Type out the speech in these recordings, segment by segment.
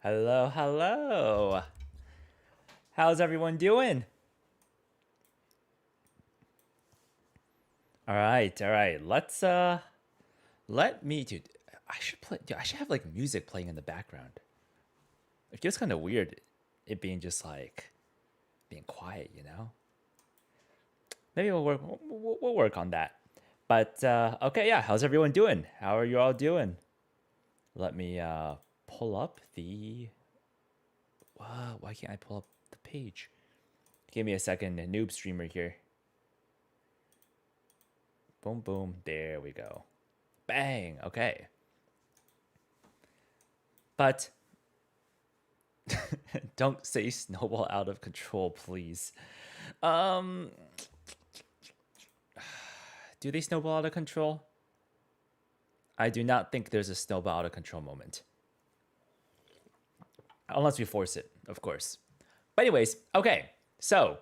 Hello, hello. How's everyone doing? All right. Let me, dude. I should play. Dude, I should have like music playing in the background. It feels kind of weird, it being just like being quiet, you know. Maybe we'll work on that. But okay, yeah. How's everyone doing? How are you all doing? Let me pull up the. Why can't I pull up the page? Give me a second, noob streamer here. Boom, boom. There we go. Bang. Okay. But don't say snowball out of control, please. Um, do they snowball out of control? I do not think there's a snowball out of control moment. Unless we force it, of course. But anyways, okay. So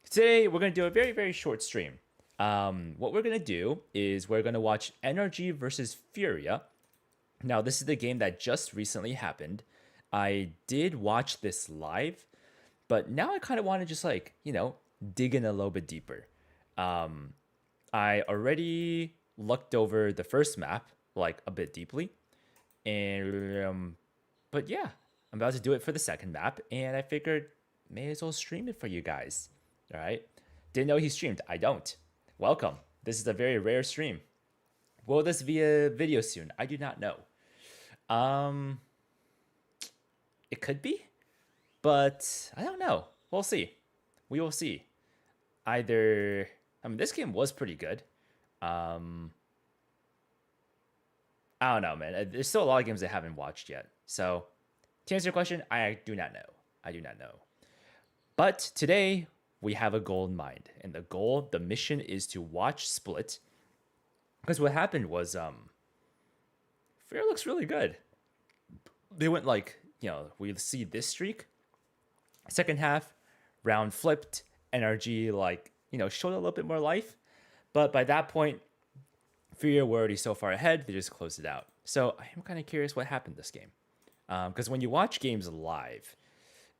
today we're going to do a very, very short stream. What we're going to do is we're going to watch NRG versus Furia. Now, this is the game that just recently happened. I did watch this live, but now I kind of want to just like, dig in a little bit deeper. I already looked over the first map like a bit deeply. And but yeah, I'm about to do it for the second map, and I figured may as well stream it for you guys. All right. Didn't know he streamed. I don't. Welcome. This is a very rare stream. Will this be a video soon? I do not know. It could be, but I don't know. We'll see. We will see. This game was pretty good. I don't know, man. There's still a lot of games I haven't watched yet. So, to answer your question, I do not know. But today, we have a goal in mind. And the mission is to watch Split. Because what happened was, Fair looks really good. They went we see this streak. Second half, round flipped. NRG, showed a little bit more life. But by that point, Furia were already so far ahead, they just closed it out. So I'm kind of curious what happened this game. Because when you watch games live,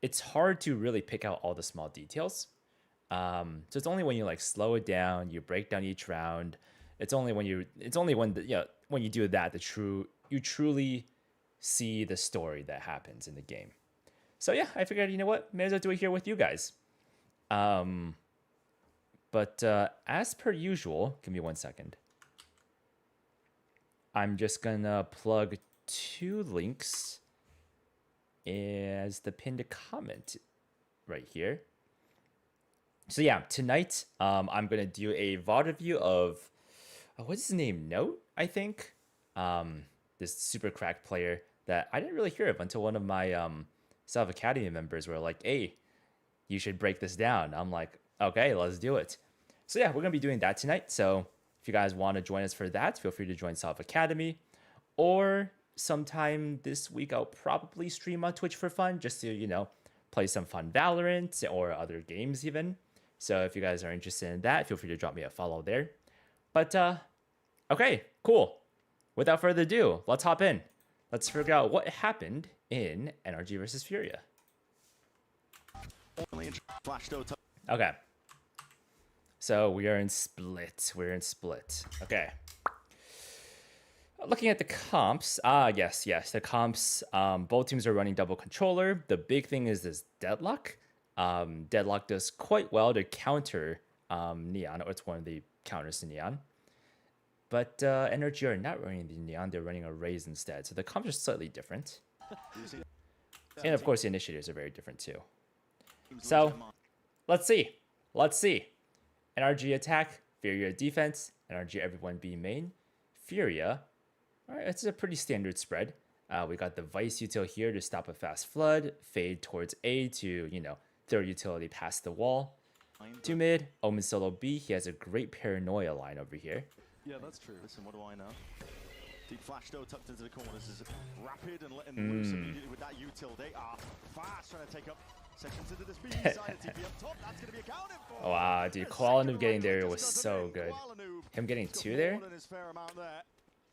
it's hard to really pick out all the small details. So it's only when you slow it down, you break down each round. When you do that, you truly see the story that happens in the game. So yeah, I figured, may as well do it here with you guys. But as per usual, give me 1 second. I'm just gonna plug 2 links as the pinned comment right here. So yeah, tonight I'm gonna do a VOD review of what's his name? Note, I think. This super cracked player that I didn't really hear of until one of my South Academy members were like, "Hey, you should break this down." I'm like, "Okay, let's do it." So yeah, we're gonna be doing that tonight. So if you guys want to join us for that, feel free to join South Academy. Or sometime this week, I'll probably stream on Twitch for fun, just to, play some fun Valorant or other games even. So if you guys are interested in that, feel free to drop me a follow there. But, okay, cool. Without further ado, let's hop in. Let's figure out what happened in NRG versus Furia. Okay. So we are in Split. Okay. Looking at the comps. Yes. The comps. Both teams are running double controller. The big thing is this Deadlock. Deadlock does quite well to counter Neon, or it's one of the counters to Neon. But NRG are not running the Neon. They're running Arrays instead. So the comps are slightly different. And of course, the initiatives are very different too. So let's see. NRG attack, Furia defense, NRG everyone B main, Furia. All right, it's a pretty standard spread. We got the Vice util here to stop a fast flood, fade towards A to, throw utility past the wall. To mid, Omen solo B. He has a great paranoia line over here. Yeah, that's true. Listen, what do I know? Deep flash though tucked into the corners is rapid and letting loose immediately with that util. They are fast trying to take up sections into the speed side. TP up top, that's going to be accounted for. Wow, dude, Koala Noob getting there was so good. Him getting 2 there?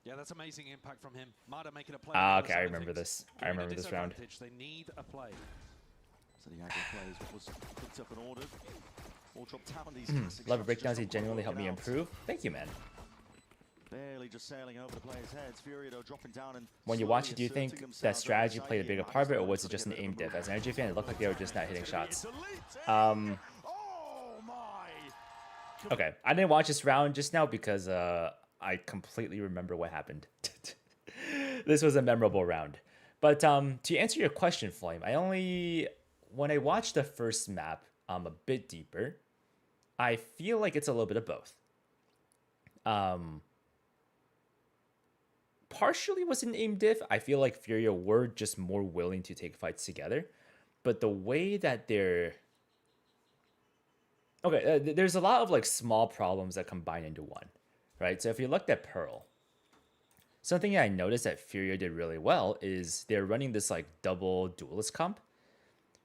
Yeah, that's amazing impact from him. Mada making a play. Okay, I remember this. I remember this round. They need a play. So the aggro plays what was picked up and ordered. All dropped down these classic Love shots, breakdowns. just He not quite genuinely helped me working out. improve. Thank you, man. Barely just sailing over the players' heads. Fury though dropping down and When you slowly watch it, do you asserting think themselves that on the strategy side played a here. bigger Marcus part of it, or Burns was it gotta just an get a aim bit of diff? a As an NRG fan, it looked like they were just not hitting shots. Oh my! Okay, I didn't watch this round just now because I completely remember what happened. This was a memorable round. But to answer your question, Flame, when I watched the first map a bit deeper, I feel like it's a little bit of both. Partially was an aim diff. I feel like Furia were just more willing to take fights together. But the way that they're... Okay, there's a lot of like small problems that combine into one, right? So if you looked at Pearl, something I noticed that Furia did really well is they're running this like double duelist comp.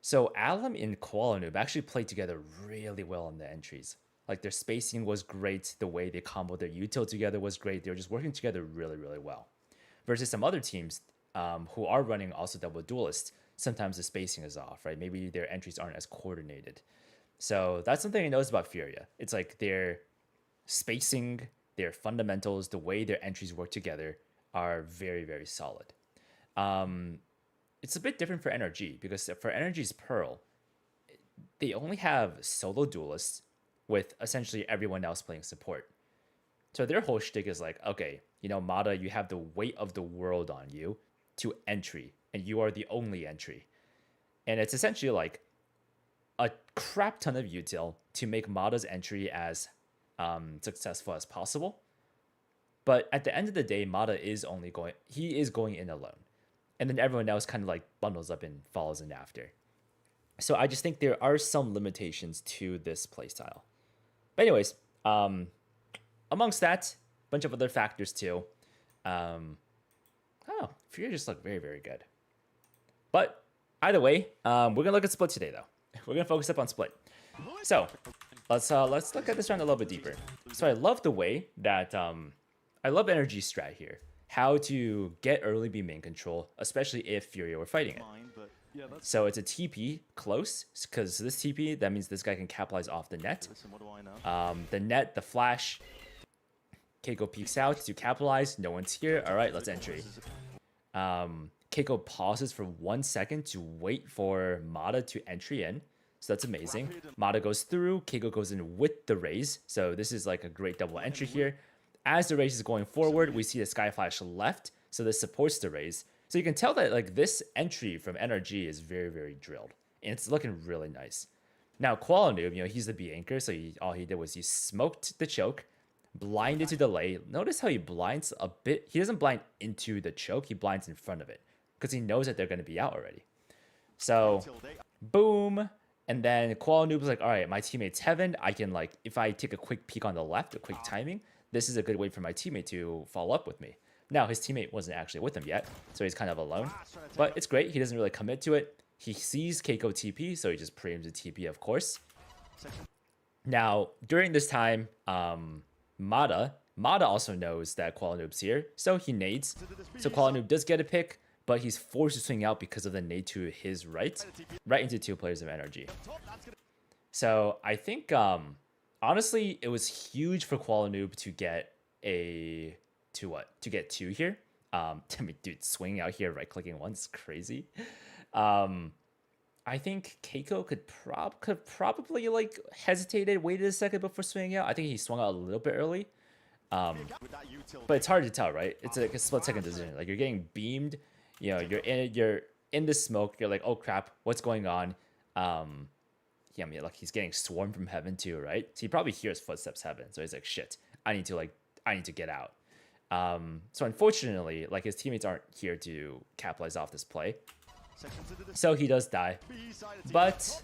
So Alum and Koala Noob actually played together really well in the entries. Like their spacing was great. The way they comboed their util together was great. They were just working together really, really well. Versus some other teams who are running also double duelists, sometimes the spacing is off, right? Maybe their entries aren't as coordinated. So that's something I noticed about Furia. It's like their spacing, their fundamentals, the way their entries work together are very, very solid. It's a bit different for NRG because for NRG's Pearl, they only have solo duelists with essentially everyone else playing support. So their whole shtick is like, okay, you know, Mada, you have the weight of the world on you to entry, and you are the only entry. And it's essentially like a crap ton of util to make Mada's entry as successful as possible. But at the end of the day, Mada is going in alone. And then everyone else kind of like bundles up and follows in after. So I just think there are some limitations to this playstyle. But anyways, amongst that, a bunch of other factors too. Fury just looked very, very good. But either way, we're gonna look at Split today though. We're gonna focus up on Split. So let's look at this round a little bit deeper. So I love the way that I love NRG strat here. How to get early B main control, especially if Furia were fighting it. So it's a TP close, because this TP, that means this guy can capitalize off the net. The net, the flash. Keiko peeks out to capitalize. No one's here. All right, let's entry. Keiko pauses for 1 second to wait for Mada to entry in. So that's amazing. Mada goes through. Keiko goes in with the raise. So this is like a great double entry here. As the raise is going forward, we see the Sky Flash left. So this supports the raise. So you can tell that like this entry from NRG is very, very drilled. And it's looking really nice. Now, Koala Noob, you know, he's the B anchor. So all he did was he smoked the choke, blinded to delay. Notice how he blinds a bit. He doesn't blind into the choke. He blinds in front of it because he knows that they're going to be out already. So boom. And then Koala Noob was like, all right, my teammate's Heaven. I can like, if I take a quick peek on the left, a quick timing, this is a good way for my teammate to follow up with me. Now, his teammate wasn't actually with him yet, so he's kind of alone. But it's great. He doesn't really commit to it. He sees Keiko TP, so he just preempts the TP, of course. Now, during this time, Mada also knows that Koala Noob's here, so he nades. So Koala Noob does get a pick, but he's forced to swing out because of the nade to his right into two players of NRG. So I think, honestly, it was huge for Koala Noob to get to get two here. I mean, dude, swinging out here, right-clicking once, crazy. I think Keiko could probably like hesitated, waited a second before swinging out. I think he swung out a little bit early. But it's hard to tell, right? It's like a split-second decision. Like you're getting beamed, you know, you're in the smoke. You're like, oh crap, what's going on? Yeah, I mean, like he's getting swarmed from Heaven too, right? So he probably hears footsteps Heaven. So he's like, shit, I need to get out. So unfortunately, like his teammates aren't here to capitalize off this play. So he does die. But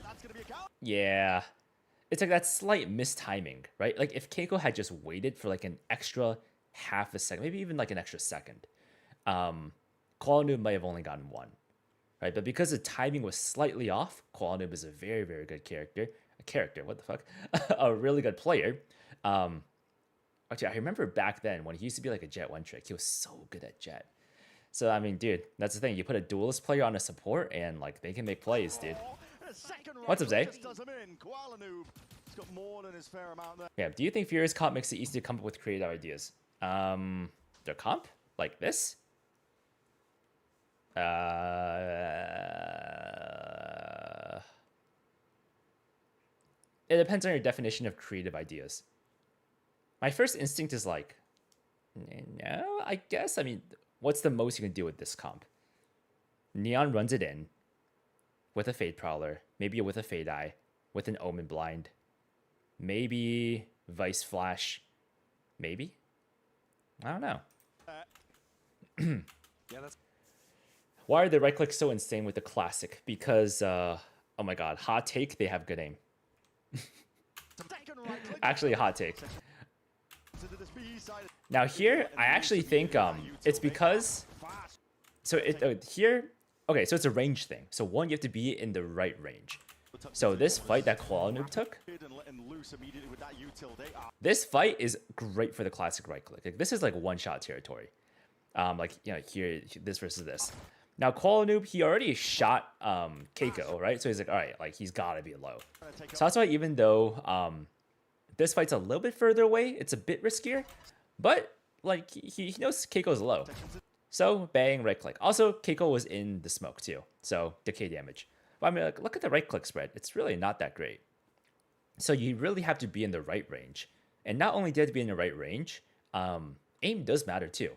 yeah, it's like that slight mistiming, right? Like if Keiko had just waited for like an extra half a second, maybe even like an extra second, Koala Noob might have only gotten one, right? But because the timing was slightly off, Koala Noob is a very, very good character. What the fuck? A really good player. Actually, I remember back then when he used to be like a Jet one trick. He was so good at Jet. So I mean, dude, that's the thing. You put a duelist player on a support, and like they can make plays, dude. What's up, Zay? Yeah. Do you think Furious comp makes it easy to come up with creative ideas? Their comp like this? It depends on your definition of creative ideas. My first instinct is like, no, I guess. I mean, what's the most you can do with this comp? Neon runs it in with a Fade Prowler, maybe with a Fade Eye, with an Omen Blind, maybe Vice Flash, maybe? I don't know. Yeah, that's Why are the right clicks so insane with the classic? Because, oh my god, hot take, they have good aim. Actually, hot take. Now here, I actually think it's because, so it here, okay, so it's a range thing. So one, you have to be in the right range. So this fight that Koala Noob took, this fight is great for the classic right click. Like, this is like one-shot territory. Like, you know, here, this versus this. Now, Koala Noob, he already shot Keiko, right? So he's like, all right, like, he's got to be low. So that's why even though this fight's a little bit further away, it's a bit riskier, but, like, he knows Keiko's low. So, bang, right click. Also, Keiko was in the smoke, too, so decay damage. But I mean, like, look at the right click spread. It's really not that great. So you really have to be in the right range. And not only do you have to be in the right range, aim does matter, too,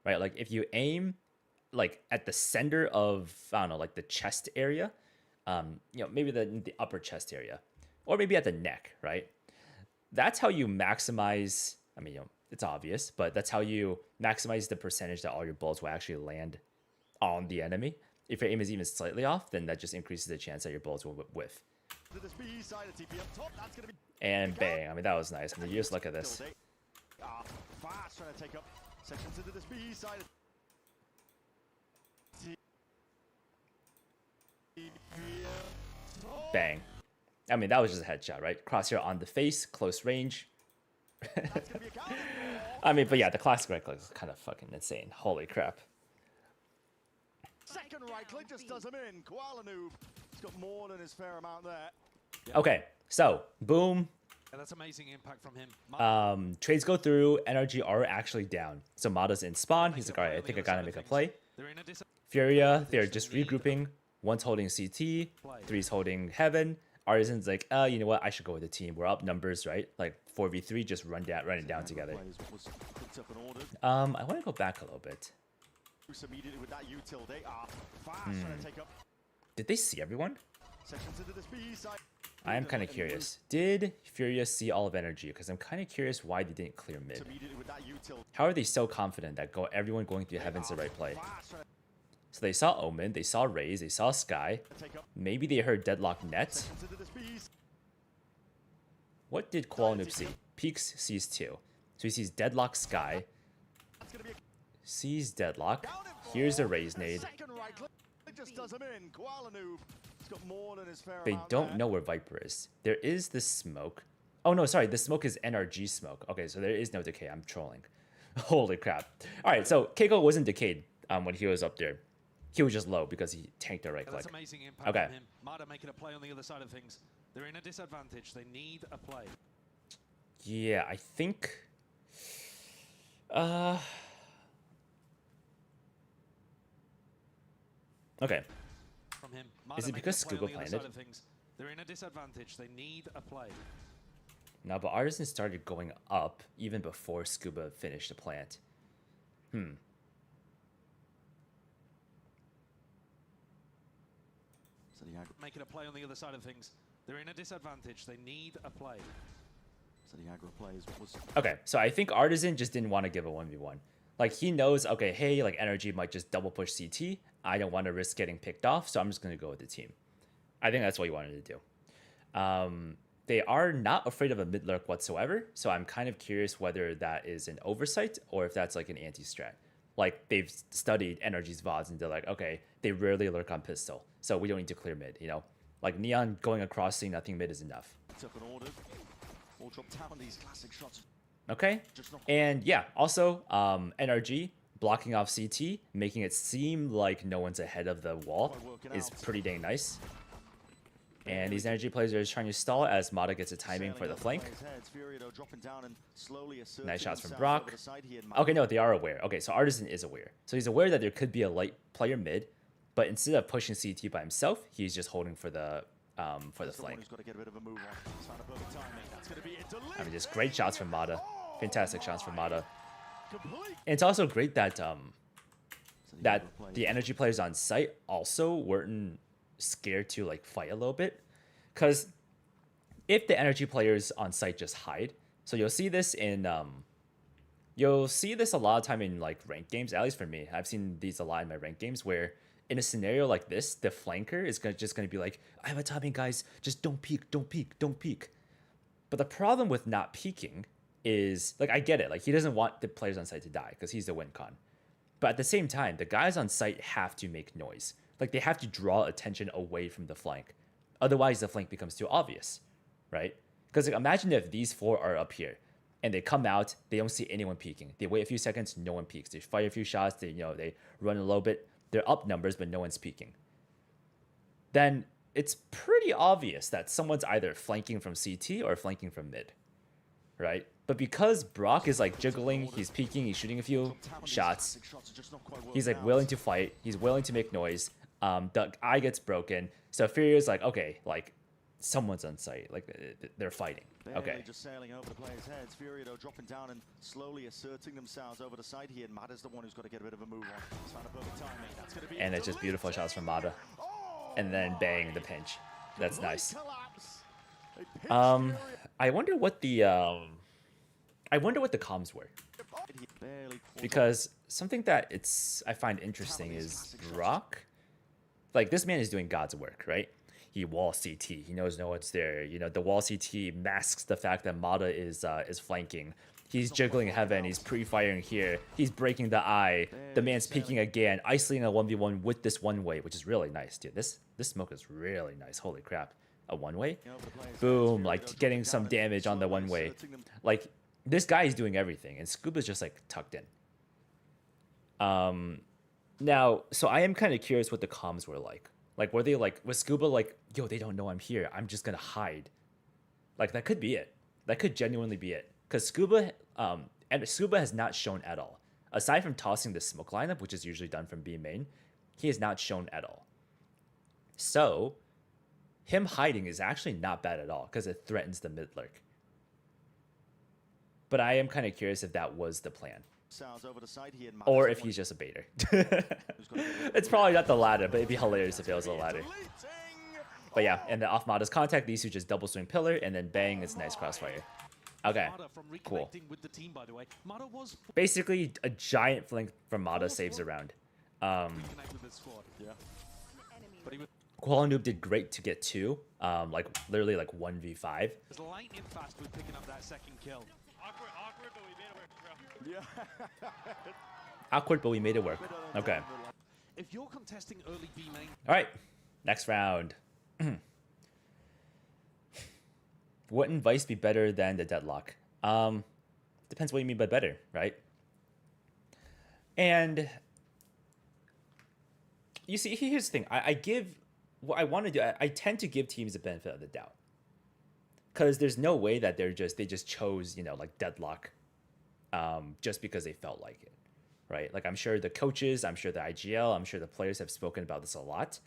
right? Like, if you aim like at the center of, I don't know, like the chest area, you know, maybe the upper chest area, or maybe at the neck, right? That's how you maximize, I mean, you know, it's obvious, but that's how you maximize the percentage that all your bullets will actually land on the enemy. If your aim is even slightly off, then that just increases the chance that your bullets will whiff. And bang, I mean, that was nice. I mean, you just look at this. Bang. I mean, that was just a headshot, right? Crosshair on the face, close range. I mean, but yeah, the classic right click is kind of fucking insane. Holy crap. Second right click just does him in. Koala Noob. He's got more than his fair amount there. Okay, so boom. Yeah, that's amazing impact from him. Trades go through. NRG are actually down. So Mada's in spawn. He's like, all right, I think I gotta make a play. Furia, they're just regrouping. One's holding CT, three's holding Heaven. Artisan's like, you know what? I should go with the team. We're up numbers, right? Like 4v3, just run it down together. I want to go back a little bit. Did they see everyone? I am kind of curious. Did Furia see all of NRG? Because I'm kind of curious why they didn't clear mid. How are they so confident that everyone going through Heaven's the right play? So they saw Omen, they saw Raze, they saw Sky. Maybe they heard Deadlock net. What did Koala Noob see? Peaks sees 2. So he sees Deadlock Sky. Sees Deadlock. Here's a Raze nade. They don't know where Viper is. There is this smoke. Oh no, sorry, the smoke is NRG smoke. Okay, so there is no decay. I'm trolling. Holy crap. Alright, so Keiko wasn't decayed when he was up there. He was just low because he tanked the right click. That's amazing impact Okay. from him. Mada making a play on the other side of things. They're in a disadvantage. They need a play. Yeah, I think... Okay. From him. Is it Mada because making a play Scuba on the other planted? side of things. They're in a disadvantage. They need a play. No, but Artisan started going up even before Scuba finished the plant. Making a play on the other side of things. They're in a disadvantage. They need a play. Okay, so I think Artisan just didn't want to give a 1v1. Like, he knows, okay, hey, like, NRG might just double push CT. I don't want to risk getting picked off, so I'm just going to go with the team. I think that's what he wanted to do. They are not afraid of a mid lurk whatsoever, so I'm kind of curious whether that is an oversight or if that's like an anti-strat. Like, they've studied NRG's VODs and they're like, okay, they rarely lurk on pistol, so we don't need to clear mid, you know? Like, Neon going across, seeing nothing mid is enough. Okay, and yeah, also NRG blocking off CT, making it seem like no one's ahead of the wall is pretty dang nice. And these NRG players are just trying to stall as Mata gets a timing for the flank. Nice shots from Brock. Okay, no, they are aware. Okay, so Artisan is aware. So he's aware that there could be a light player mid, but instead of pushing CT by himself, he's just holding for the flank. I mean, just great shots from Mata. Fantastic shots from Mata. And it's also great that that the energy players on site also weren't scared to like fight a little bit, because if the energy players on site just hide, so you'll see this a lot of time in like ranked games. At least for me, I've seen these a lot in my ranked games where in a scenario like this, the flanker is just gonna be like, I have a timing, guys, just don't peek, don't peek, don't peek. But the problem with not peeking is, like, I get it, like he doesn't want the players on site to die because he's the win con, but at the same time the guys on site have to make noise. Like they have to draw attention away from the flank, otherwise the flank becomes too obvious, right? Because like, imagine if these four are up here and they come out, they don't see anyone peeking, they wait a few seconds, no one peeks, they fire a few shots, they they run a little bit, they're up numbers but no one's peeking. Then it's pretty obvious that someone's either flanking from CT or flanking from mid, right? But because Brock is like jiggling, he's peeking, he's shooting a few shots, he's like willing to fight, he's willing to make noise. The eye gets broken, so Furio's like, okay, like someone's on site, like they're fighting. Okay. Just sailing over the players' heads. Fury dropping down and slowly asserting themselves over the side here. And Mata's the one who's got to get a bit of a move on. It's found a perfect timing. That's going to be and it's just beautiful shots from Mata. And then bang, the pinch. That's nice. I wonder what the comms were. Because something that I find interesting is Brock. Like, this man is doing God's work, right? He wall CT. He knows no one's there. The wall CT masks the fact that Mata is flanking. He's jiggling heaven. He's pre-firing here. He's breaking the eye. The man's peeking again, isolating a 1v1 with this one-way, which is really nice, dude. This smoke is really nice. Holy crap. A one-way? Boom, like getting some damage on the one-way. Like, this guy is doing everything, and Scuba's just like tucked in. Now, so I am kind of curious what the comms were like. Like, were they like, was Scuba like, yo, they don't know I'm here, I'm just gonna hide? Like, that could be it. That could genuinely be it. Because Scuba has not shown at all. Aside from tossing the smoke lineup, which is usually done from B main, he has not shown at all. So, him hiding is actually not bad at all, because it threatens the mid lurk. But I am kind of curious if that was the plan. Or if he's just a baiter. It's probably not the latter, but it'd be hilarious if it was the latter. But yeah, and then off Mata's contact, these two just double swing pillar, and then bang, it's nice crossfire. Okay, cool. Basically, a giant flank from Mata saves a round. Koala Noob did great to get 2, like literally like 1v5. Awkward, but we made it work. Okay. If you're contesting early B main. All right, next round. Wouldn't Vice be better than the Deadlock? Depends what you mean by better, right? And you see, here's the thing. I give what I want to do. I tend to give teams the benefit of the doubt, because there's no way that they just chose like Deadlock, just because they felt like it, right? Like, I'm sure the coaches, I'm sure the IGL, I'm sure the players have spoken about this a lot,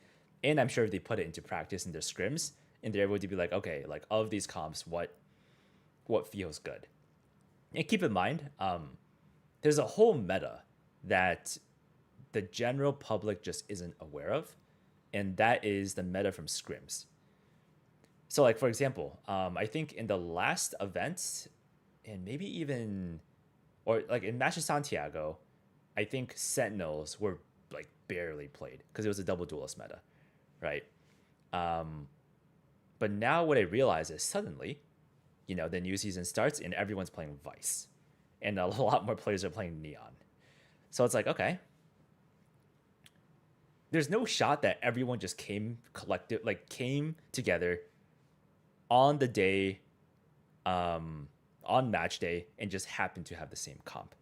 and I'm sure if they put it into practice in their scrims, and they're able to be like, okay, like, of these comps, what feels good. And keep in mind, there's a whole meta that the general public just isn't aware of, and that is the meta from scrims. So, like, for example, I think in the last event, and maybe even, or like in Match of Santiago, I think Sentinels were like barely played because it was a double duelist meta, right? But now what I realize is suddenly, the new season starts and everyone's playing Vice, and a lot more players are playing Neon. So it's like, okay, there's no shot that everyone just came together on the day. Hold on match day and just happen to have the same comp.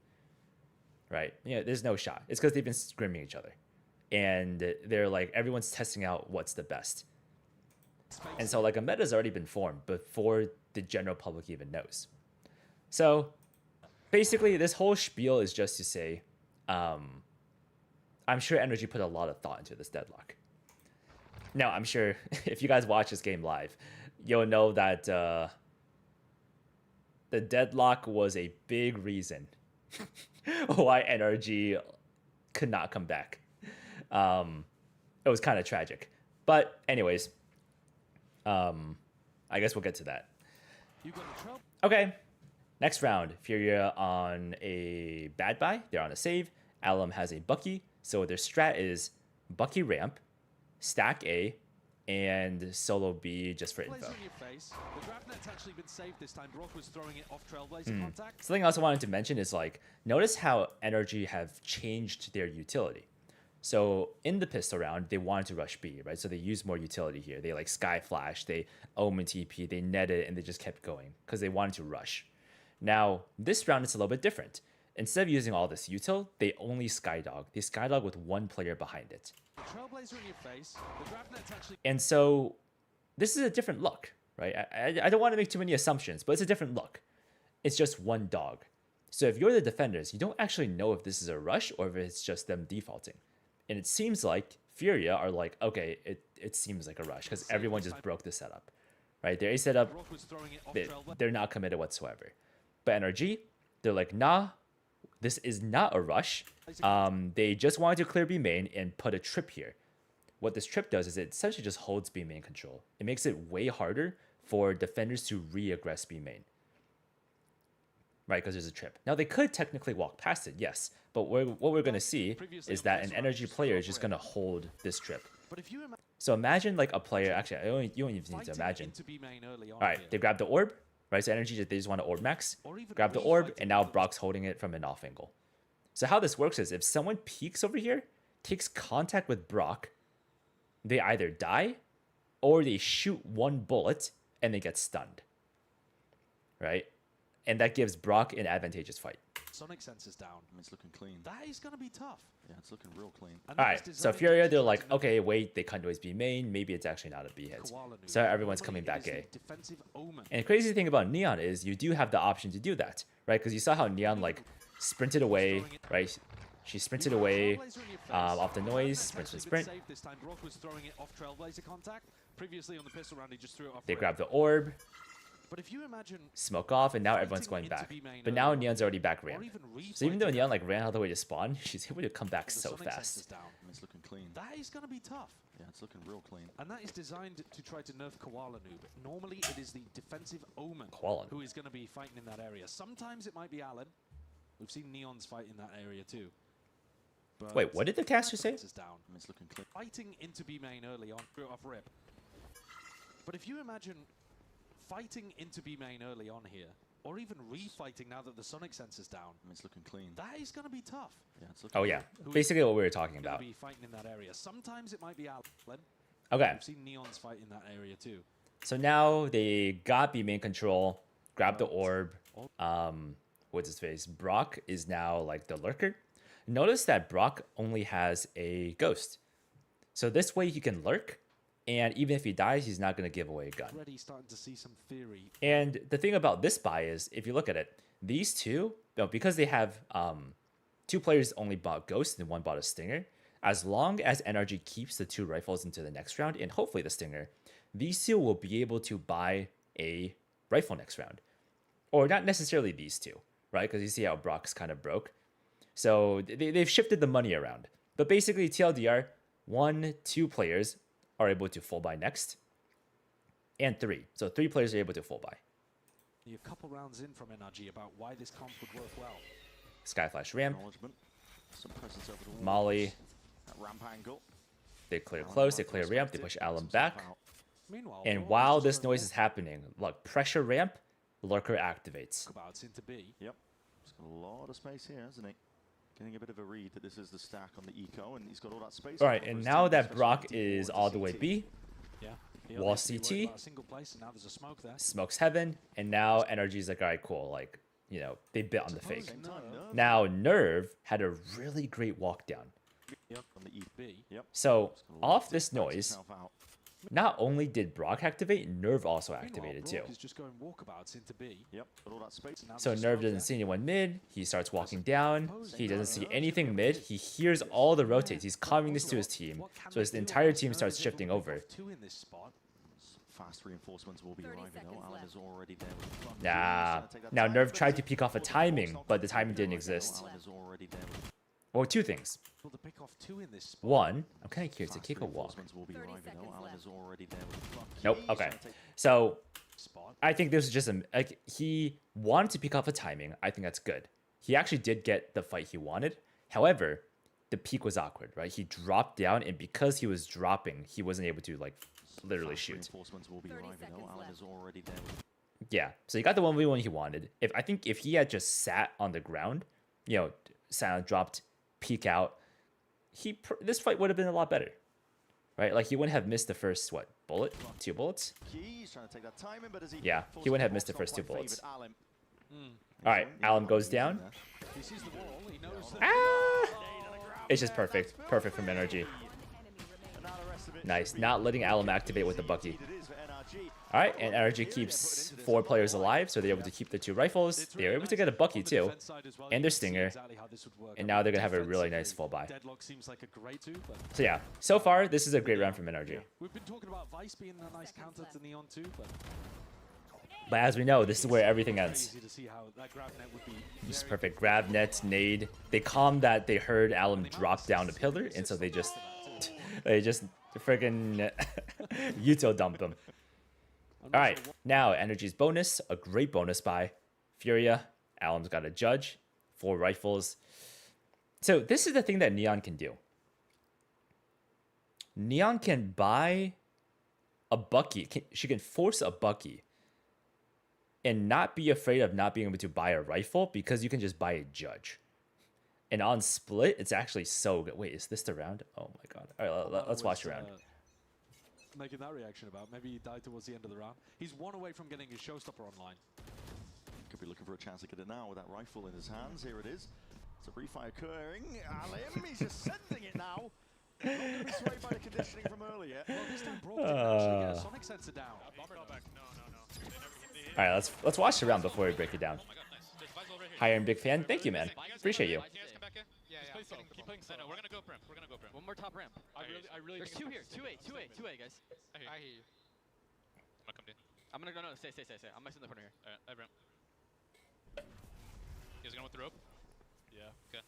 Right? Yeah, there's no shot. It's because they've been scrimming each other. And they're like, everyone's testing out what's the best. And so like a meta's already been formed before the general public even knows. So basically this whole spiel is just to say, I'm sure NRG put a lot of thought into this deadlock. Now, I'm sure if you guys watch this game live, you'll know that the deadlock was a big reason why NRG could not come back. It was kind of tragic. But anyways, I guess we'll get to that. Okay, next round. Furia on a bad buy. They're on a save. Alum has a Bucky. So their strat is Bucky ramp, stack A, and solo B just for info. Something else I wanted to mention is like, notice how NRG have changed their utility. So in the pistol round, they wanted to rush B, right? So they used more utility here. They like Sky Flash, they Omen TP, they netted, and they just kept going because they wanted to rush. Now, this round it's a little bit different. Instead of using all this util, they only Skydog. They Skydog with one player behind it. And so this is a different look, right? I don't want to make too many assumptions, but it's a different look. It's just one dog. So if you're the defenders, you don't actually know if this is a rush or if it's just them defaulting. And it seems like Furia are like, okay, it seems like a rush because everyone just broke the setup, right? Their A setup, they're not committed whatsoever. But NRG, they're like, nah, this is not a rush. They just wanted to clear B main and put a trip here. What this trip does is it essentially just holds B main control. It makes it way harder for defenders to re-aggress B main. Right, because there's a trip. Now, they could technically walk past it, yes. But what we're going to see is that an NRG player is just going to hold this trip. So imagine like a player, actually, you don't even need to imagine. All right, they grab the orb. Right, so NRG, they just want to orb max, grab the orb, and now Brock's holding it from an off angle. So how this works is if someone peeks over here, takes contact with Brock, they either die or they shoot one bullet and they get stunned. Right? And that gives Brock an advantageous fight. Sonic sensors down. It's looking clean. That is going to be tough. Yeah, it's looking real clean. All right, so Furia, they're like, okay, wait, they can't always be main. Maybe it's actually not a B hit. So everyone's coming back A. And the crazy thing about Neon is you do have the option to do that, right? Because you saw how Neon like sprinted away, right? She sprinted away off the noise, sprint. They grab the orb. But if you imagine smoke off, and now everyone's going back. But now Neon's already back ramp. So even though Neon like ran all the way to spawn, she's able to come back so fast. It's looking clean. That is going to be tough. Yeah, it's looking real clean. And that is designed to try to nerf Koala Noob. Normally, it is the defensive Omen who is going to be fighting in that area. Sometimes it might be Alan. We've seen Neons fight in that area too. But wait, what did the caster say? It's looking clean. Fighting into B main early on, off rip. But if you imagine fighting into B main early on here, or even refighting now that the Sonic sensor's down, it's looking clean. That is going to be tough. Yeah, it's looking basically what we were talking about. Be fighting in that area. Sometimes it might be Alan. Okay. We've seen Neons fight in that area too. So now they got B main control, grab the orb. What's his face? Brock is now like the lurker. Notice that Brock only has a ghost. So this way he can lurk. And even if he dies, he's not going to give away a gun. Already starting to see some theory. And the thing about this buy is, if you look at it, these two, because they have two players only bought Ghost and one bought a Stinger, as long as NRG keeps the two rifles into the next round, and hopefully the Stinger, these two will be able to buy a rifle next round. Or not necessarily these two, right? Because you see how Brock's kind of broke. So they've shifted the money around. But basically, TLDR, 1, 2 players are able to full buy next, and 3. So 3 players are able to full buy. You're a couple rounds in from NRG about why this comp would work well. Skyflash ramp. Some presence over the walls. Molly. That ramp angle. They clear close, they clear ramp, they push Alum back. Meanwhile, And while this noise is happening, look, pressure ramp, lurker activates. It's into B. Yep. He's got a lot of space here, hasn't he? Getting a bit of a read that this is the stack on the eco, and he's got all that space. All right, and now that Brock is all the way B, Wall They used to CT, be worried about a single place, and now there's a smoke there. smokes heaven, and now NRG's like, all right, cool. Like, you know, they bit on the fake. Same time, Nerve. Now Nerve had a really great walk down. Yep. On the B. Yep. So Just gonna off let this it bounce noise, itself out. not only did Brock activate, Nerve also Meanwhile, activated too. Brock is just going walkabouts into B. Yep. But all that space. And now So there's a Nerve smoke doesn't there. see anyone mid. He starts walking down. He doesn't see anything mid. He hears all the rotates. He's calming this to his team. What can So his they do entire against team Nerve starts if they shifting pick over. off 2 in this spot? Fast reinforcements will be 30 arriving though. seconds Alan left. is already there with the front. Nah. He's gonna take that Now time, Nerve but tried he's- to peek off a Well, the timing, ball's not but the gonna timing be didn't right now. exist. Alan is already there with Well, two things. Able to pick off 2 in this spot. One, I'm kind of curious to fast kick a walk. reinforcements will be 30 arriving though. seconds Alan left. is already there with the front. Nope. He's Okay. gonna take- So Spot. I think this is just a like he wanted to peek off a timing. I think that's good. He actually did get the fight he wanted. However, the peak was awkward, right? He dropped down, and because he was dropping, he wasn't able to like literally Fast shoot. Reinforcements will be 30 arriving though. seconds Alan left. is already there with Yeah, so he got the 1v1 he wanted. I think if he had just sat on the ground, you know, sat dropped, peek out, this fight would have been a lot better, right? Like he wouldn't have missed the first bullet, 2 bullets. He's trying to take that timing, but as he Yeah, he wouldn't have missed the first 2 bullets. Alan. All right, Alum goes down. He sees the wall. He knows that. Ah! It's just perfect, perfect from NRG. Nice, not letting Alum activate with the Bucky. All right, and NRG keeps 4 players alive, so they're able to keep the 2 rifles. They're able to get a Bucky On the too, defense side as well, and you their can see stinger. exactly how this would work. And now they're gonna have a really Defensively, nice full buy. Deadlock seems like a great 2, but So yeah, so far this is a great round from NRG. we've been talking about Vice being a nice counter to Neon too, But as we know, this is where everything ends. crazy to see how that grab net would be. Just very perfect grab nets, nade. They calmed that they heard Alum drop down the pillar, and so they just freaking util dumped them. All right, now Energy's bonus, a great bonus buy. Furia, Alum's got a judge, 4 rifles. So this is the thing that Neon can do. Neon can buy a Bucky. She can force a Bucky and not be afraid of not being able to buy a rifle because you can just buy a judge. And on split, it's actually so good. Wait, is this the round? Oh my god. All right, let's watch the round. Making that reaction about maybe he died towards the end of the round. He's 1 away from getting his showstopper online. Could be looking for a chance to get it now with that rifle in his hands. Here it is. It's a refire occurring. Alim, he's just sending it now. Not going to be swayed by the conditioning from earlier. Well, this time Brock didn't actually get a sonic sensor down. All right, let's watch the round before we break it down. Hi, I'm big fan. Thank you, man. Appreciate you. Keep playing slow. No, we're gonna go prim. We're gonna go prim. One more top ramp. I really. There's 2 here. 2A, 2A, 2A, guys. I hear you. I'm gonna come in. I'm gonna go. No, stay. I'm messing in the corner here. Alright, I ramp. You guys gonna with the rope? Yeah. Okay.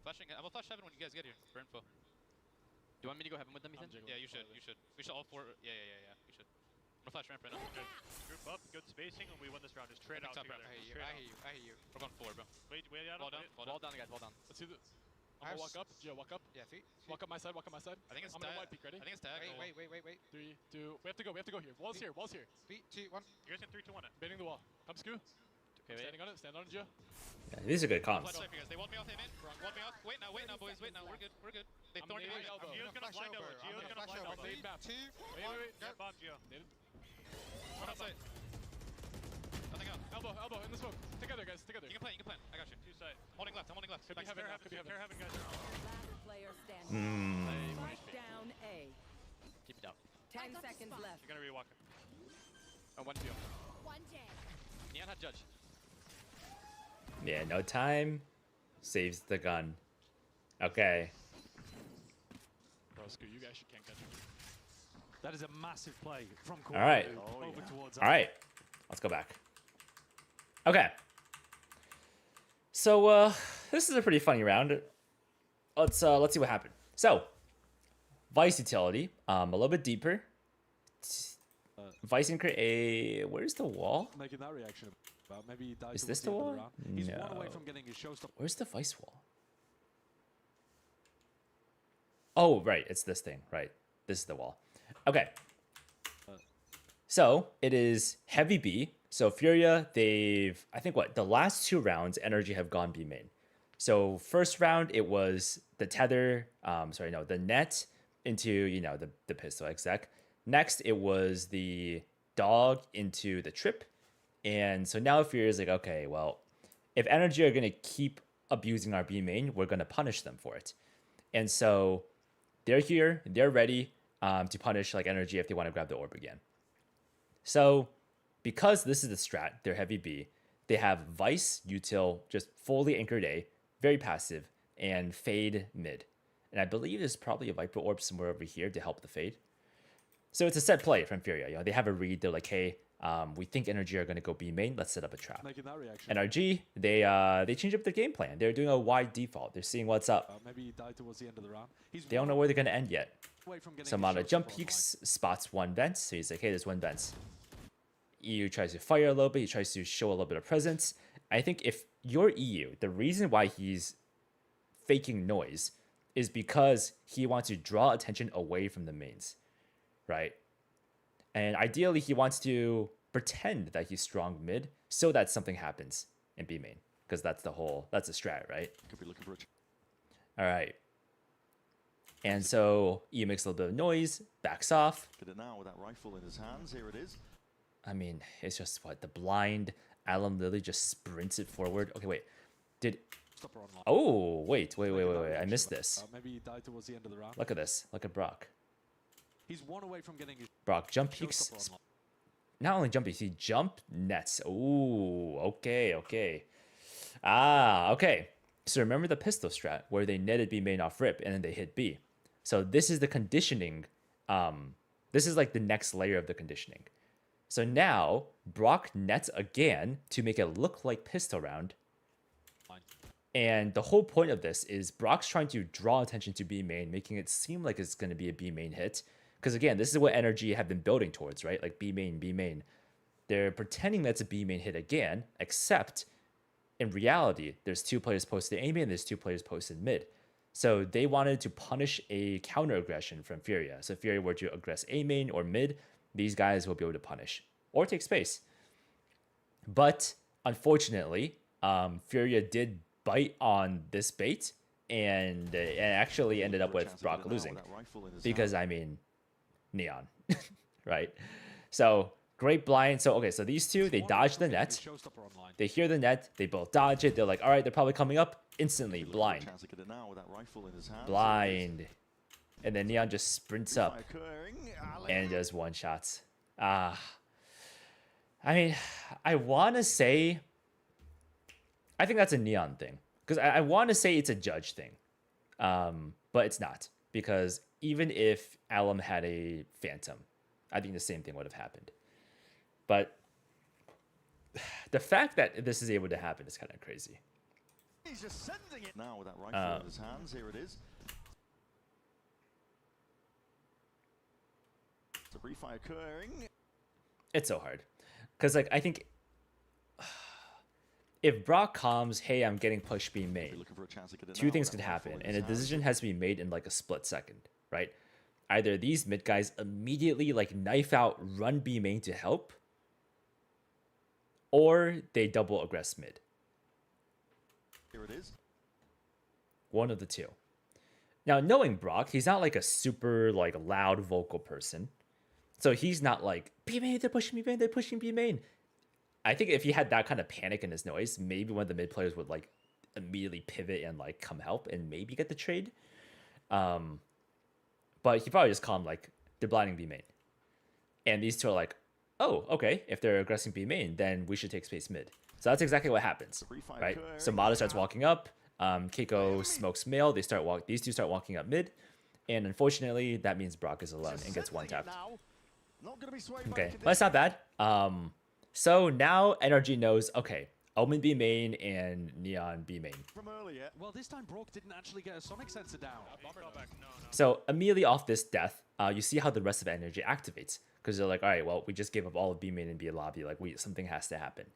Flashing. I will flash heaven when you guys get here for info. Do you want me to go heaven with them, Ethan? Yeah, you should. You should. We should all 4. Yeah. We should. I'm gonna flash ramp right now. Group up, good spacing, and we win this round. Just trade out Top together. ramp. Straight out. I hear you. We're going 4, bro. Wait out. Wall down. Wall down, guys. Wall down. Let's do this. I I'm have gonna walk up. Gio, walk up. Yeah, 3. Walk up my side. Walk up my side. I think it's I'm gonna tag. white peek. Ready? I think it's tag. Wait. 3, 2. We have to go. We have to go here. Wall's here. Wall's here. 3, 2, 1. You guys in 3, 2, 1. Bending the wall. Come scoot. Okay, wait. Standing on it. Stand on it, Gio. Yeah, these are good Flash comps. right for you guys. They want me off, hey man. Want me off. Wait now, boys. Wait now. We're good. They I'm thorny nading behind. elbow. Gio's gonna blind elbow. Gio's gonna blind elbow. Nade map. 2, Wait. Net bomb, Gio. Naded. One outside. Nothing out. Elbow in the smoke. Together, guys. Together. You can plan. I got you. Two side. I'm holding left. Could be Back heaven. spare Could be heaven, guys. Last player standing. Spike down A. Keep it out. 10 seconds left. You're gonna re-walk him. Oh, 1 2. Neon had judge. Yeah, no time. Saves the gun. Okay. Bro, screw you guys. You can't catch him. That is a massive play from All right. over towards All right. Let's go back. Okay. So this is a pretty funny round. Let's see what happened. So Vice utility, a little bit deeper. Vice and create a. Where's the wall? Making that reaction about maybe he died Is towards this the the end of wall? round. He's 1 away No. from getting his showstopper. Where's the Vice wall? Oh, right. It's this thing. Right. This is the wall. Okay. So it is heavy B. So Furia, I think the last 2 rounds, NRG have gone B main. So first round, it was the tether, the net into, the pistol exec. Next, it was the dog into the trip. And so now Fury is like, okay, well, if NRG are going to keep abusing our B main, we're going to punish them for it. And so they're here, they're ready to punish like NRG if they want to grab the orb again. So because this is the strat, they're heavy B, they have Vice, Util, just fully anchored A, very passive, and Fade mid. And I believe there's probably a Viper orb somewhere over here to help the Fade. So it's a set play from Furia. You know, they have a read. They're like, hey, we think NRG are going to go B main. Let's set up a trap. Making that reaction. NRG, they changed up their game plan. They're doing a wide default. They're seeing what's up. Maybe he died towards the end of the round. They don't know where they're going to end yet. Away from getting So his Mana showstopper jump online. peeks, spots one vent. So he's like, hey, there's one vent. EU tries to fire a little bit. He tries to show a little bit of presence. I think if you're EU, the reason why he's faking noise is because he wants to draw attention away from the mains, right? And ideally, he wants to pretend that he's strong mid so that something happens in B main, because that's the strat, right? Could be looking for All right. And so EU makes a little bit of noise, backs off. Get it now with that rifle in his hands. Here it is. I mean, it's just what the blind Alum literally just sprints it forward. Okay, wait. Did Stopper online. oh wait. I missed this. Maybe he died towards the end of the round. Look at this. Look at Brock. He's one away from getting his Brock jump peeks. showstopper online. Not only jump peeks, he jump nets. Ooh, okay. Okay. So remember the pistol strat where they netted B main off rip and then they hit B. So this is the conditioning. This is like the next layer of the conditioning. So now Brock nets again to make it look like pistol round. And the whole point of this is Brock's trying to draw attention to B main, making it seem like it's going to be a B main hit. Because again, this is what NRG have been building towards, right? Like B main. They're pretending that's a B main hit again, except in reality, there's two players posted A main, there's two players posted mid. So they wanted to punish a counter aggression from Furia. So if Furia were to aggress A main or mid, these guys will be able to punish or take space. But unfortunately, Furia did bite on this bait and it actually ended up with Brock losing. Because, I mean, Neon, right? So, great blind. So, okay, so these two, they dodge the net. Showstopper online. They hear the net. They both dodge it. They're like, all right, they're probably coming up. Instantly, blind. Chance to get it now with that rifle in his hands. Blind. And then Neon just sprints up Occurring. and does one shots. I mean, I want to say, I think that's a Neon thing. Because I want to say it's a Judge thing. But it's not. Because even if Alum had a Phantom, I think the same thing would have happened. But the fact that this is able to happen is kind of crazy. He's just sending it now with that rifle in his hands. Here it is. The refi occurring. It's so hard. Because, like, I think if Brock calms, hey, I'm getting push being made, Looking for a chance to get it two now things with could that rifle happen. in And his a hands. decision has to be made in, like, a split second, right? Either these mid guys immediately, like, knife out, run B main to help, or they double aggress mid. Here it is. One of the two. Now, knowing Brock, he's not like a super like loud vocal person. So he's not like, B main, they're pushing B main, they're pushing B main. I think if he had that kind of panic in his noise, maybe one of the mid players would like immediately pivot and like come help and maybe get the trade. But he probably just calmed like, they're blinding B main. And these two are like, oh, okay, if they're aggressing B main, then we should take space mid. So that's exactly what happens, right? So Mata starts walking up, Keiko smokes male, these two start walking up mid, and unfortunately, that means Brock is alone and gets one tapped. Okay, but that's not bad. So now NRG knows, okay, Omen B main and Neon B main. From earlier. Well, this time Brock didn't actually get a sonic sensor down. So immediately off this death, you see how the rest of NRG activates. Because they're like, all right, well, we just gave up all of B main and B lobby. Like, something has to happen.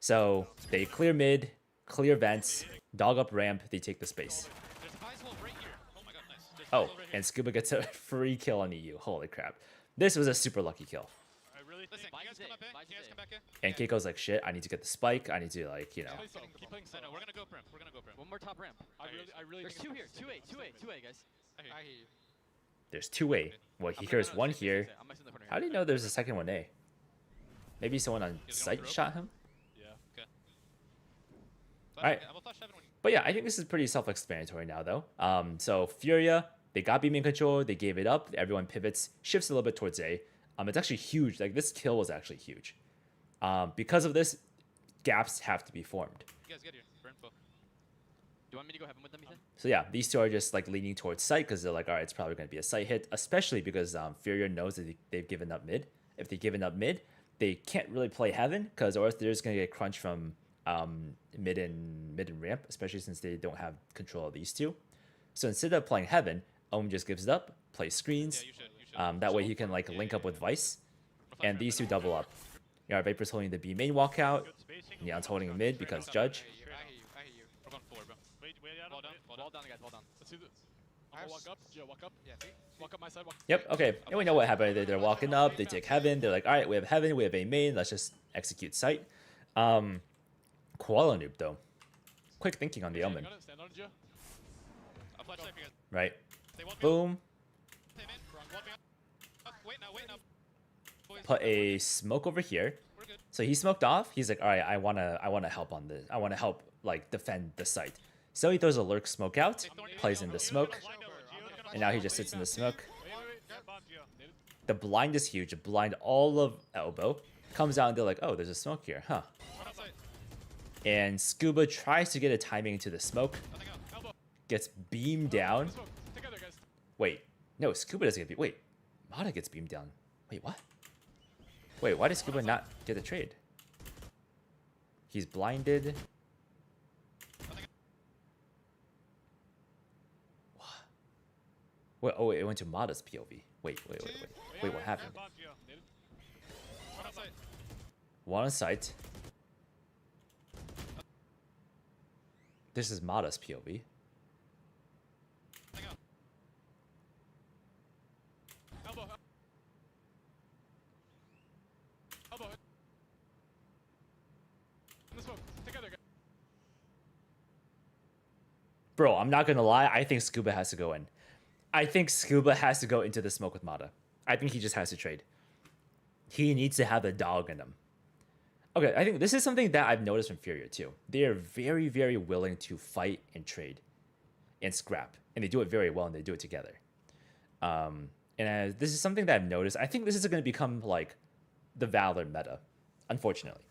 So they clear mid, clear vents, dog up ramp, they take the space. There's a Vice hole right here. Oh my god, nice. There's a Oh, Vice hole right and Scuba gets a free kill on EU. Holy crap. This was a super lucky kill. I really think. Listen, can you guys come up in? Can you guys come back in? And Keiko's like, shit, I need to get the spike. I need to, like, you know. Keep playing No, we're gonna go prim. We're gonna go prim. One more top ramp. I really There's think two here. 2A, guys. I hear you. There's two A. Well, he hears one here. How do you know there's a second one A? Maybe someone on site shot him? Yeah. Okay. Alright. I will flash heaven when you But yeah, I think this is pretty self-explanatory now, though. So Furia, they got beam in control, they gave it up. Everyone pivots, shifts a little bit towards A. It's actually huge. Like, this kill was actually huge. Because of this, gaps have to be formed. guys get here for info. Do you want me to go heaven with them, Ethan? So yeah, these two are just like leaning towards site because they're like, all right, it's probably going to be a site hit, especially because Furia knows that they've given up mid. If they've given up mid, they can't really play heaven because or else they're just going to get crunched from mid and ramp, especially since they don't have control of these two. So instead of playing heaven, just gives it up, plays screens. Yeah, you should. That way he can like link up with Vice, and these two double up. Yeah, Viper's holding the B main walkout. Neon's holding mid because Judge. I hear you. We're going forward, bro. Wait, out Wall of down, it. wall down, guys, wall down. Let's do this. I'm gonna walk up. Yeah, walk up. Yeah, see? Walk up my side. Walk. Yep, okay. And we know what happened. They're walking up, they take heaven. They're like, all right, we have heaven, we have a main. Let's just execute site. Koala noob, though. Quick thinking on the Omen. Stand on Geo. I'll flash safe, you guys. Right. They won't Boom. Stay in. Won't be up. Wait now. Boys, Put a smoke over here. we're good. So he smoked off. He's like, all right, I wanna help on this. I wanna help like defend the site. So he throws a lurk smoke out, plays in the smoke, and now he just sits in the smoke. The blind is huge. Blind all of elbow. Comes out and they're like, oh, there's a smoke here, huh? Run outside. And Scuba tries to get a timing into the smoke. Nothing out. Elbow. Gets beamed down. Smoke. Together, guys. Wait, no, Scuba doesn't get beamed. Wait, Mata gets beamed down. Wait, what? Wait, why does Scuba not get the trade? He's blinded. What? Wait, oh wait, it went to Mata's POV. Wait, what happened? Bomb Geo. Native. Run outside. One on site. This is Mata's POV. Nothing out. Elbow. Elbow. In the smoke. Together, guys. Bro, I'm not gonna lie, I think Scuba has to go in. I think Scuba has to go into the smoke with Mata. I think he just has to trade. He needs to have the dog in him. Okay, I think this is something that I've noticed from Furia too. They are very, very willing to fight and trade and scrap. And they do it very well and they do it together. This is something that I've noticed. I think this is going to become like the Valor meta, unfortunately.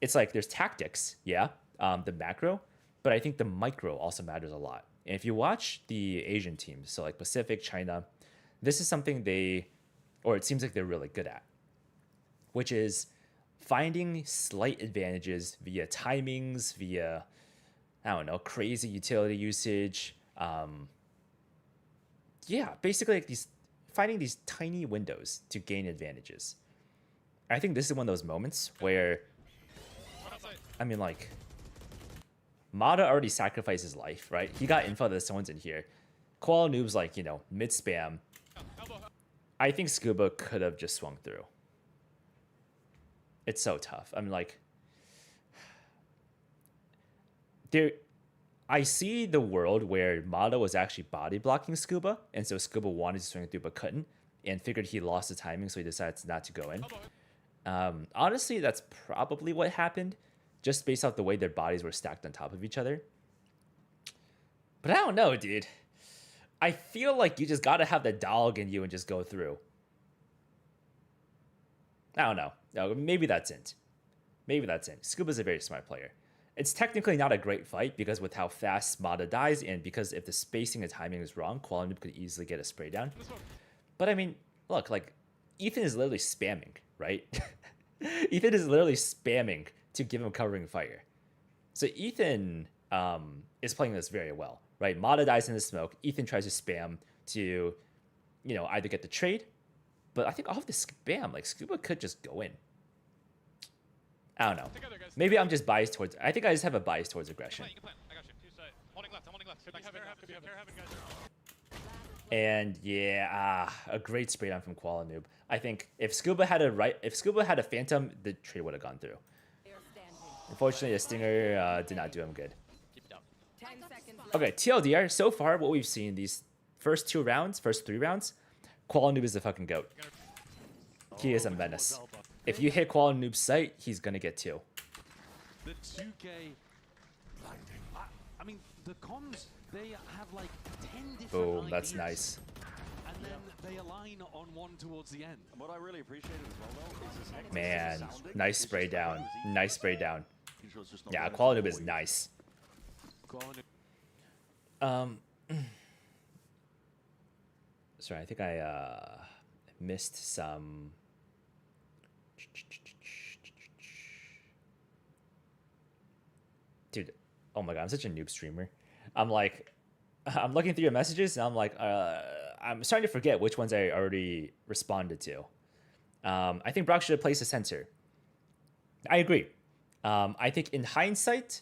It's like there's tactics, yeah, the macro, but I think the micro also matters a lot. And if you watch the Asian teams, so like Pacific, China, this is something it seems like they're really good at, which is finding slight advantages via timings, via, I don't know, crazy utility usage. Yeah, basically like finding these tiny windows to gain advantages. I think this is one of those moments where, Run outside. I mean, like, Mata already sacrificed his life, right? He got info that someone's in here. Koala Noob's like, mid spam. Elbow. I think Scuba could have just swung through. It's so tough. I mean, like, I see the world where Mata was actually body blocking Scuba, and so Scuba wanted to swing through but couldn't, and figured he lost the timing, so he decided not to go in. Elbow. Honestly, that's probably what happened, just based off the way their bodies were stacked on top of each other. But I don't know, dude. I feel like you just gotta have the dog in you and just go through. I don't know. No, maybe that's it. Maybe that's it. Scuba's a very smart player. It's technically not a great fight because with how fast Mata dies and because if the spacing and timing is wrong, Koala Noob could easily get a spray down. But I mean, look, like, Ethan is literally spamming, right? Ethan is literally spamming to give him covering fire. So Ethan is playing this very well, right? Mata dies in the smoke. Ethan tries to spam to, either get the trade, but I think off the spam, like, Scuba could just go in. I don't know. Together, guys. Maybe I'm just biased towards... I think I just have a bias towards aggression. You can plan. I got you. Two side. I'm holding left. Could be heaven. Could be heaven, guys. And yeah, a great spray down from Koala Noob. I think if Scuba had a Phantom, the trade would have gone through. Player standing. Unfortunately, the Stinger did not do him good. Keep it down. 10 seconds. Okay, TLDR, so far what we've seen these first three rounds, Koala Noob is the fucking goat. He is a menace. If you hit Koala Noob's sight, he's gonna get 2. The 2K. I mean, the comms, they have like 10 different Boom, that's ideas, nice. And then they align on one towards the end. And what I really appreciated as well, though, is his hectic Man, sounding. nice It's spray just down. like easy. Nice spray down. Making sure it's just not Yeah, running Koala Noob is forward. nice. Koala Sorry, I think I missed some. Dude, oh my god, I'm such a noob streamer. I'm like, I'm looking through your messages and I'm like, I'm starting to forget which ones I already responded to. I think Brock should have placed a sensor. I agree. I think in hindsight,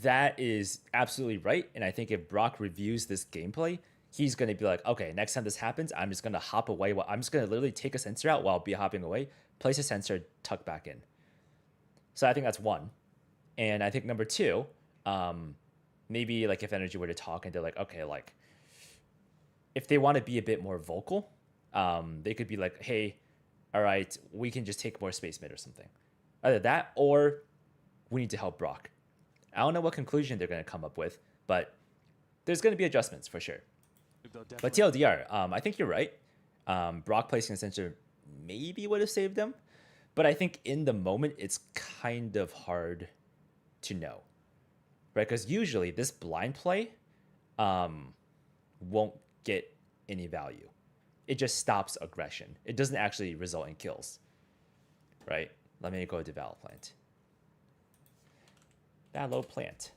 that is absolutely right. And I think if Brock reviews this gameplay, he's going to be like, okay, next time this happens, I'm just going to hop away. I'm just going to literally take a sensor out while be hopping away, place a sensor, tuck back in. So I think that's one. And I think number 2, maybe like if NRG were to talk and they're like, okay, like if they want to be a bit more vocal, they could be like, hey, all right, we can just take more space mid or something. Either that or we need to help Brock. I don't know what conclusion they're going to come up with, but there's going to be adjustments for sure. But TLDR, I think you're right. Brock placing a sensor maybe would have saved them, but I think in the moment it's kind of hard to know, right? Because usually this blind play won't get any value. It just stops aggression. It doesn't actually result in kills, right? Let me go to Valor Plant. Valor Plant.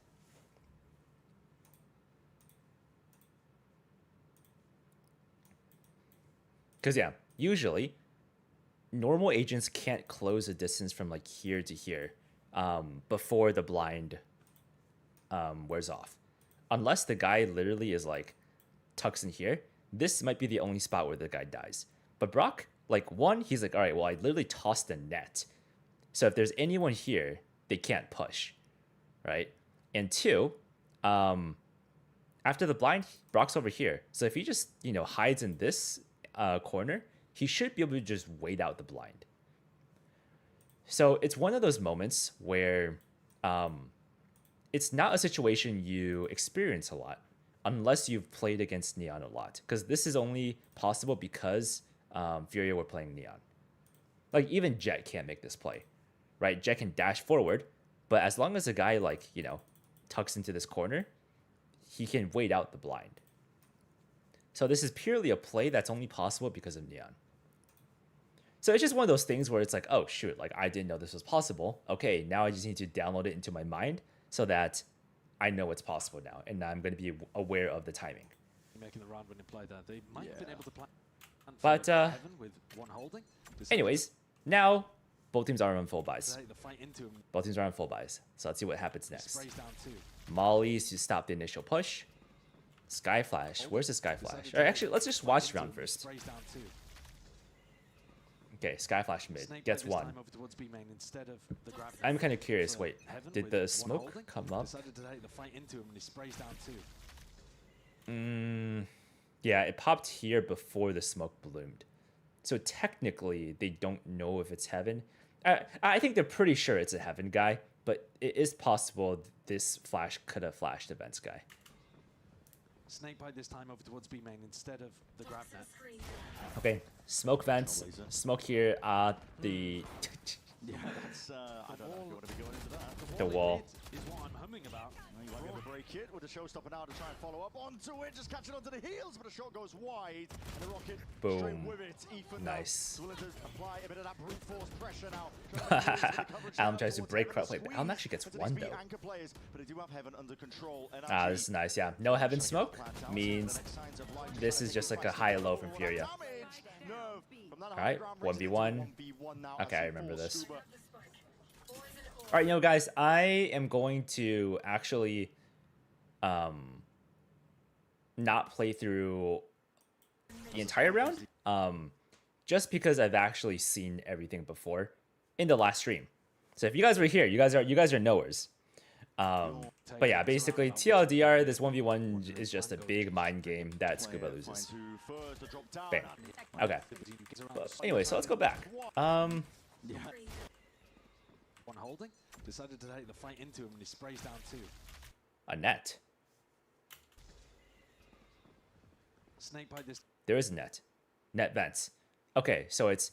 Because yeah, usually normal agents can't close a distance from like here to here before the blind wears off. Unless the guy literally is like tucks in here, this might be the only spot where the guy dies. But Brock, like one, he's like, all right, well, I literally tossed the net. So if there's anyone here, they can't push, right? And 2, after the blind, Brock's over here. So if he just, hides in this corner, he should be able to just wait out the blind. So it's one of those moments where it's not a situation you experience a lot unless you've played against Neon a lot, because this is only possible because Furia were playing Neon. Like even Jet can't make this play, right? Jet can dash forward, but as long as a guy like, tucks into this corner, he can wait out the blind. So this is purely a play that's only possible because of Neon. So it's just one of those things where it's like, oh shoot, like I didn't know this was possible. Okay, now I just need to download it into my mind so that I know it's possible now, and I'm going to be aware of the timing. Making the round when they play that, they might have been able to play. But Heaven with one holding. anyways, now both teams are on full buys. The fight into him. Both teams are on full buys. So let's see what happens next. Sprays down 2. Molly's to stop the initial push. Sky Flash. Where's the Sky Flash? Or actually, let's just watch the round first. Sprays down 2. Okay, Sky Flash mid Snake gets this 1. time over towards B main instead of the grab. I'm kind of curious. Wait, Heaven did with the one smoke holding. come up? Decided to take the fight into him and he sprays down 2. Yeah, it popped here before the smoke bloomed. So technically, they don't know if it's Heaven. I think they're pretty sure it's a Heaven guy, but it is possible this flash could have flashed the Vents guy. Snake bite this time over towards B main instead of the grab net. Okay, smoke vents, smoke here at the Yeah, that's, I don't know if you want to be going into that. the wall. Is what I'm humming about. You might be able to break it with a showstopper now to try and follow up onto it. Just catching onto the heels, but a shot goes wide. And the rocket straight Boom. with it. Ethan Nice. now willing to apply a bit of that brute force pressure now. Alan tries to break crowd. Wait, Alan actually gets 1 though. Anchor players, but they do have Heaven under control. Ah, this is nice. Yeah, no Heaven smoke means this is just like a high low from Furia. All right, 1v1. Okay, I remember this. All right, guys, I am going to actually not play through the entire round, just because I've actually seen everything before in the last stream. So if you guys were here, you guys are knowers. But yeah, basically TLDR, this 1v1 is just a big mind game that Scuba loses. Bam. Okay. But anyway, so let's go back. One holding decided to take the fight into him, and he sprays down 2. A net. Snakebite this. There is a net. Net vents. Okay, so it's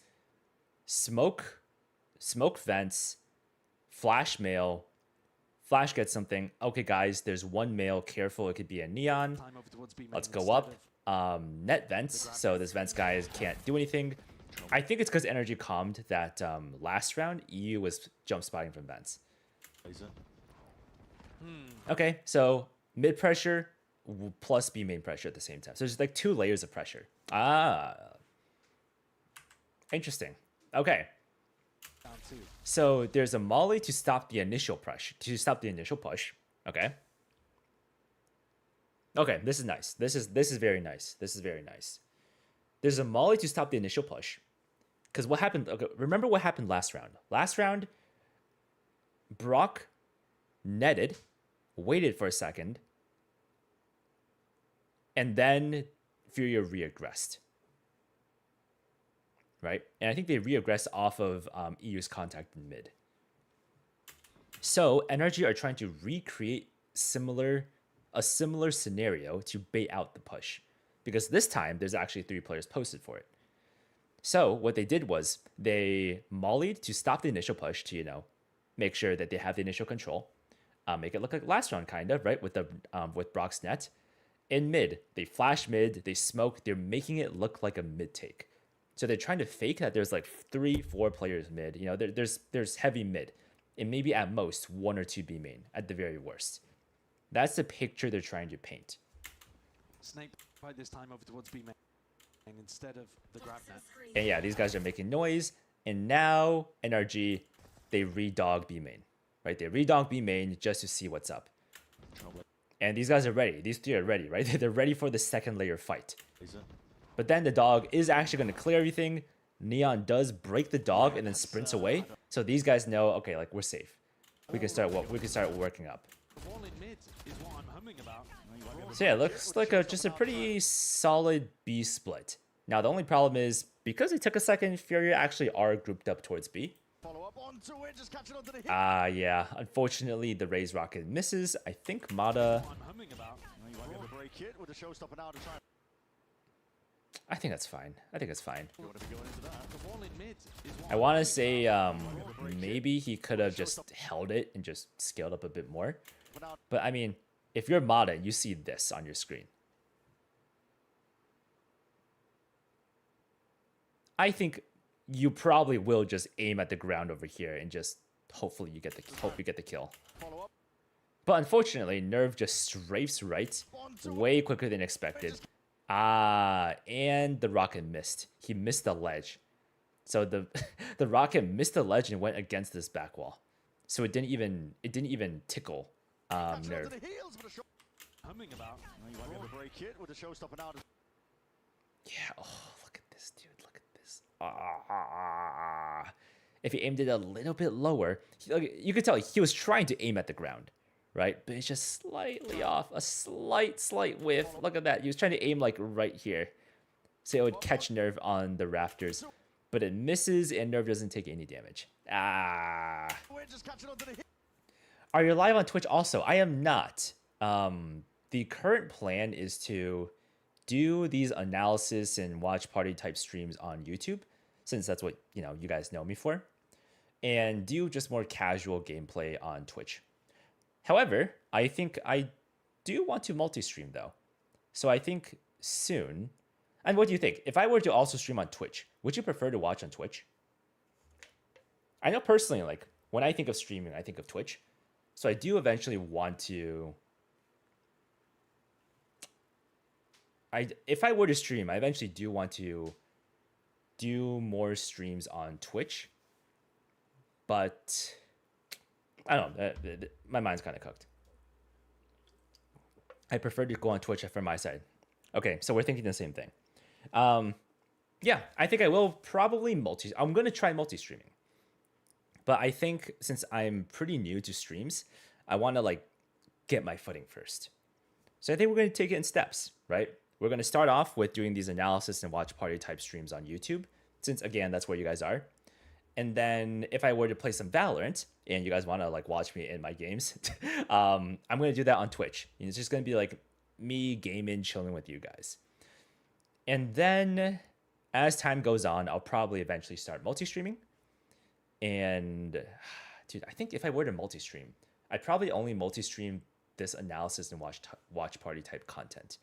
smoke vents, flash mail, flash gets something. Okay, guys, there's one mail. Careful, it could be a neon. Time over towards B main Let's go instead up. of- Net vents. So this vents guy can't do anything. I think it's because NRG calmed that last round EU was jump spotting from vents. Okay, so mid pressure plus B main pressure at the same time. So there's like 2 layers of pressure. Ah, interesting. Okay, down 2. so there's a molly to stop the initial push. Okay. Okay, this is nice. This is very nice. This is very nice. There's a molly to stop the initial push. Because what happened? Okay, remember what happened last round? Last round, Brock netted, waited for a second, and then Furia reaggressed. Right? And I think they reaggressed off of EU's contact in mid. So NRG are trying to recreate a similar scenario to bait out the push. Because this time, there's actually 3 players posted for it. So what they did was they mollied to stop the initial push to, make sure that they have the initial control. Make it look like last round, kind of, right? With Brock's net. In mid, they flash mid, they smoke, they're making it look like a mid take. So they're trying to fake that there's like 3-4 players mid. There's heavy mid. And maybe at most 1 or 2 B main at the very worst. That's the picture they're trying to paint. Snakebite this time over towards B main instead of the grab net. And yeah, these guys are making noise. And now NRG, they redog B main. Right? They redog B main just to see what's up. And these guys are ready. These 3 are ready, right? They're ready for the second layer fight. But then the dog is actually going to clear everything. Neon does break the dog and then sprints away. So these guys know, okay, like we're safe. We can start working up. The wall in mid is what I'm humming about. So yeah, it looks like just a pretty solid B split. Now the only problem is because it took a second, Furia actually are grouped up towards B. Yeah. Unfortunately, the Raze rocket misses. I think Mata. I'm humming about. I think that's fine. I think it's fine. The wall in mid is what I want to say maybe he could have just held it and just scaled up a bit more. But I mean, if you're Mata, you see this on your screen. I think you probably will just aim at the ground over here and just hopefully you get the kill. But unfortunately, Nerve just strafes right way quicker than expected. And the rocket missed. He missed the ledge. So the the rocket missed the ledge and went against this back wall. So it didn't even tickle Nerve. humming about. Yeah, oh, look at this, dude. Look at this. If he aimed it a little bit lower, you could tell he was trying to aim at the ground, right? But it's just slightly off, a slight whiff. Look at that. He was trying to aim like right here. So it would catch Nerve on the rafters. But it misses and Nerve doesn't take any damage. Are you live on Twitch also? I am not. The current plan is to do these analysis and watch party type streams on YouTube, since that's what you guys know me for, and do just more casual gameplay on Twitch. However, I think I do want to multi-stream though. So I think soon. And what do you think? If I were to also stream on Twitch, would you prefer to watch on Twitch? I know personally, like when I think of streaming, I think of Twitch. So I do eventually want to. If I were to stream, I eventually do want to do more streams on Twitch. But I don't know. My mind's kind of cooked. I prefer to go on Twitch from my side. Okay, so we're thinking the same thing. Yeah, I think I will probably I'm going to try multi-streaming. But I think since I'm pretty new to streams, I want to like get my footing first. So I think we're going to take it in steps, right? We're going to start off with doing these analysis and watch party type streams on YouTube, since again, that's where you guys are. And then if I were to play some Valorant and you guys want to like watch me in my games, I'm going to do that on Twitch. It's just going to be like me gaming, chilling with you guys. And then as time goes on, I'll probably eventually start multi-streaming. And dude, I think if I were to multi-stream, I'd probably only multi-stream this analysis and watch party type content.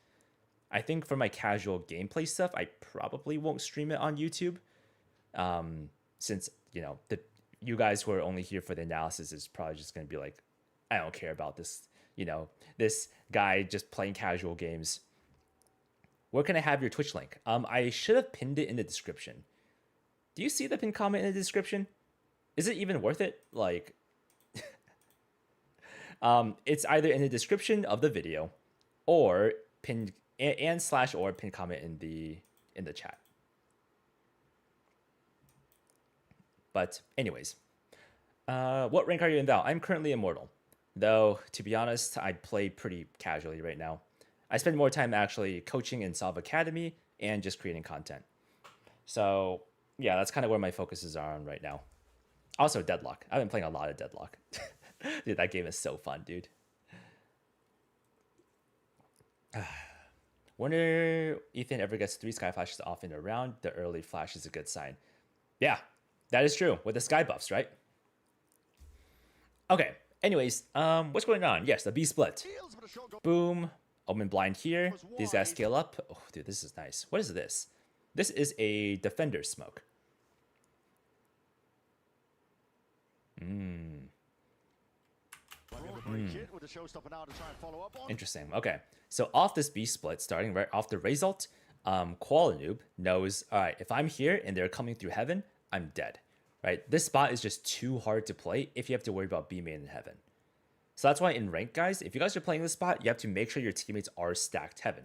I think for my casual gameplay stuff, I probably won't stream it on YouTube. Since, you know, you guys who are only here for the analysis is probably just going to be like, I don't care about this, you know, this guy just playing casual games. Where can I have your Twitch link? I should have pinned it in the description. Do you see the pinned comment in the description? Is it even worth it? Like, it's either in the description of the video or pinned or pinned comment in the chat. But anyways, what rank are you in Val? I'm currently Immortal. Though, to be honest, I play pretty casually right now. I spend more time actually coaching in Salve Academy and just creating content. So, yeah, that's kind of where my focuses are on right now. Also, Deadlock. I've been playing a lot of Deadlock. Dude, that game is so fun, dude. Wonder Ethan ever gets 3 sky flashes off in a round. The early flash is a good sign. Yeah, that is true with the sky buffs, right? Okay. Anyways, what's going on? Yes, the B split. Boom. Omen blind here. These guys scale up. Oh, dude, this is nice. What is this? This is a defender smoke. Interesting. Okay. So off this B split, starting right off the result, Koala Noob knows, all right, if I'm here and they're coming through heaven, I'm dead. Right? This spot is just too hard to play if you have to worry about B main in heaven. So that's why in rank, guys, if you guys are playing this spot, you have to make sure your teammates are stacked heaven.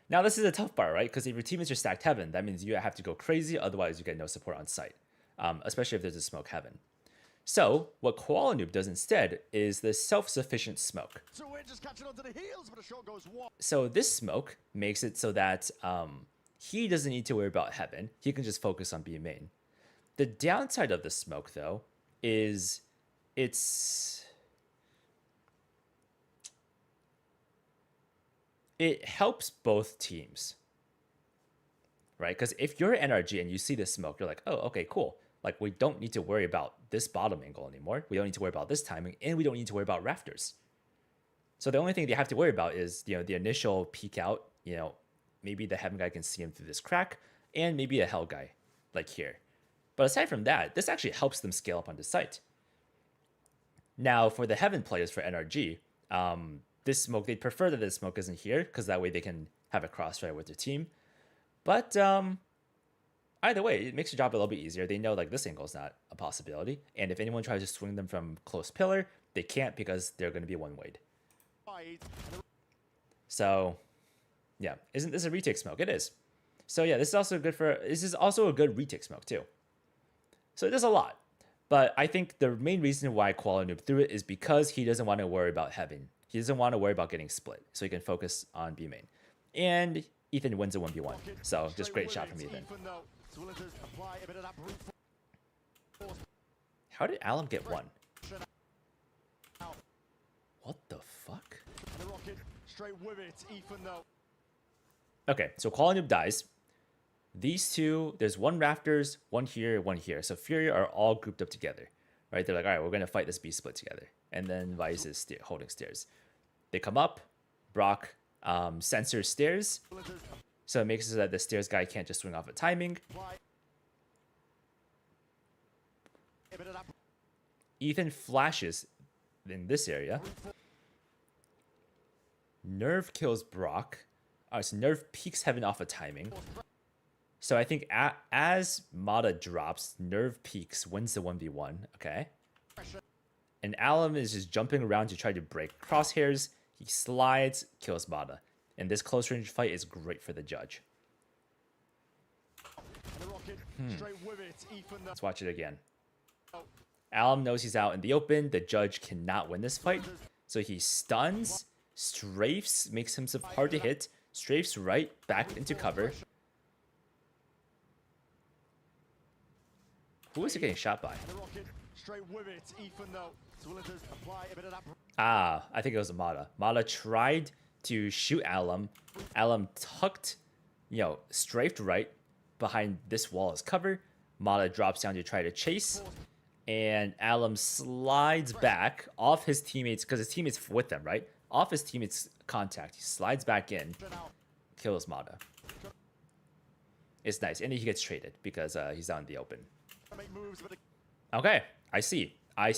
Now, this is a tough part, right? Because if your teammates are stacked heaven, that means you have to go crazy. Otherwise, you get no support on site, especially if there's a smoke heaven. So what Koala Noob does instead is the self-sufficient smoke. So we're just catching onto the heels, but a shot goes wide. So this smoke makes it so that he doesn't need to worry about heaven. He can just focus on B main. The downside of the smoke, though, is it helps both teams, right? Because if you're NRG and you see this smoke, you're like, oh, okay, cool. Like, we don't need to worry about this bottom angle anymore. We don't need to worry about this timing, and we don't need to worry about rafters. So the only thing they have to worry about is, you know, the initial peek out, you know, maybe the heaven guy can see him through this crack, and maybe a hell guy, like here. But aside from that, this actually helps them scale up onto site. Now, for the heaven players for NRG, this smoke, they prefer that this smoke isn't here, because that way they can have a crossfire with their team. But either way, it makes your job a little bit easier. They know like this angle is not a possibility. And if anyone tries to swing them from close pillar, they can't because they're going to be one-wayed. So, yeah, isn't this a retake smoke? It is. So yeah, this is also a good retake smoke too. So it does a lot. But I think the main reason why Koala Noob threw it is because he doesn't want to worry about heaven. He doesn't want to worry about getting split, so he can focus on B main. And Ethan wins a 1v1. So just great shot from Ethan. How did Alum get 1? What the fuck? Okay, so Koala Noob dies. These two, there's one rafters, one here, one here. So Fury are all grouped up together, right? They're like, all right, we're going to fight this B split together. And then Vice is holding stairs. They come up, Brock censors stairs. So it makes it so that the stairs guy can't just swing off at timing. Ethan flashes in this area. Nerve kills Brock. So Nerve peeks heaven off of timing. So I think as Mata drops, Nerve peaks, wins the 1v1. Okay. And Alum is just jumping around to try to break crosshairs. He slides, kills Mata. And this close range fight is great for the judge. Let's watch it again. Alum knows he's out in the open. The judge cannot win this fight. So he stuns, strafes, makes himself hard to hit, strafes right, back into cover. Who is he getting shot by? Ah, I think it was Mata. Mata tried to shoot Alum. Alum tucked, strafed right behind this wall as cover. Mata drops down to try to chase. And Alum slides back off his teammates, because his teammates with them, right? Off his teammates' contact. He slides back in, kills Mata. It's nice. And he gets traded because he's out in the open. Okay, I see. Alum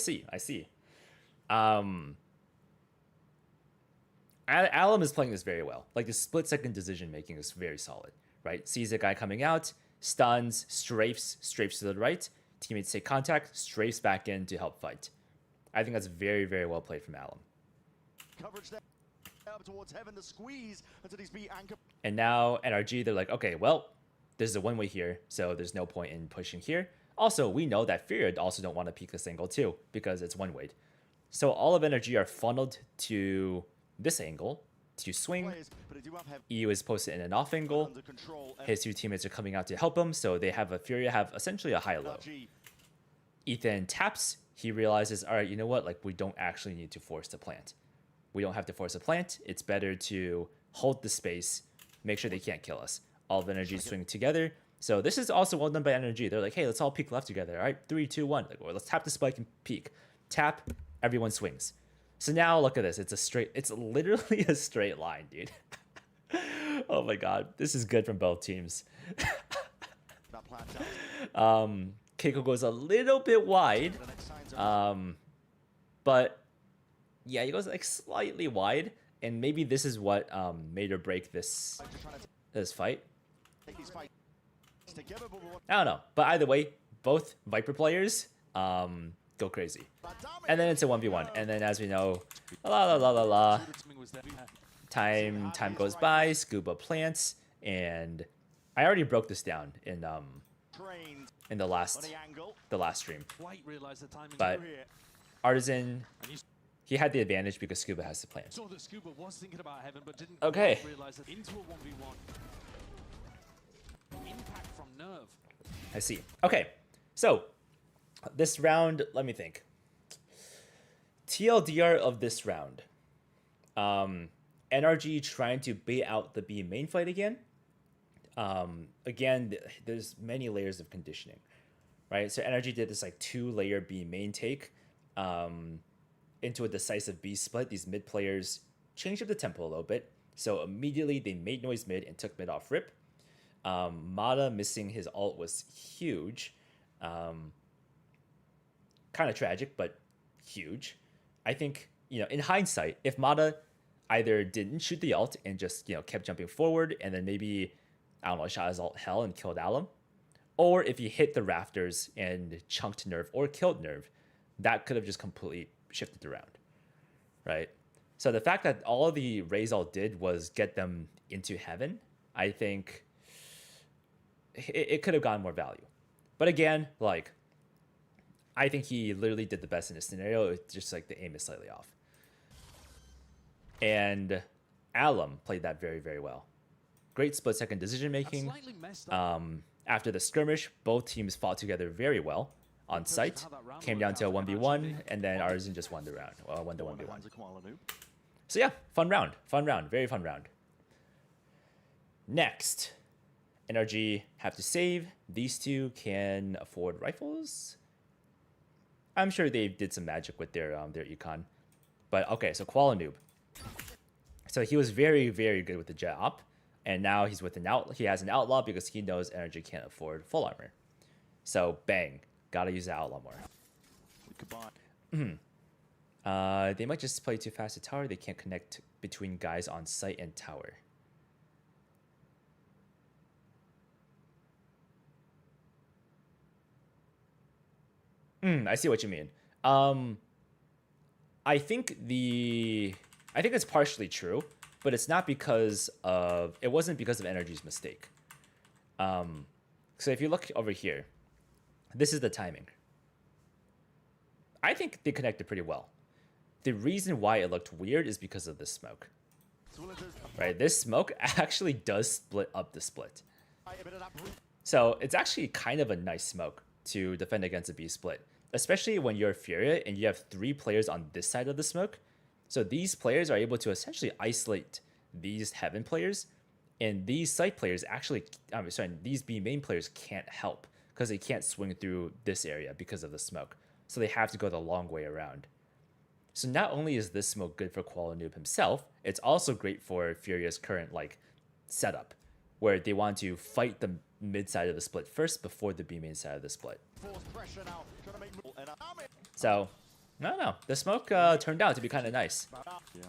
is playing this very well. Like, the split-second decision making is very solid, right? Sees a guy coming out, stuns, strafes to the right. Teammates take contact, strafes back in to help fight. I think that's very, very well played from Alum. And now NRG, they're like, okay, well, there's a one-way here, so there's no point in pushing here. Also, we know that FUR also don't want to peek this angle too, because it's one-way. So all of NRG are funneled to this angle to swing. EU is posted in an off angle. His two teammates are coming out to help him, so they have essentially a high-low. Ethan taps. He realizes, all right, you know what? Like, we don't actually need to force the plant. We don't have to force a plant. It's better to hold the space, make sure they can't kill us. All of NRG swing together. So this is also well done by NRG. They're like, hey, let's all peek left together. All right, 3, 2, 1. Like, well, let's tap the spike and peek. Tap, everyone swings. So now look at this. It's literally a straight line, dude. Oh my god, this is good from both teams. Keiko goes a little bit wide, but yeah, he goes like slightly wide, and maybe this is what made or break this fight. I don't know, but either way, both Viper players go crazy. And then it's a 1v1, and then as we know, time goes by, Scuba plants, and I already broke this down in the last stream. But Artisan, he had the advantage because Scuba has the plant. Okay. I see. Okay, so this round, let me think. TLDR of this round. NRG trying to bait out the B main fight again. Again, there's many layers of conditioning, right? So NRG did this like 2-layer B main take into a decisive B split. These mid players changed up the tempo a little bit. So immediately they made noise mid and took mid off rip. Mata missing his ult was huge. Kind of tragic, but huge. I think, in hindsight, if Mata either didn't shoot the ult and just, kept jumping forward and then maybe, I don't know, shot his ult hell and killed Alum, or if he hit the rafters and chunked Nerve or killed Nerve, that could have just completely shifted around, right? So the fact that all the Raze ult did was get them into heaven, I think it could have gotten more value. But again, like, I think he literally did the best in this scenario. It's just like the aim is slightly off. And Alum played that very, very well. Great split-second decision making. After the skirmish, both teams fought together very well on site. Came down to a 1v1, and then Artisan just won the round. Well, won the 1v1. So yeah, fun round. Very fun round. Next, NRG have to save. These two can afford rifles. I'm sure they did some magic with their econ. But okay, so Koala Noob. So he was very, very good with the jet op. And now he's with he has an outlaw because he knows NRG can't afford full armor. So bang, gotta use the outlaw more. They might just play too fast to tower. They can't connect between guys on site and tower. I see what you mean. I think it's partially true, but it's not because of, it wasn't because of NRG's mistake. So if you look over here, this is the timing. I think they connected pretty well. the reason why it looked weird is because of the smoke. So will it just Right, this smoke actually does split up the split. apply a bit of that brute So it's actually kind of a nice smoke to defend against a B split, especially when you're Furia and you have 3 players on this side of the smoke. So these players are able to essentially isolate these Heaven players, and these site players actually, I'm sorry, these B main players can't help because they can't swing through this area because of the smoke. So they have to go the long way around. So not only is this smoke good for Koala Noob himself, it's also great for Furia's current like setup, where they want to fight the mid side of the split first before the B main side of the split. force pressure now, trying to make and So, no, the smoke turned out to be kind of nice. yeah.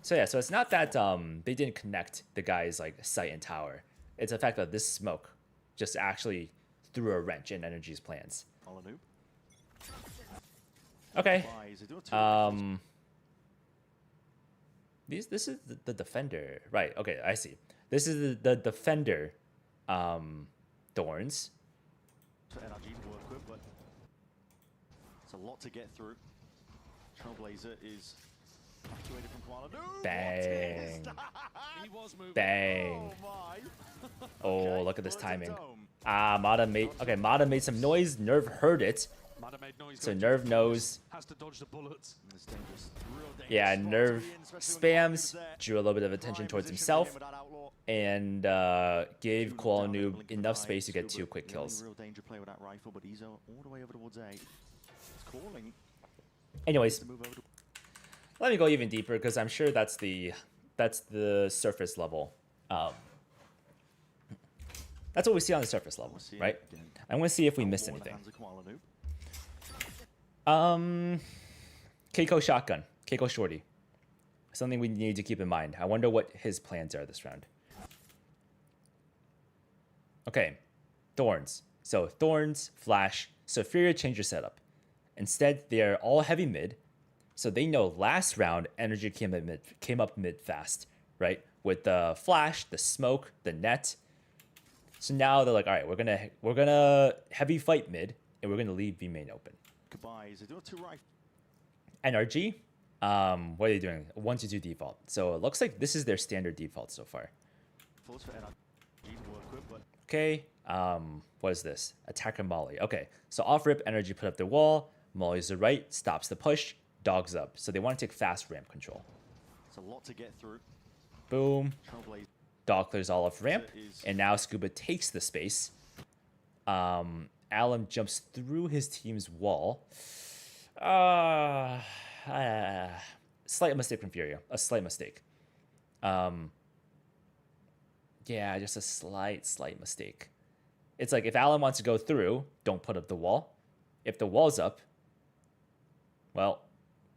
So yeah, so it's not that they didn't connect the guys like site and tower. It's the fact that this smoke just actually threw a wrench in NRG's plans. Koala Noob. Okay. Buys, they do a two This is the defender, right? Okay, I see. This is the defender, Thorns. for NRG to work with, but it's a lot to get through. Trailblazer is evacuated from Koala Noob. Bang, He was moving. bang. Oh my. Oh, look at this Bullets at timing. dome. Mada made some noise. Nerve heard it, Might have made noise so going Nerve through. knows. Has to dodge the bullets. It's dangerous. Real dangerous Yeah, spot to Nerve be in, especially when spams, Koala Noob's there. drew a little bit of attention Prime towards position for him himself, with that outlaw. and gave Two Koala down, Noob blink for enough five. space to get Scuba, 2 quick the only kills. real danger player with that rifle, but he's all the way over towards A. It's calling Anyways, to move over to let me go even deeper because I'm sure that's the surface level. That's what we see on the surface level, We'll see right? again. I want to see if we More missed in the anything. hands of Koala Noob. Keiko shotgun, Keiko shorty. Something we need to keep in mind. I wonder what his plans are this round. Okay, Thorns. So Thorns, Flash, so Furia changed your setup. Instead, they are all heavy mid. So they know last round NRG came up mid fast, right? With the Flash, the smoke, the net. So now they're like, all right, we're gonna heavy fight mid, and we're gonna leave B main open. Goodbyes. They do a 2 rifle. NRG, what are they doing? 1-2 default. So it looks like this is their standard default so far. For NRG to work with, but Okay, what is this? Attacker Molly. Okay, so off rip, NRG put up the wall. Molly's the right, stops the push, dogs up. So they want to take fast ramp control. it's a lot to get through. Boom. Trailblazer Dog clears all off ramp, and now Scuba takes the space. Alum jumps through his team's wall. Slight mistake from Furia. A slight mistake. Yeah, just a slight mistake. It's like if Alum wants to go through, don't put up the wall. If the wall's up, well,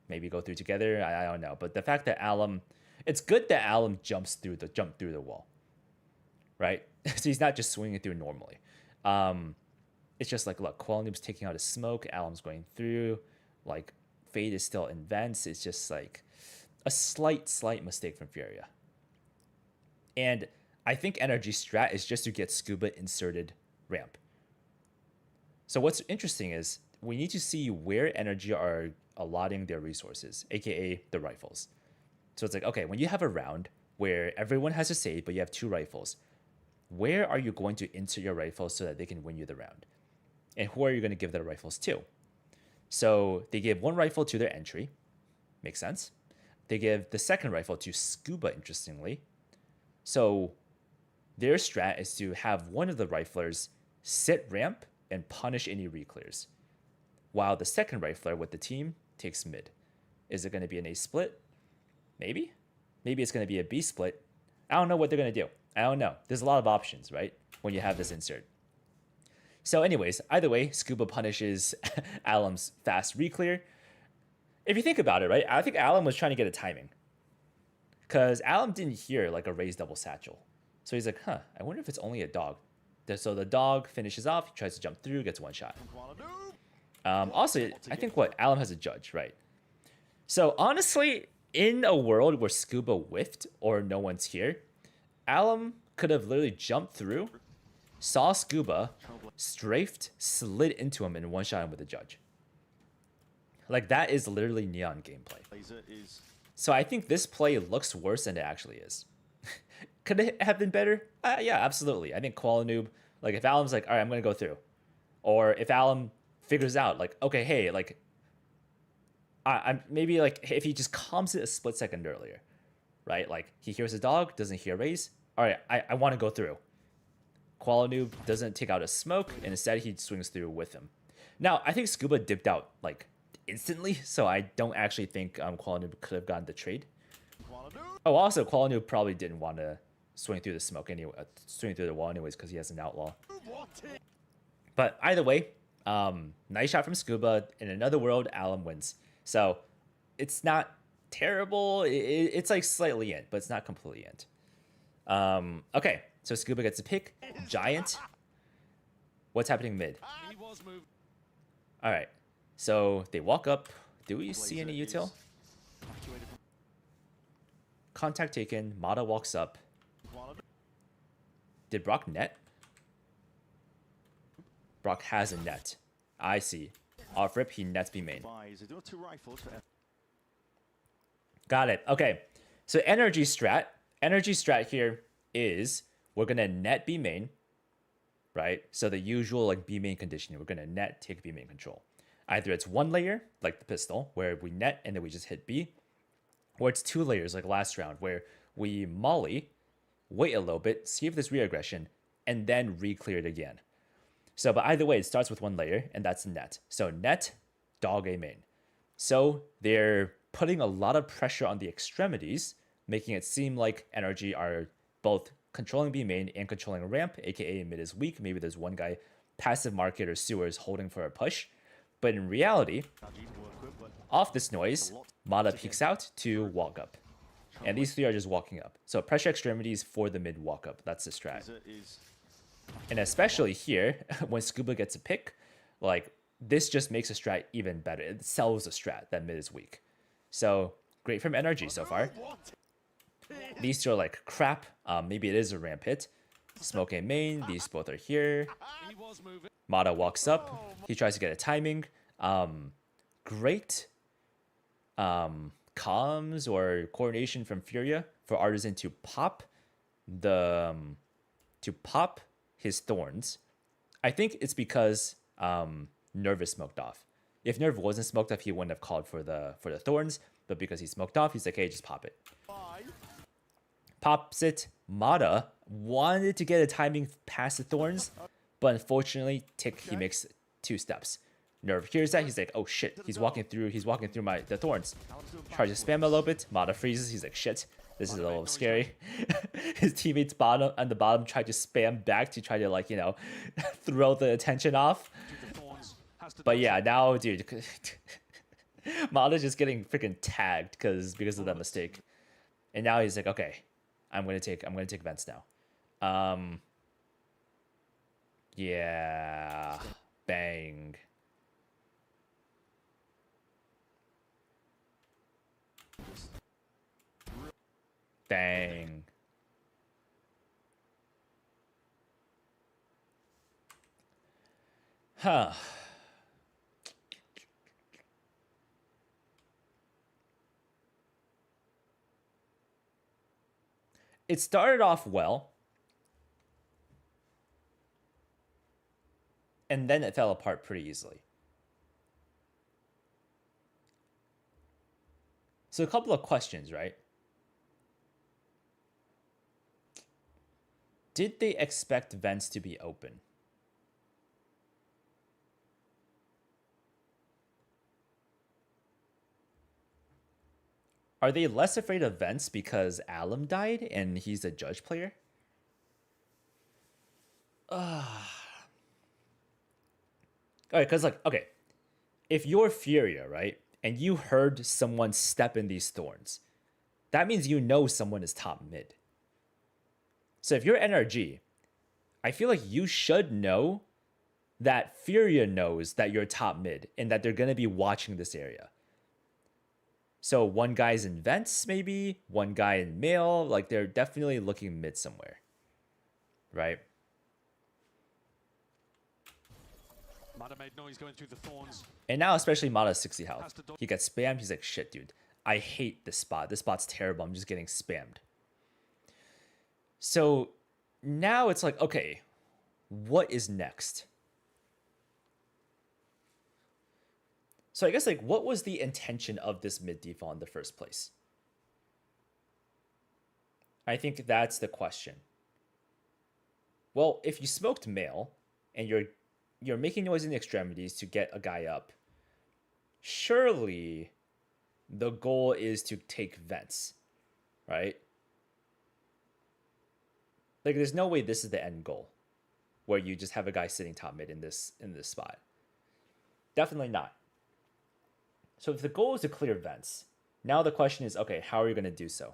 maybe go through together. I don't know. But the fact that Alum, it's good that Alum jump through the wall, right? So he's not just swinging through normally. It's just like, look, Koala Noob's taking out his smoke. Alum's going through. Like, Fade is still in vents. It's just like a slight mistake from Furia. And I think NRG strat is just to get Scuba inserted ramp. So what's interesting is we need to see where NRG are allotting their resources, aka the rifles. So it's like, okay, when you have a round where everyone has a save, but you have 2 rifles, where are you going to insert your rifles so that they can win you the round? And who are you going to give the rifles to? So they give 1 rifle to their entry. Makes sense. They give the second rifle to Scuba, interestingly. So their strat is to have one of the riflers sit ramp and punish any reclears, while the second rifler with the team takes mid. Is it going to be an A split? Maybe. Maybe it's going to be a B split. I don't know what they're going to do. I don't know. There's a lot of options, right? When you have this insert. So anyways, either way, Scuba punishes Alum's fast reclear. If you think about it, right? I think Alum was trying to get a timing. Because Alum didn't hear like a raised double satchel. So he's like, I wonder if it's only a dog. So the dog finishes off, he tries to jump through, gets 1 shot. Koala Noob. Also, I think Alum has a judge, right? So honestly, in a world where Scuba whiffed or no one's here, Alum could have literally jumped through, saw Scuba, strafed, slid into him, and 1-shot him with a judge. Like, that is literally Neon gameplay. Laser is So I think this play looks worse than it actually is. Could it have been better? Yeah, absolutely. I think Noob, like, if Alum's like, all right, I'm going to go through. Or if Alum figures out, like, okay, hey, like, I'm maybe, like, if he just calms it a split second earlier, right? Like, he hears a dog, doesn't hear raise. All right, I want to go through. Noob doesn't take out a smoke, and instead he swings through with him. Now, I think Scuba dipped out, like, instantly, so I don't actually think Noob could have gotten the trade. Oh, also, Noob probably didn't want to swing through the smoke anyway, swing through the wall anyways, because he has an outlaw. But either way, nice shot from Scuba. In another world, Alum wins. So it's not terrible. It's like slightly in, but it's not completely in. Okay, so Scuba gets a pick. Giant. What's happening mid? All right, so they walk up. Do we see any util? Contact taken. Mata walks up. Did Brock net? Brock has a net. I see. Off rip, he nets B main. Got it. Okay. So NRG strat. NRG strat here is we're going to net B main, right? So the usual like B main conditioning. We're going to net, take B main control. Either it's one layer, like the pistol, where we net and then we just hit B, or it's two layers, like last round, where we molly, wait a little bit, see if there's re-aggression, and then re-clear it again. So, but either way, it starts with one layer, and that's net. So net, dog A main. So they're putting a lot of pressure on the extremities, making it seem like NRG are both controlling B main and controlling ramp, aka mid is weak. Maybe there's one guy, passive market or sewers, holding for a push. But in reality, off this noise, Mata peeks out to walk up. And these three are just walking up. So pressure extremities for the mid walk up. That's the strat. And especially here, when Scuba gets a pick, like, this just makes a strat even better. It sells a strat that mid is weak. So great from NRG so far. These two are like crap. Maybe it is a ramp hit. Smoke and main. These both are here. Mata walks up. He tries to get a timing. Great comms or coordination from Furia for Artisan to pop his thorns. I think it's because Nerv is smoked off. If Nerv wasn't smoked off, he wouldn't have called for the thorns. But because he's smoked off, he's like, hey, just pop it. Pops it. Mata wanted to get a timing past the thorns, but unfortunately, he makes 2 steps. Nerv hears that, he's like, oh shit, he's walking through the thorns. Tries to spam a little bit. Mata freezes, he's like, shit, this is a little scary. His teammates on the bottom tried to spam back to try to, like, you know, throw the attention off. But yeah, now, dude, Mata's just getting freaking tagged because of that mistake. And now he's like, okay, I'm gonna take vents now. Yeah, bang. Bang. Huh. It started off well, and then it fell apart pretty easily. So a couple of questions, right? Did they expect vents to be open? Are they less afraid of vents because Alum died and he's a judge player? Alright, because, like, okay, if you're Furia, right, and you heard someone step in these thorns, that means you know someone is top mid. So if you're NRG, I feel like you should know that Furia knows that you're top mid and that they're going to be watching this area. So one guy's in vents, maybe, one guy in male, like they're definitely looking mid somewhere, right? Mada made noise going through the thorns. And now, especially Mada's 60 health. He gets spammed. He's like, shit, dude. I hate this spot. This spot's terrible. I'm just getting spammed. So now it's like, okay, what is next? So I guess, like, what was the intention of this mid default in the first place? I think that's the question. Well, if you smoked male and you're making noise in the extremities to get a guy up, surely the goal is to take vents, right? Like, there's no way this is the end goal, where you just have a guy sitting top mid in this spot. Definitely not. So if the goal is to clear vents, now the question is, okay, how are you going to do so?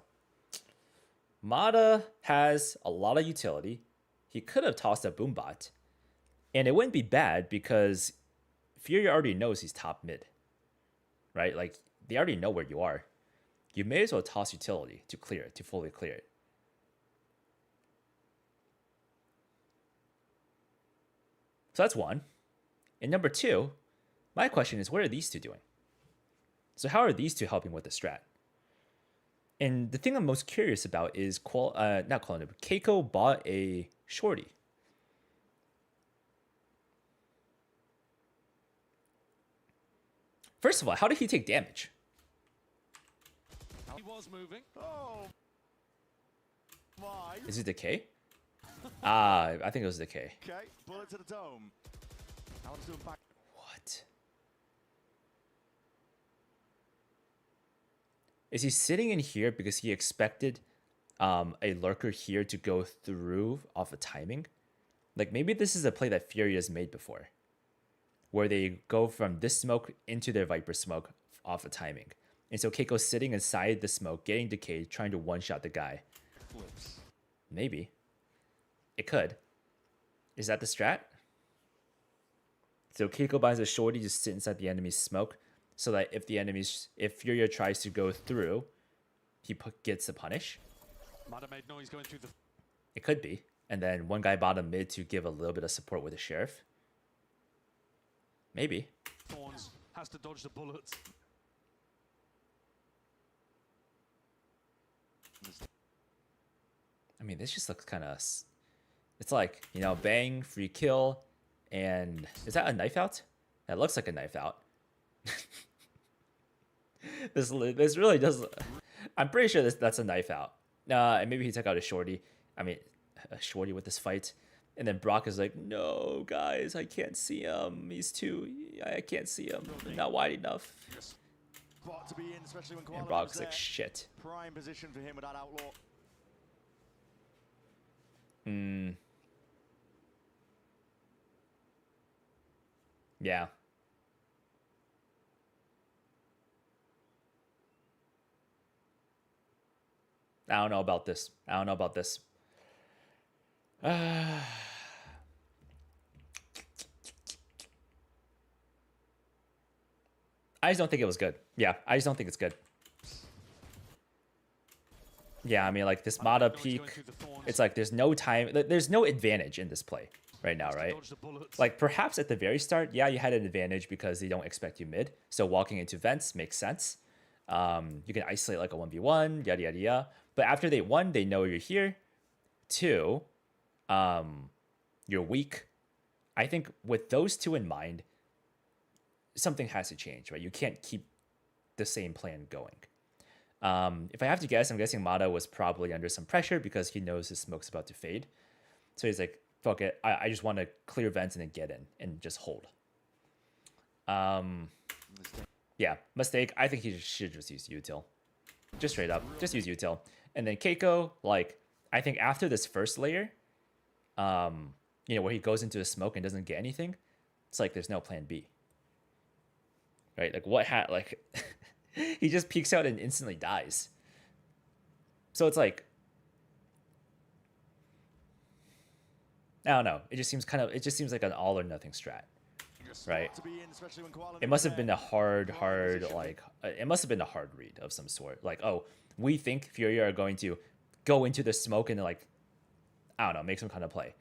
Mada has a lot of utility. He could have tossed a Boombot, and it wouldn't be bad because Fury already knows he's top mid, right? Like, they already know where you are. You may as well toss utility to clear it, to fully clear it. So that's one. And number two, my question is, what are these two doing? So how are these two helping with the strat? And the thing I'm most curious about is, Keiko bought a shorty. First of all, how did he take damage? He was moving. Oh my. Is it decay? I think it was decay. Okay, bullet to the dome. Alan's doing back. What? Is he sitting in here because he expected a lurker here to go through off of timing? Like, maybe this is a play that Fury has made before, where they go from this smoke into their Viper smoke off of timing. And so Keiko's sitting inside the smoke, getting decayed, trying to one-shot the guy. Flips. Maybe. It could. Is that the strat? So Keiko buys a shorty to sit inside the enemy's smoke, so that if Furia tries to go through, he gets the punish. Mada made noise going through the. It could be. And then one guy bottom mid to give a little bit of support with the sheriff. Maybe. Thorns has to dodge the bullets. I mean, this just looks kind of. It's like, you know, bang, free kill, and is that a knife out? That looks like a knife out. This really does. I'm pretty sure that's a knife out. And maybe he took out a shorty. I mean, a shorty with this fight. And then Brock is like, no, guys, I can't see him. I can't see him. Not wide enough. Spot to be in, especially when And Brock's like, shit. Prime position for him with that outlaw. Yeah. I don't know about this. I just don't think it was good. Yeah, I just don't think it's good. Yeah, I mean, like, this Mada peak, it's like there's no time, there's no advantage in this play right now, right? Like, perhaps at the very start, yeah, you had an advantage because they don't expect you mid, so walking into vents makes sense. You can isolate like a 1v1, yada yada yada. But after they, one, they know you're here. Two, you're weak. I think with those two in mind, something has to change, right? You can't keep the same plan going. If I have to guess, I'm guessing Mada was probably under some pressure because he knows his smoke's about to fade. So he's like, fuck it, I just want to clear vents and then get in and just hold. Yeah, mistake. I think he should just use util. Just straight up, just use util. And then Keiko, like, I think after this first layer, you know, where he goes into the smoke and doesn't get anything, it's like there's no plan B. Right? Like, what like he just peeks out and instantly dies. So it's like, I don't know. It just seems like an all or nothing strat. Right? It must have been a hard read of some sort. Like, oh, we think Furia are going to go into the smoke and like, I don't know, make some kind of play.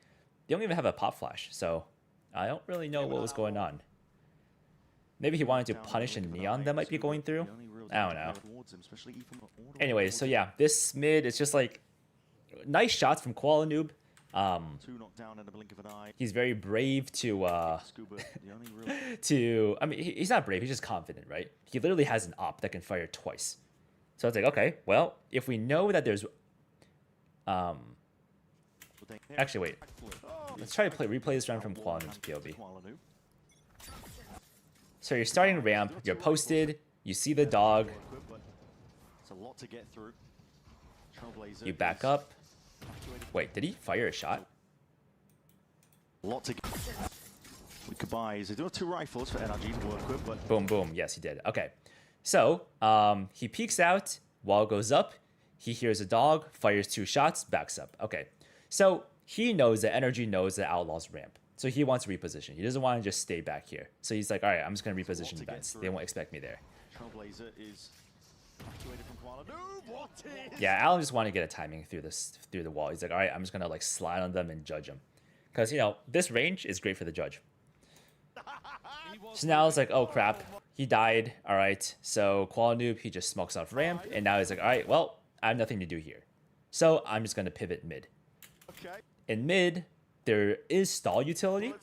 They don't even have a pop flash, so I don't really know what was going on. Maybe he wanted to punish a Neon that might be going through. I don't know. Anyway, so yeah, this mid is just like nice shots from Koala Noob. He's very brave to I mean, he's not brave, he's just confident, right? He literally has an op that can fire twice. So it's like, okay, well, if we know that there's actually wait. Let's try to replay this round from Koala Noob's POV. So you're starting ramp, you're posted, you see the dog. You back up. Wait, did he fire a shot? Lot to we could buy. Is there 2 rifles for NRG to work with? But boom, boom. Yes, he did. Okay. So he peeks out, wall goes up, he hears a dog, fires 2 shots, backs up. Okay. So he knows that NRG knows that Outlaw's ramp. So he wants to reposition. He doesn't want to just stay back here. So he's like, all right, I'm just going to reposition the vents. They won't expect me there. Trailblazer is activated from Koala Noob. What is? Yeah, Alan just wanted to get a timing through the wall. He's like, all right, I'm just going to like slide on them and judge them. Because, you know, this range is great for the judge. So now it's like, oh crap, he died. All right, so Koala Noob, he just smokes off ramp. And now he's like, all right, well, I have nothing to do here. So I'm just going to pivot mid. Okay. In mid, there is stall utility.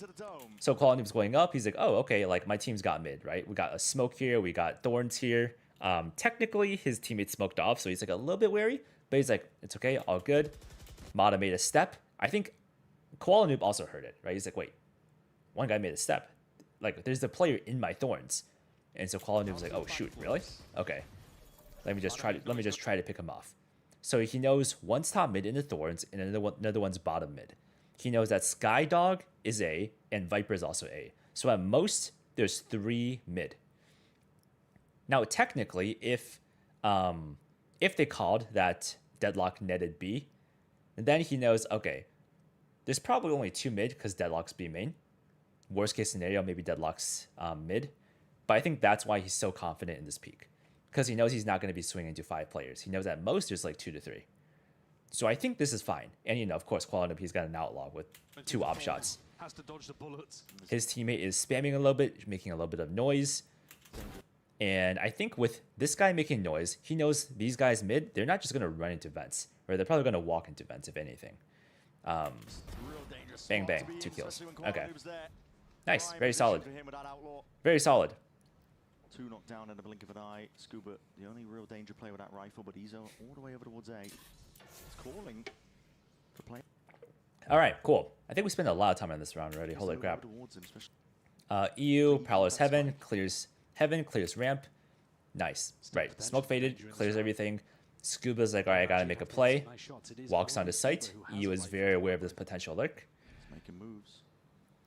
So Koala Noob's going up. He's like, oh, okay, like my team's got mid, right? We got a smoke here. We got thorns here. Technically, his teammate smoked off, so he's like a little bit wary. But he's like, it's okay, all good. Mata made a step. I think Koala Noob also heard it, right? He's like, wait, one guy made a step. Like, there's the player in my thorns. And so Koala Noob's like, oh, shoot, really? Okay. Let me just try to pick him off. So he knows one's top mid in the thorns, and another one's bottom mid. He knows that Sky Dog is A, and Viper is also A. So at most, there's 3 mid. Now, technically, if they called that Deadlock netted B, then he knows, okay, there's probably only 2 mid because Deadlock's B main. Worst case scenario, maybe Deadlock's mid. But I think that's why he's so confident in this peak. Because he knows he's not going to be swinging to 5 players. He knows at most there's like 2 to 3. So I think this is fine. And, you know, of course, Koala Noob, he's got an outlaw with 2 op shots. Has to dodge the bullets. His teammate is spamming a little bit, making a little bit of noise. And I think with this guy making noise, he knows these guys mid, they're not just going to run into vents. Or they're probably going to walk into vents, if anything. Bang, bang. 2 kills. Okay. Nice. Very solid. Very solid. 2 knocked down in the blink of an eye. Scuba, the only real danger player with that rifle, but he's all the way over towards A. He's calling for play. All right, cool. I think we spent a lot of time on this round already. Holy crap. EU, Prowler's Heaven, clears ramp. Nice. Right. Smoke faded, clears everything. Scuba's like, all right, I gotta make a play. Walks onto site. EU is very aware of this potential lurk. Making moves.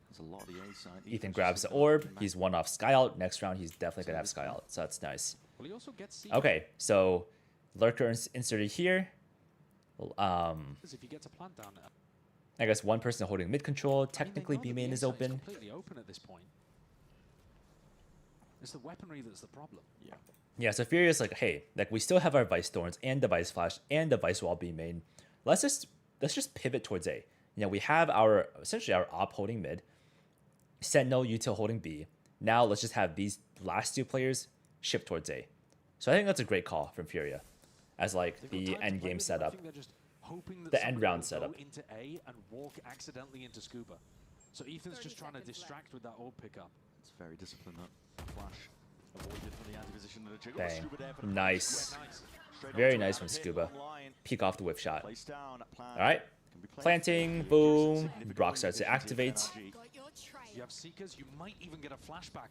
There's a lot of the A side. Ethan grabs the orb. He's 1 off Sky Out. Next round, he's definitely gonna have Sky Out. So that's nice. Okay, so lurker inserted here. I guess one person holding mid control. Technically, B main is open. Completely open at this point. It's the weaponry that's the problem. Yeah. Yeah, so Furious like, hey, like we still have our Vice Thorns and Device Flash and Device Wall B main. Let's just pivot towards A. You know, we have essentially our op holding mid, Sentinel, Util holding B. Now let's just have these last 2 players shift towards A. So I think that's a great call from Furia as like the end game setup. The end round setup. Into A and walk accidentally into Scuba. So Ethan's just trying to distract with that orb pickup. It's very disciplined, that flash. Avoided from the anti-position of the jiggle. Dang. Scuba there for the Nice. straight Very onto nice it. from Hit Scuba. online. Peek off the whip shot. Place down, plan. All right. Can be played Planting, fairly. boom. Significant Brock starts to positions here activate. for NRG. Got your trail. You have Seekers, you might even get a flashback.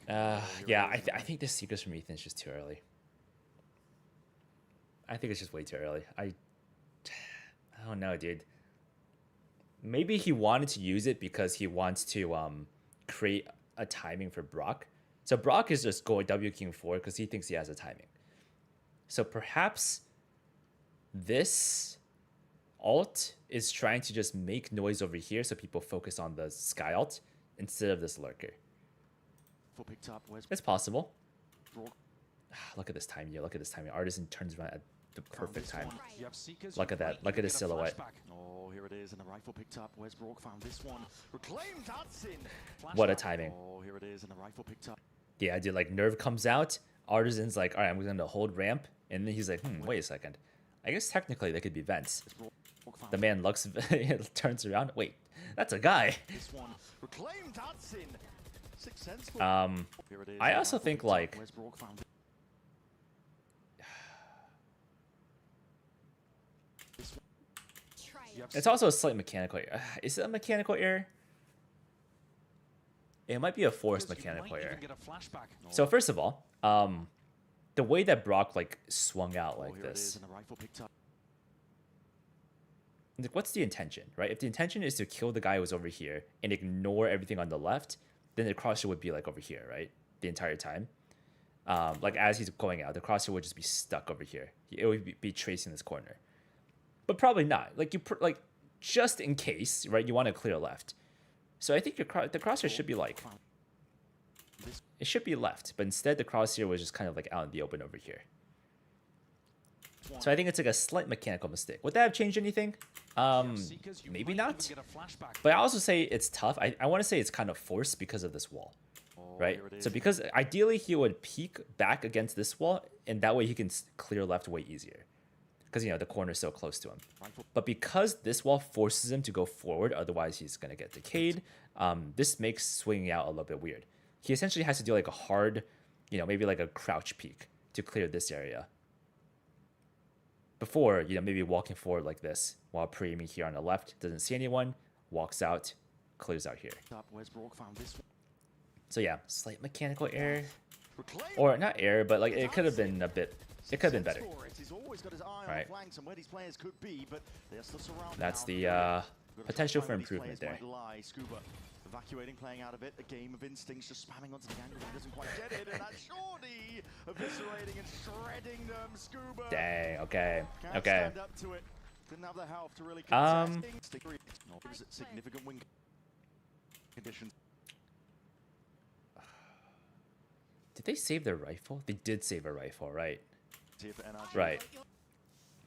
Yeah, I think this Seekers from Ethan is just too early. I think it's just way too early. I don't know, dude. Maybe he wanted to use it because he wants to create a timing for Brock. So Brock is just going W King 4 because he thinks he has a timing. So perhaps this alt is trying to just make noise over here so people focus on the Sky alt instead of this lurker. Foot picked up. Where's It's possible. Brock? Look at this time here. Look at this timing. Artisan turns around at the perfect time. You have Seekers, Look you at that. might Look even at his get a silhouette. flashback. Oh, here it is, and the rifle picked up. Where's Brock found this one? Reclaimed, that's in. What a timing. Oh, here it is, and the rifle picked up. Yeah, dude, like Nerve comes out, Artisan's like, all right, I'm gonna hold ramp, and then he's like, wait a second. I guess technically they could be vents. The man looks, turns around. Wait, that's a guy. This one reclaimed, that's in. Successful. Here it is, I also think like Where's Brock found it? it's also a slight mechanical error. Is it a mechanical error? It might be a forced mechanical error. So first of all, the way that Brock like swung out like this. Like, what's the intention, right? If the intention is to kill the guy who's over here and ignore everything on the left, then the crosshair would be like over here, right? The entire time. Like as he's going out, the crosshair would just be stuck over here. It would be tracing this corner. But probably not. Like like just in case, right? You want to clear left. So I think the crosshair should be like, it should be left, but instead the crosshair was just kind of like out in the open over here. So I think it's like a slight mechanical mistake. Would that have changed anything? Maybe not. But I also say it's tough. I want to say it's kind of forced because of this wall, right? So because ideally he would peek back against this wall, and that way he can clear left way easier. Because, you know, the corner's so close to him. But because this wall forces him to go forward, otherwise he's going to get decayed, this makes swinging out a little bit weird. He essentially has to do like a hard, you know, maybe like a crouch peek to clear this area. Before, you know, maybe walking forward like this while pre-aiming here on the left, doesn't see anyone, walks out, clears out here. So yeah, slight mechanical error. Or not error, but like it could have been a bit... It could have been better. Alright. That's the potential for improvement there. Evacuating, playing out of it. A game of instincts, just spamming onto the angle. He doesn't quite get it, and that's Shorty eviscerating and shredding them. Scuba. Dang. Okay. Can't Okay. stand up to it. Didn't have the health to really contest. Significant win conditions. Did they save their rifle? They did save a rifle, right? Here for NRG. Right.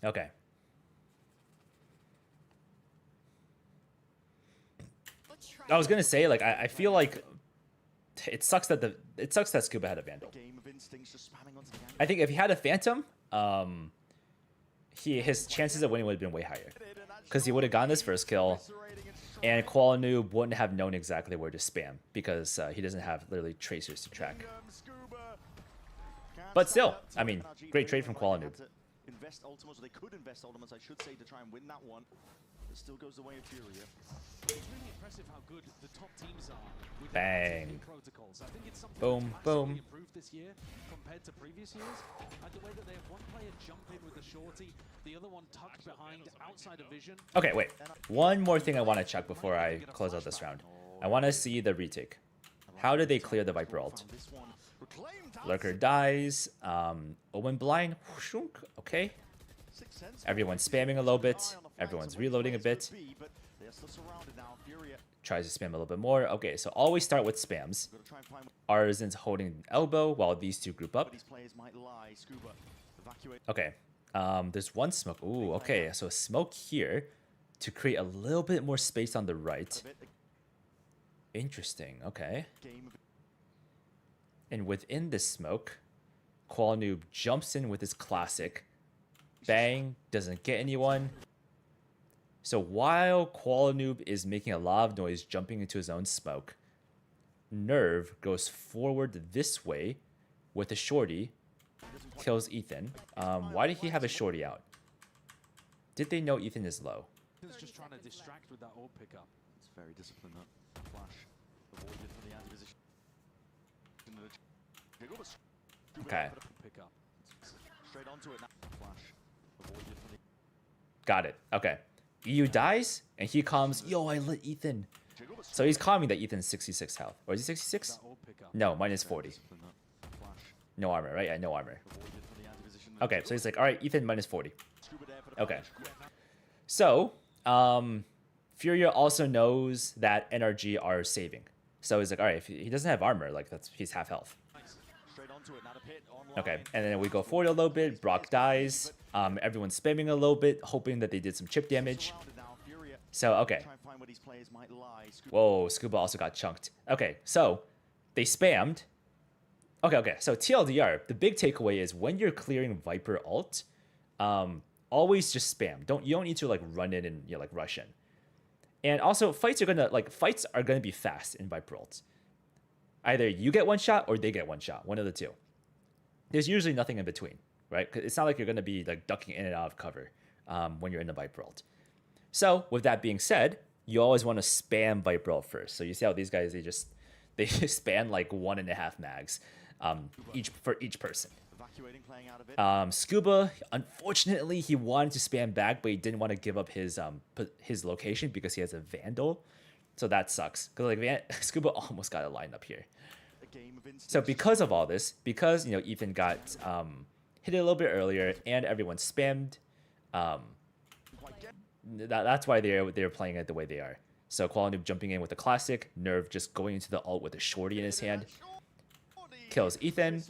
Okay. I was gonna say, like, I feel like it sucks that Scuba had a Vandal. I think if he had a Phantom, his chances of winning would have been way higher, because he would have gotten this first kill, and Koala Noob wouldn't have known exactly where to spam because he doesn't have literally tracers to track. But still, I mean, great trade from Koala Noob. Invest ultimates, or they could invest ultimates, I should say, to try and win that one. It still goes the way of Furia. It's really impressive how good the top teams are with Bang. protocols. I think it's something Boom, that's boom. massively improved this year compared to previous years. And the way that they have one player jump in with the shorty, the other one tucked behind outside of vision. Okay, wait. One more thing I want to check before I close out this round. I want to see the retake. How did they clear the Viper ult? Lurker dies. Owen blind. Whooshunk. Okay. Everyone's spamming a little bit. Everyone's reloading a bit. Tries to spam a little bit more. Okay, so always start with spams. Artisan's holding elbow while these two group up. Okay. There's one smoke. Ooh, okay. So smoke here to create a little bit more space on the right. Interesting. Okay. And within this smoke, Koala Noob jumps in with his classic. Bang. Doesn't get anyone. So while Koala Noob is making a lot of noise jumping into his own smoke, Nerve goes forward this way with a shorty. Kills Ethan. Why did he have a shorty out? Did they know Ethan is low? He's just trying to distract with that ult pickup. It's very disciplined, that flash. Avoided for the anti-position. Okay. Pickup. Straight onto it now. Flash. Avoided for the... Got it. Okay. EU dies, and he comes, yo, I lit Ethan. So he's calming that Ethan's 66 health. Or is he 66? No, minus 40. No armor, right? Yeah, no armor. Okay, so he's like, all right, Ethan minus 40. Okay. So, Furia also knows that NRG are saving. So he's like, all right, if he doesn't have armor, like he's half health. Okay, and then we go forward a little bit. Brock dies. Everyone's spamming a little bit, hoping that they did some chip damage. So, okay. Try and find where these players might lie. Whoa, Scuba also got chunked. Okay, so they spammed. Okay. So TLDR, the big takeaway is when you're clearing Viper ult, always just spam. You don't need to like run in and like rush in. And also fights are gonna be fast in Viper ults. Either you get one shot or they get one shot, one of the two. There's usually nothing in between, right? 'Cause it's not like you're gonna be like ducking in and out of cover when you're in the Viper ult. So with that being said, you always want to spam Viper ult first. So you see how these guys they just spam like 1.5 mags for each person. Evacuating, playing out of it. Scuba, unfortunately, he wanted to spam back, but he didn't want to give up his location because he has a Vandal. So that sucks. Because like Scuba almost got a lineup here. A game of So because of all this, because Ethan got hit it a little bit earlier and everyone spammed, that's why they're playing it the way they are. So Koala Noob jumping in with a classic, Nerve just going into the ult with a shorty in his hand, kills Ethan.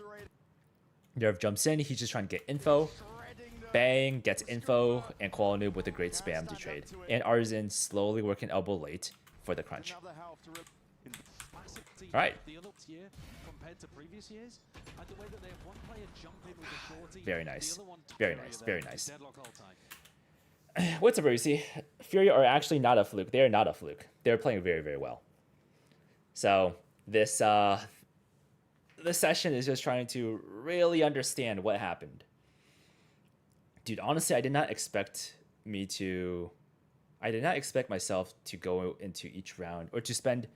Nerve jumps in, he's just trying to get info. Bang, gets info, and Koala Noob with a great spam to trade. And Arzen slowly working elbow late for the crunch. Alright. Very nice. Very nice. Very nice. What's up, Rusi? Fury are actually not a fluke. They are not a fluke. They're playing very, very well. So this session is just trying to really understand what happened. Dude, honestly, I did not expect myself to go into each round or to spend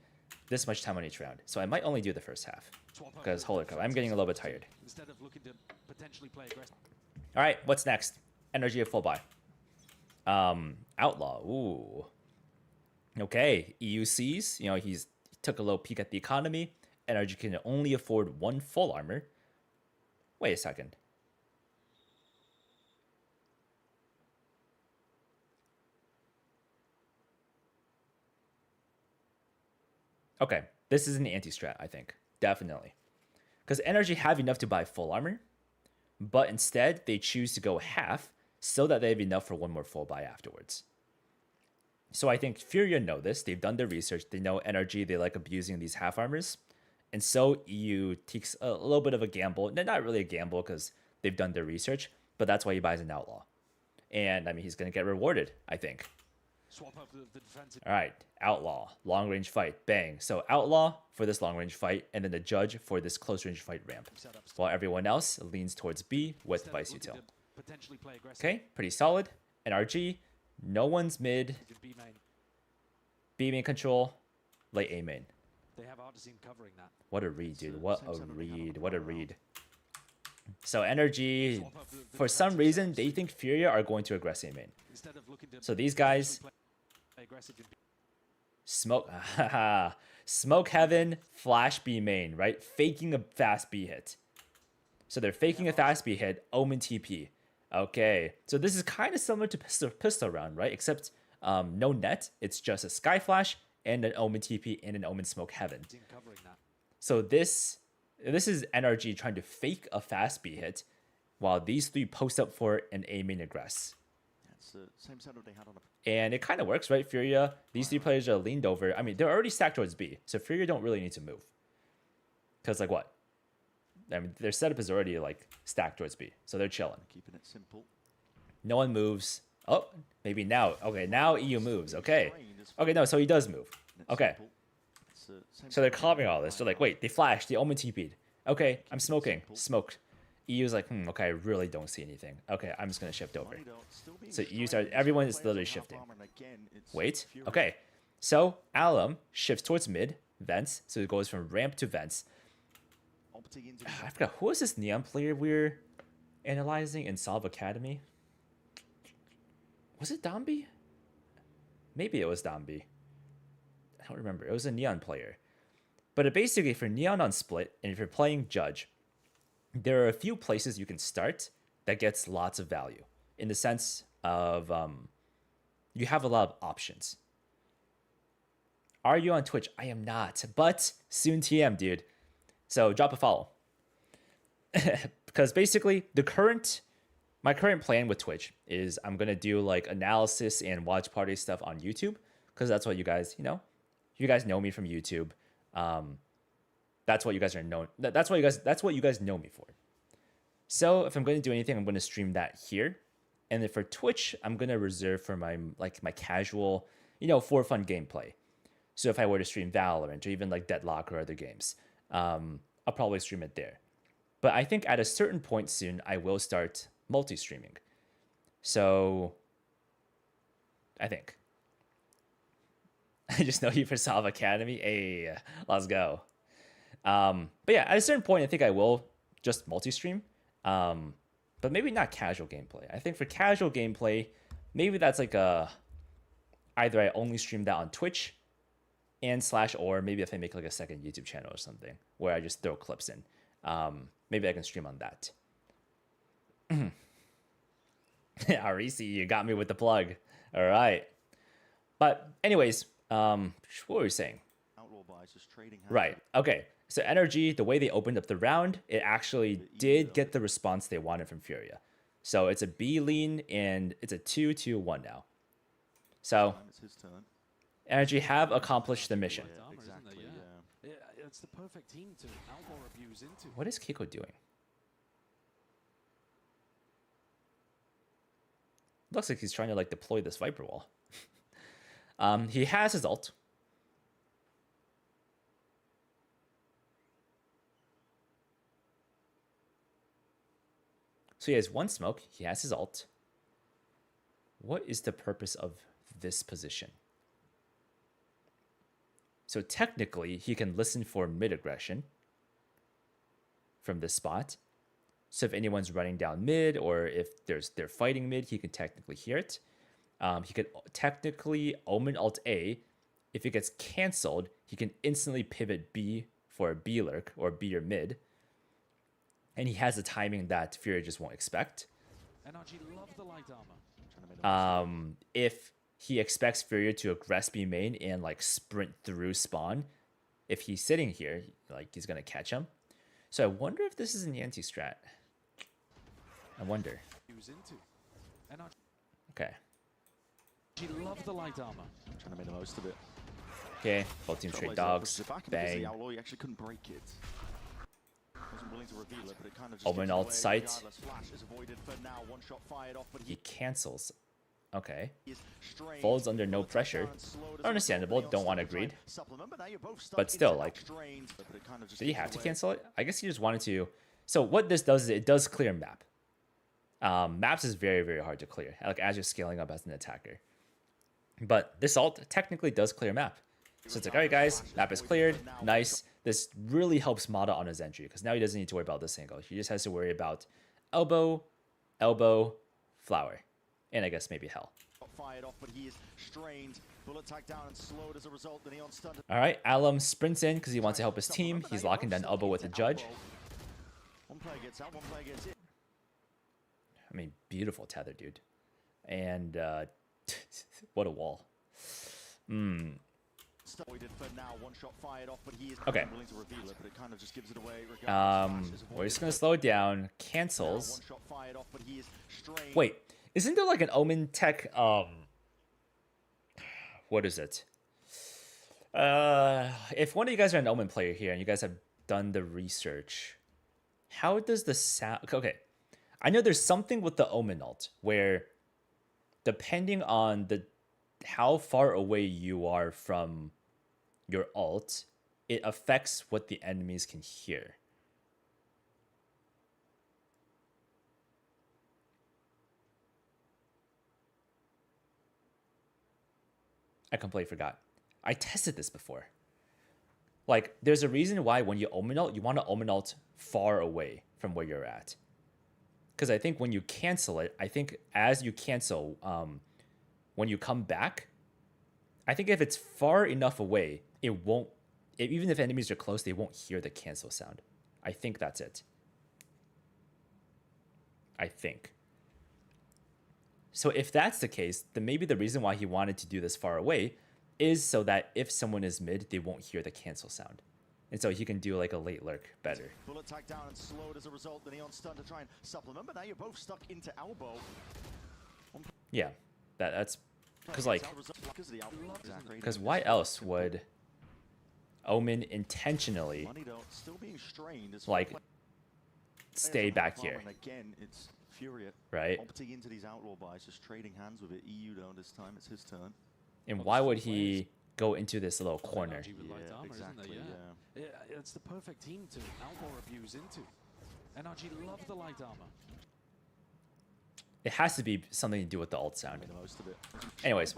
this much time on each round. So I might only do the first half. Because holy crap, I'm getting a little bit tired. Alright, what's next? NRG of full buy. Outlaw. Ooh. Okay, EUCs. He took a little peek at the economy. NRG can only afford 1 full armor. Wait a second. Okay, this is an anti-strat, I think. Definitely. Because NRG have enough to buy full armor, but instead they choose to go half so that they have enough for 1 more full buy afterwards. So I think Furia know this. They've done their research. They know NRG, they like abusing these half armors. And so EU takes a little bit of a gamble. Not really a gamble because they've done their research, but that's why he buys an Outlaw. And I mean, he's going to get rewarded, I think. All right, Outlaw, long range fight, bang. So Outlaw for this long range fight, and then the Judge for this close range fight ramp, while everyone else leans towards B with Vice Util. Okay, pretty solid. NRG, no one's mid. B main control, late A main. What a read, dude. What a read. What a read. So NRG, for some reason, they think Furia are going to aggress A main. So these guys smoke heaven, flash B main, right? Faking a fast B hit. So they're faking a fast B hit, Omen TP. Okay, so this is kind of similar to pistol round, right? Except no net, it's just a sky flash and an Omen TP and an Omen smoke heaven. So this is NRG trying to fake a fast B hit, while these 3 post up for an A main aggress. That's the same setup they had on And it kind of works, right? Furia, these 3 players are leaned over. I mean, they're already stacked towards B, so Furia don't really need to move. Because, like, what? I mean, their setup is already, like, stacked towards B, so they're chilling. Keeping it simple. No one moves. Oh, maybe now. Okay, now EU moves. Okay. Okay, no, so he does move. Okay. So they're calming all this. They're like, wait, they flashed. The Omen TP'd. Okay, I'm smoking. Smoked. EU's like, okay, I really don't see anything. Okay, I'm just going to shift over. So EU started, everyone is literally shifting. Wait, okay. So Alum shifts towards mid, vents. So it goes from ramp to vents. I forgot, who was this Neon player we were analyzing in Solve Academy? Was it Dombi? Maybe it was Dombi. I don't remember. It was a Neon player. But basically, for Neon on split, and if you're playing Judge, there are a few places you can start that gets lots of value. In the sense of, you have a lot of options. Are you on Twitch? I am not, but soon TM, dude. So drop a follow. Because basically, the current my current plan with Twitch is I'm gonna do like analysis and watch party stuff on YouTube because that's what you guys, you guys know me from YouTube. That's what you guys are known. That's what you guys know me for. So if I'm going to do anything, I'm going to stream that here, and then for Twitch, I'm going to reserve for my casual, for fun gameplay. So if I were to stream Valorant or even like Deadlock or other games, I'll probably stream it there. But I think at a certain point soon, I will start multi-streaming. So I think. I just know you for Salve Academy. Hey, let's go. But yeah, at a certain point, I think I will just multi-stream. But maybe not casual gameplay. I think for casual gameplay, maybe that's like either I only stream that on Twitch or maybe if I make like a second YouTube channel or something where I just throw clips in. Maybe I can stream on that. Arisi, you got me with the plug. All right. But anyways, what were we saying? Outlaw buys just trading Right. Okay. So NRG, the way they opened up the round, it actually did get the response they wanted from Furia. So it's a B lean and it's a 2-2-1 now. So It's his turn. NRG have accomplished the mission. Armor, isn't Exactly, there? Yeah. It's the perfect team to outlaw abuse into. What is Kiko doing? Looks like he's trying to like deploy this Viper wall. He has his ult. So he has one smoke. He has his ult. What is the purpose of this position? So technically, he can listen for mid aggression from this spot. So if anyone's running down mid or if they're fighting mid, he can technically hear it. He could technically Omen Alt A. If it gets canceled, he can instantly pivot B for a B lurk or B or mid. And he has the timing that Fury just won't expect. NRG love the light armor. If he expects Fury to aggress B main and like sprint through spawn, if he's sitting here, like he's gonna catch him. So I wonder if this is an anti-strat. I wonder. Abuse into. NRG Okay. love the light armor. Trying to make the most of it. Okay. Both teams trade dogs. Bang. Outlaw, he actually couldn't break it. Wasn't willing to reveal it, but it kind of just Omen gives alt away. sight. Regardless, Flash is avoided for now. One shot fired off, but He cancels. Okay. is strained. Falls under no Bullets pressure. down and slowed as Understandable, well. don't wanna Neon agreed. supplement, but now you're both stuck But still, into like, strained, but it kind of just Did he gives have to away. cancel it? I guess he just wanted to. So what this does is it does clear map. Maps is very, very hard to clear, like as you're scaling up as an attacker. But this ult technically does clear map. So it's like, all right, guys, map is cleared. Nice. This really helps Mata on his entry because now he doesn't need to worry about this angle. He just has to worry about elbow, flower, and I guess maybe hell. Fired off, but he is strained. Bullet tag down and slowed as a result. The Neon stunned. All right, Alum sprints in because he wants to help his team. He's locking down elbow with the judge. One player gets out, one player gets in. I mean, beautiful tether, dude. And what a wall. Avoided for now. One shot fired off, but he is Okay. willing to reveal it, but it kind of just gives it away. Regardless, Flash is We're just avoided gonna for slow it down. now. Cancels. One shot fired off, but he is strained. Wait, isn't there like an Omen tech? What is it? If one of you guys are an Omen player here and you guys have done the research, how does the sound? Okay, I know there's something with the Omen ult where, depending on how far away you are from your ult, it affects what the enemies can hear. I completely forgot. I tested this before. Like, there's a reason why when you Omen ult, you want to Omen ult far away from where you're at. Because I think when you cancel it, I think as you cancel, when you come back, I think if it's far enough away, it won't, even if enemies are close, they won't hear the cancel sound. I think that's it. I think. So if that's the case, then maybe the reason why he wanted to do this far away is so that if someone is mid, they won't hear the cancel sound. and so he can do like a late lurk better. Bullet tagged down and slowed as a result. The Neon stun to try and supplement, but now you're both stuck into elbow. Yeah, that's because like because why else would Omen intentionally still being strained like stay back here? And again, it's Furia right? opting into these outlaw buys, just trading hands with it. EU don't this time. It's his turn. And why would he go into this little corner? Yeah, Exactly. Yeah, it's the perfect team to outlaw abuse into. NRG love the light armor. It has to be something to do with the alt sound. The most of it. Anyways,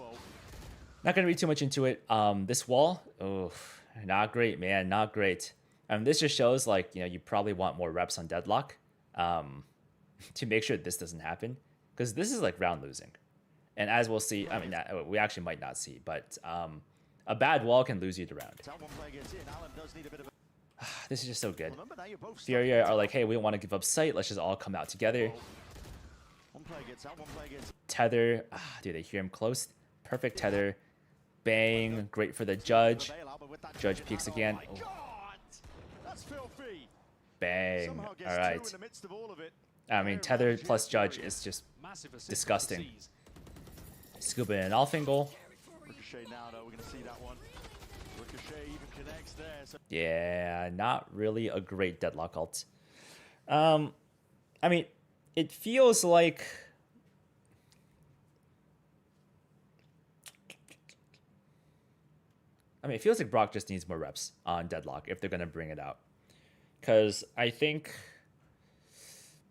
not gonna read too much into it. This wall, oh, not great, man, not great. This just shows like, you know, you probably want more reps on Deadlock to make sure this doesn't happen, because this is like round losing. And as we'll see, I mean, we actually might not see, but a bad wall can lose you the round. This is just so good. Furia are like, hey, we don't want to give up sight. Let's just all come out together. Tether, dude, they hear him close. Perfect tether. Bang, great for the judge. Judge peeks again. Oh. Bang. All right. I mean, tether plus judge is just disgusting. Scuba and off angle. Ricochet now, though. We're going to see that one. Ricochet even connects there. So yeah, not really a great Deadlock ult. I mean, it feels like Brock just needs more reps on Deadlock if they're going to bring it out. Because I think,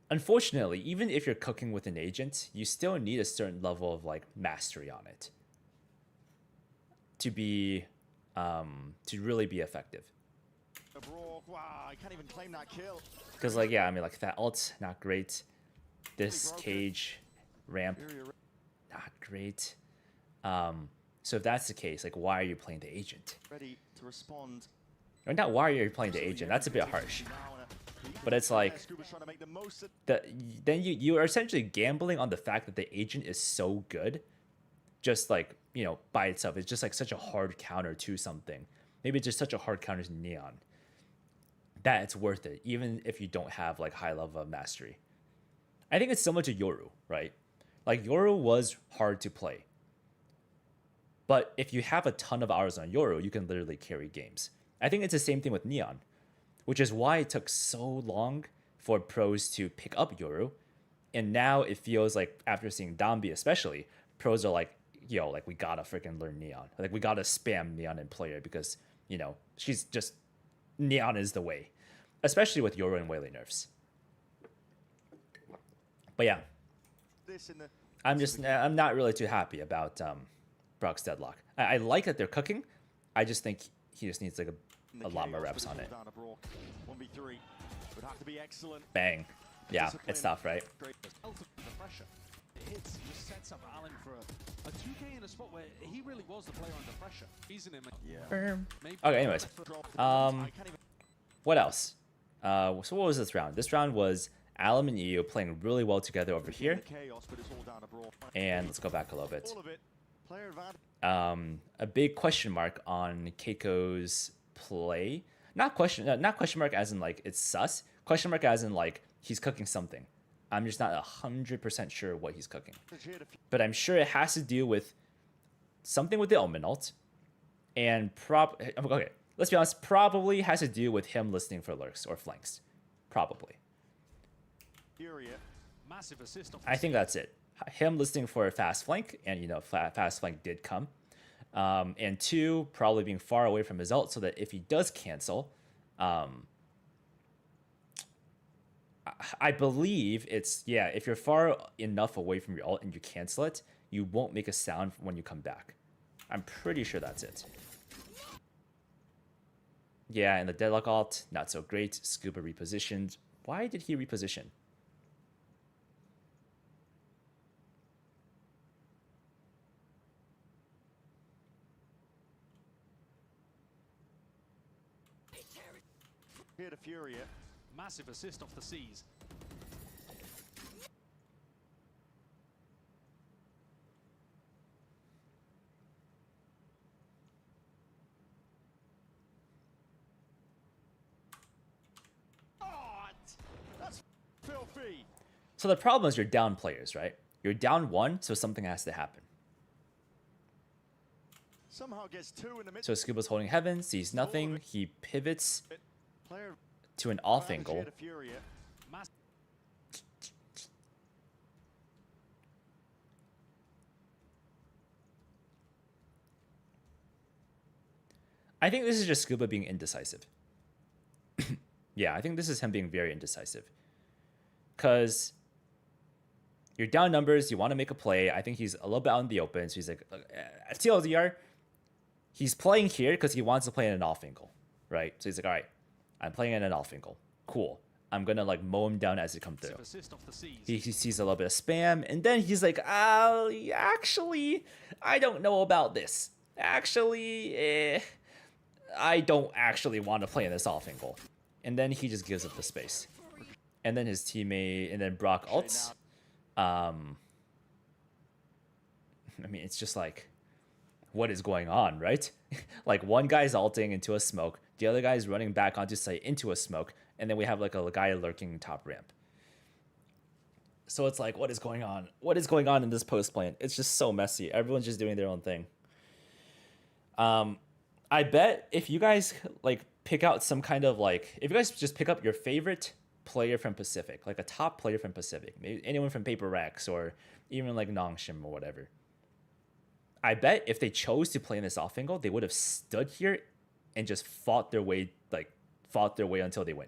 unfortunately, even if you're cooking with an agent, you still need a certain level of like mastery on it to be, to really be effective. Wow, I can't even claim that kill. Because like, yeah, I mean like that ult, not great. This cage ramp, not great. So if that's the case, like, why are you playing the agent? Ready to respond. Or not why are you playing the agent? That's a bit harsh. But it's like, then you are essentially gambling on the fact that the agent is so good, just like, you know, by itself. It's just like such a hard counter to something. Maybe it's just such a hard counter to Neon that it's worth it, even if you don't have like high level of mastery. I think it's similar to Yoru, right? Like Yoru was hard to play. But if you have a ton of hours on Yoru, you can literally carry games. I think it's the same thing with Neon, which is why it took so long for pros to pick up Yoru. And now it feels like, after seeing Dambi especially, pros are like, yo, like we gotta freaking learn Neon. Like we gotta spam Neon in player because, you know, she's just, Neon is the way. Especially with Yoru and Waylay nerfs. But yeah, I'm not really too happy about Brock's Deadlock. I like that they're cooking. I just think he just needs like a lot more reps on it. Bang. Yeah, it's tough, right? Hits just sets up Allen for a 2K in a spot where he really was the player under pressure. He's in him. Yeah. Okay, anyways. What else? So what was this round? This round was Alum and EU playing really well together over here. And let's go back a little bit. A big question mark on Keiko's play. Not question mark as in like it's sus. Question mark as in like he's cooking something. I'm just not 100% sure what he's cooking. But I'm sure it has to do with something with the Omen ult. And okay, let's be honest, probably has to do with him listening for lurks or flanks. Probably. I think that's it. Him listening for a fast flank, and you know, fast flank did come. And 2, probably being far away from his ult so that if he does cancel, I believe it's, yeah, if you're far enough away from your ult and you cancel it, you won't make a sound when you come back. I'm pretty sure that's it. Yeah, and the Deadlock ult, not so great. Scuba repositioned. Why did he reposition? Here to Furia. Massive assist off the seas. So the problem is you're down players, right? You're down 1, so something has to happen. Somehow gets 2 in the mid. So Scuba's holding heaven, sees nothing. He pivots Player to an off angle. I think this is just Scuba being indecisive. Yeah, I think this is him being very indecisive. Because you're down numbers, you want to make a play. I think he's a little bit out in the open. So he's like, at TLDR, he's playing here because he wants to play in an off angle, right? So he's like, all right, I'm playing in an off angle. Cool. I'm going to like mow him down as he comes through. He sees a little bit of spam. And then he's like, actually, I don't know about this. Actually, I don't actually want to play in this off angle. And then he just gives up the space. And then his teammate, and then Brock ults. I mean, it's just like, what is going on, right? Like one guy's ulting into a smoke, the other guy's running back onto site into a smoke, and then we have like a guy lurking top ramp. So it's like, what is going on? What is going on in this post plant? It's just so messy. Everyone's just doing their own thing. I bet if you guys like pick out some kind of like, if you guys just pick up your favorite player from Pacific, like a top player from Pacific, maybe anyone from Paper Rex or even like Nongshim or whatever. I bet if they chose to play in this off angle, they would have stood here and just fought their way until they win.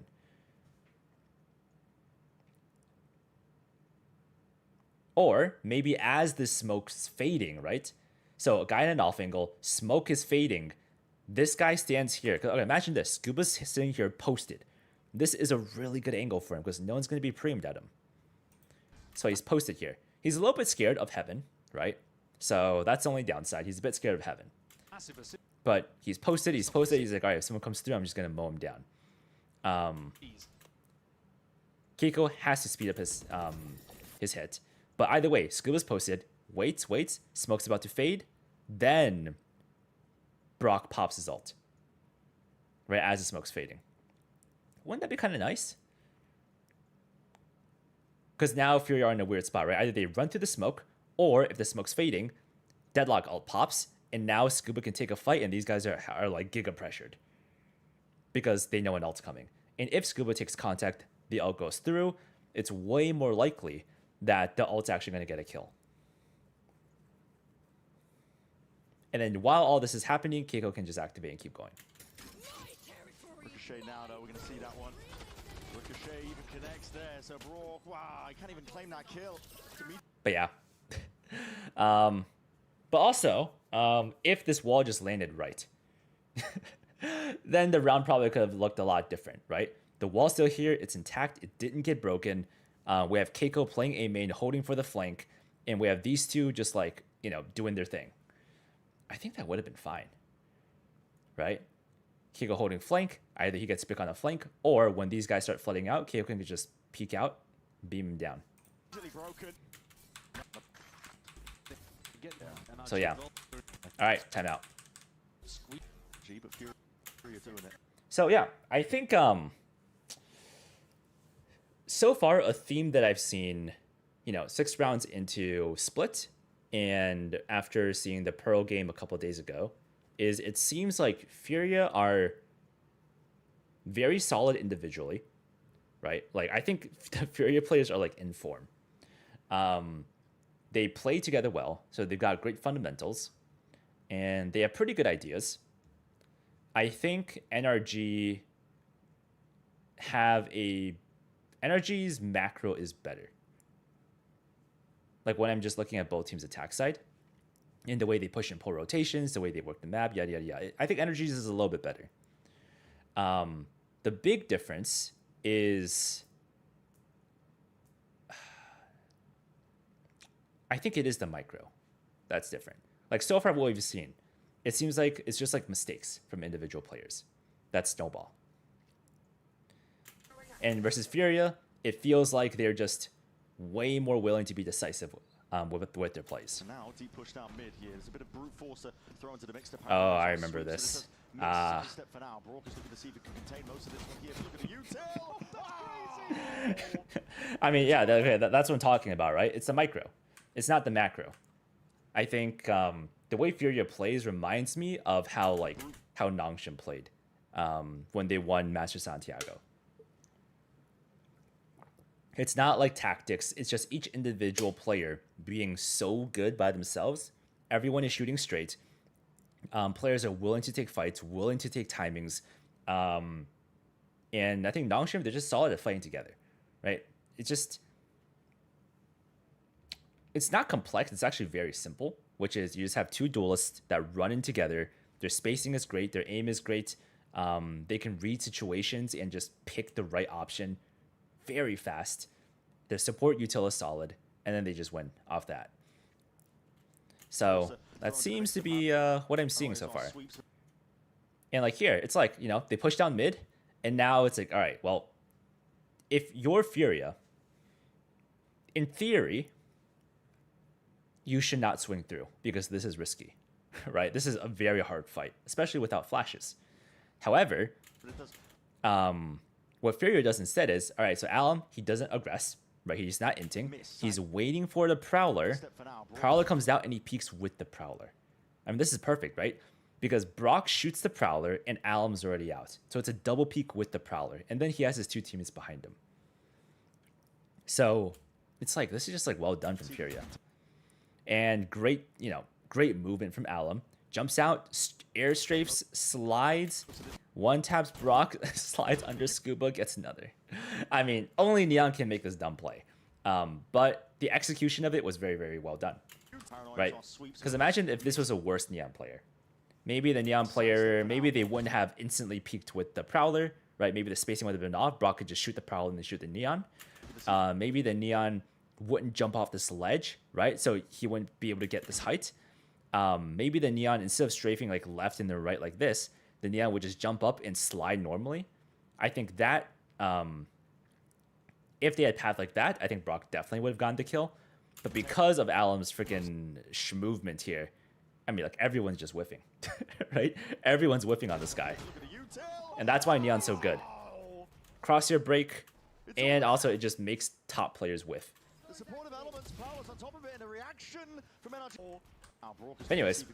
Or maybe as the smoke's fading, right? So a guy in an off angle, smoke is fading. This guy stands here. Okay, imagine this. Scuba's sitting here posted. This is a really good angle for him because no one's going to be preemed at him. So he's posted here. He's a little bit scared of heaven, right? So that's the only downside. He's a bit scared of heaven. But he's posted. He's like, all right, if someone comes through, I'm just going to mow him down. Keiko has to speed up his hit. But either way, Scuba's posted. Waits. Smoke's about to fade. Then Brock pops his ult. Right as the smoke's fading. Wouldn't that be kind of nice? Because now Fury are in a weird spot, right? Either they run through the smoke, or if the smoke's fading, Deadlock ult pops, and now Scuba can take a fight, and these guys are like giga pressured. Because they know an ult's coming. And if Scuba takes contact, the ult goes through, it's way more likely that the ult's actually going to get a kill. And then while all this is happening, Keiko can just activate and keep going. Ricochet now, though. We're going to see that one. Ricochet even connects there. So Brock, wow, I can't even claim that kill. But yeah. But also, if this wall just landed right, then the round probably could have looked a lot different, right? The wall's still here. It's intact. It didn't get broken. We have Keiko playing A main, holding for the flank. And we have these two just like, you know, doing their thing. I think that would have been fine, right? Keiko holding flank. Either he gets pick on a flank, or when these guys start flooding out, Keiko can just peek out, beam him down. So yeah. All right, timeout. So yeah, I think so far a theme that I've seen, you know, 6 rounds into Split, and after seeing the Pearl game a couple of days ago, is it seems like Furia are very solid individually, right? Like I think the Furia players are like in form. They play together well, so they've got great fundamentals, and they have pretty good ideas. I think NRG NRG's macro is better. Like when I'm just looking at both teams' attack side, in the way they push and pull rotations, the way they work the map, yada, yada, yada. I think NRG's is a little bit better. The big difference is, I think it is the micro. That's different. Like so far what we've seen, it seems like it's just like mistakes from individual players that snowball. And versus Furia, it feels like they're just way more willing to be decisive with their plays. So now deep push down mid here. There's a bit of brute force thrown into the mix. Oh, I remember this. Sidestep for now. Brock is looking to see if he can contain most of this one here. Look at the util. That's crazy. I mean, yeah, that's what I'm talking about, right? It's the micro. It's not the macro. I think the way Furia plays reminds me of how Nangshin played when they won Master Santiago. It's not like tactics. It's just each individual player being so good by themselves. Everyone is shooting straight. Players are willing to take fights, willing to take timings. And I think Nangshin, they're just solid at fighting together, right? It's not complex. It's actually very simple, which is you just have two duelists that run in together. Their spacing is great. Their aim is great. They can read situations and just pick the right option very fast. The support util is solid, and then they just win off that. So that seems to be what I'm seeing so far. And like here, it's like, you know, they push down mid, and now it's like, all right, well, if you're Furia, in theory, you should not swing through because this is risky, right? This is a very hard fight, especially without flashes. However, what Furia does instead is, all right, so Alum, he doesn't aggress, right? He's not inting. He's waiting for the Prowler. Prowler comes out and he peeks with the Prowler. I mean, this is perfect, right? Because Brock shoots the Prowler and Alum's already out. So it's a double peek with the Prowler. And then he has his two teammates behind him. So it's like, this is just like well done from Furia. And great, you know, great movement from Alum. Jumps out, air strafes, slides, one taps Brock, slides under Scuba, gets another. I mean, only Neon can make this dumb play. But the execution of it was very, very well done, right? Because imagine if this was a worse Neon player. Maybe the Neon player, maybe they wouldn't have instantly peeked with the Prowler, right? Maybe the spacing would have been off. Brock could just shoot the Prowler and then shoot the Neon. Maybe the Neon wouldn't jump off this ledge, right? So he wouldn't be able to get this height. Maybe the Neon, instead of strafing like left and the right like this, the Neon would just jump up and slide normally. I think that if they had path like that, I think Brock definitely would have gotten the kill. But because of Alum's freaking movement here, I mean, like, everyone's just whiffing, right? Everyone's whiffing on this guy. And that's why Neon's so good. Crosshair break, and also it just makes top players whiff. Anyways,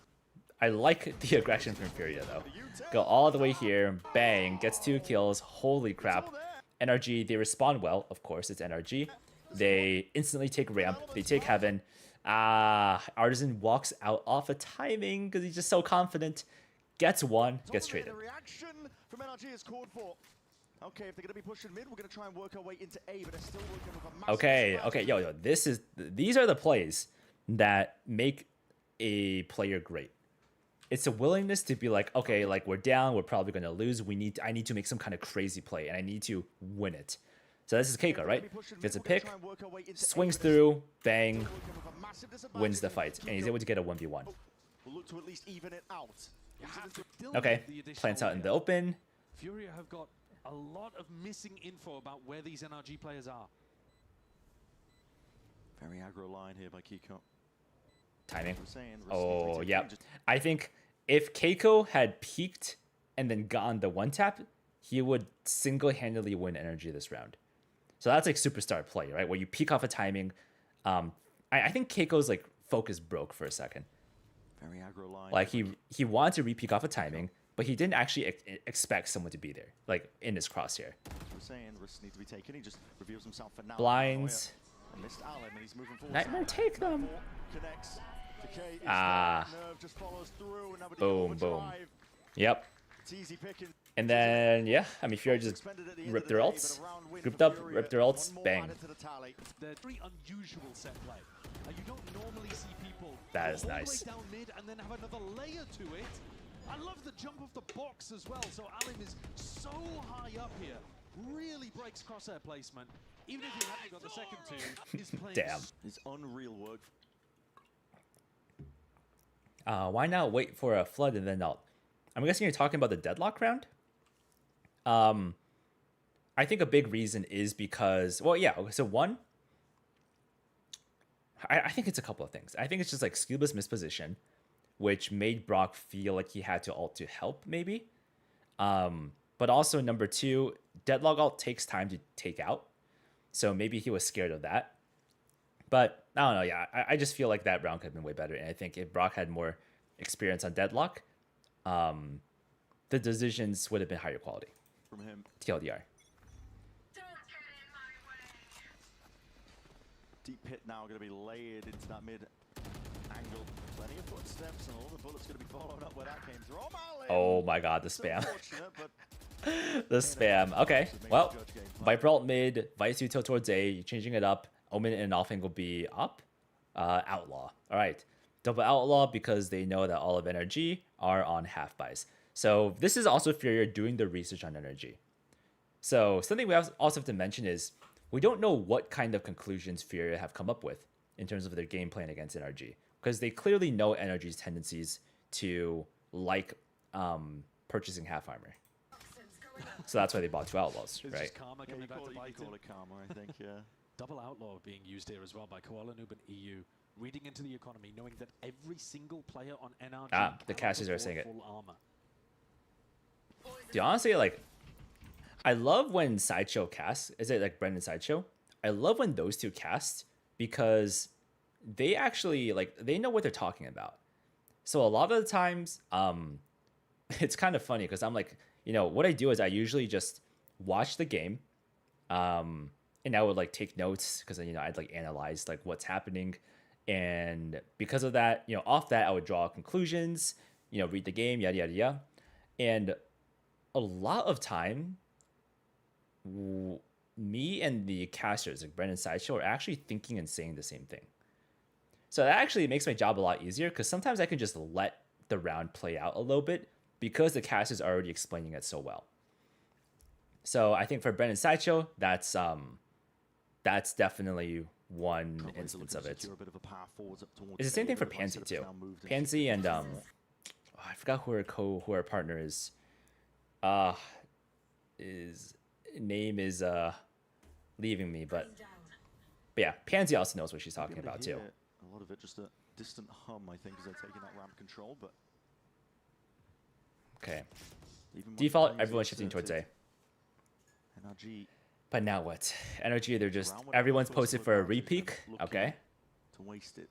I like the aggression from Furia, though. Go all the way here, bang, gets 2 kills, holy crap. NRG, they respond well, of course, it's NRG. They instantly take ramp, they take heaven. Artisan walks out off a timing because he's just so confident. Gets 1, gets traded. Okay, if they're gonna be pushing mid, we're gonna try and work our way into A, but they're still working with a massive Okay, yo, these are the plays that make a player great. It's a willingness to be like, okay, like we're down, we're probably gonna lose. I need to make some kind of crazy play, and I need to win it. So this is Keiko, right? Gets a pick, swings through, bang, wins the fight, and he's able to get a 1v1. We'll look to at least even it out. Okay, plants out in the open. Furia have got a lot of missing info about where these NRG players are. Very aggro line here by Keiko. Timing. Oh, yeah. I think if Keiko had peeked and then gotten the 1-tap, he would single-handedly win energy this round. So that's like superstar play, right? Where you peek off a timing. I think Keiko's like focus broke for a second. Very aggro line. Like he wanted to re-peek off a timing, but he didn't actually expect someone to be there, like in his crosshair. We're saying risks need to be taken. He just reveals himself for now. Blinds. Missed Allen, and he's moving forward. Nightmare, take them. Connects. Nerve just follows through, and boom, boom. Yep. It's easy picking. And then, yeah, I mean, Fury just ripped their ults, grouped up, ripped their ults, bang. They're very unusual set play. You don't normally see people that is all nice. the way down mid and then have another layer to it. I love the jump of the box as well. So Alim is so high up here. Really breaks crosshair placement. Even if he hadn't got the second 2, he's playing. Damn. It's unreal work. Why not wait for a flood and then ult? I'm guessing you're talking about the Deadlock round? I think a big reason is because, well, yeah, okay, so one, I think it's a couple of things. I think it's just like Scuba's misposition. which made Brock feel like he had to ult to help, maybe. But also, number 2, Deadlock ult takes time to take out. So maybe he was scared of that. But I don't know, yeah. I just feel like that round could have been way better. And I think if Brock had more experience on Deadlock, the decisions would have been higher quality. From him. TLDR. Deep pit now going to be layered into that mid angle. Plenty of footsteps and all the bullets going to be followed up where that came through. Oh my god, the spam. But the spam. Okay, well, Viper ult mid, Vice util towards A, you're changing it up. Omen and offing will be up. Outlaw. All right. Double Outlaw because they know that all of NRG are on half buys. So this is also Furia doing the research on NRG. So something we also have to mention is we don't know what kind of conclusions Furia have come up with in terms of their game plan against NRG, because they clearly know NRG's tendencies to like purchasing half armor. So that's why they bought 2 Outlaws, It's right? just karma coming back to bite call him. it karma, I think, yeah. Double Outlaw being used here as well by Koala Noob and EU. Reading into the economy, knowing that every single player on NRG The cannot casters are afford saying it. full armor. Dude, honestly, like, I love when Sideshow casts. Is it like Brendan Sideshow? I love when those two cast because they actually, like, they know what they're talking about. So a lot of the times, it's kind of funny because I'm like, you know, what I do is I usually just watch the game, and I would like take notes because, you know, I'd like analyze like what's happening. And because of that, you know, off that, I would draw conclusions, you know, read the game, yada, yada, yada. And a lot of time, me and the casters, like Brendan Sideshow, are actually thinking and saying the same thing. So that actually makes my job a lot easier because sometimes I can just let the round play out a little bit because the casters are already explaining it so well. So I think for Brendan Sideshow, that's definitely one instance of it. It's the same thing for Pansy too. Pansy and I forgot who our partner is. His name is leaving me, but yeah, Pansy also knows what she's talking about too. A lot of it just a distant hum, I think, as they're taking that ramp control, but okay. even Default, everyone's shifting towards A. NRG But now what? NRG, they're just everyone's posted for a repeak. Okay. to waste it.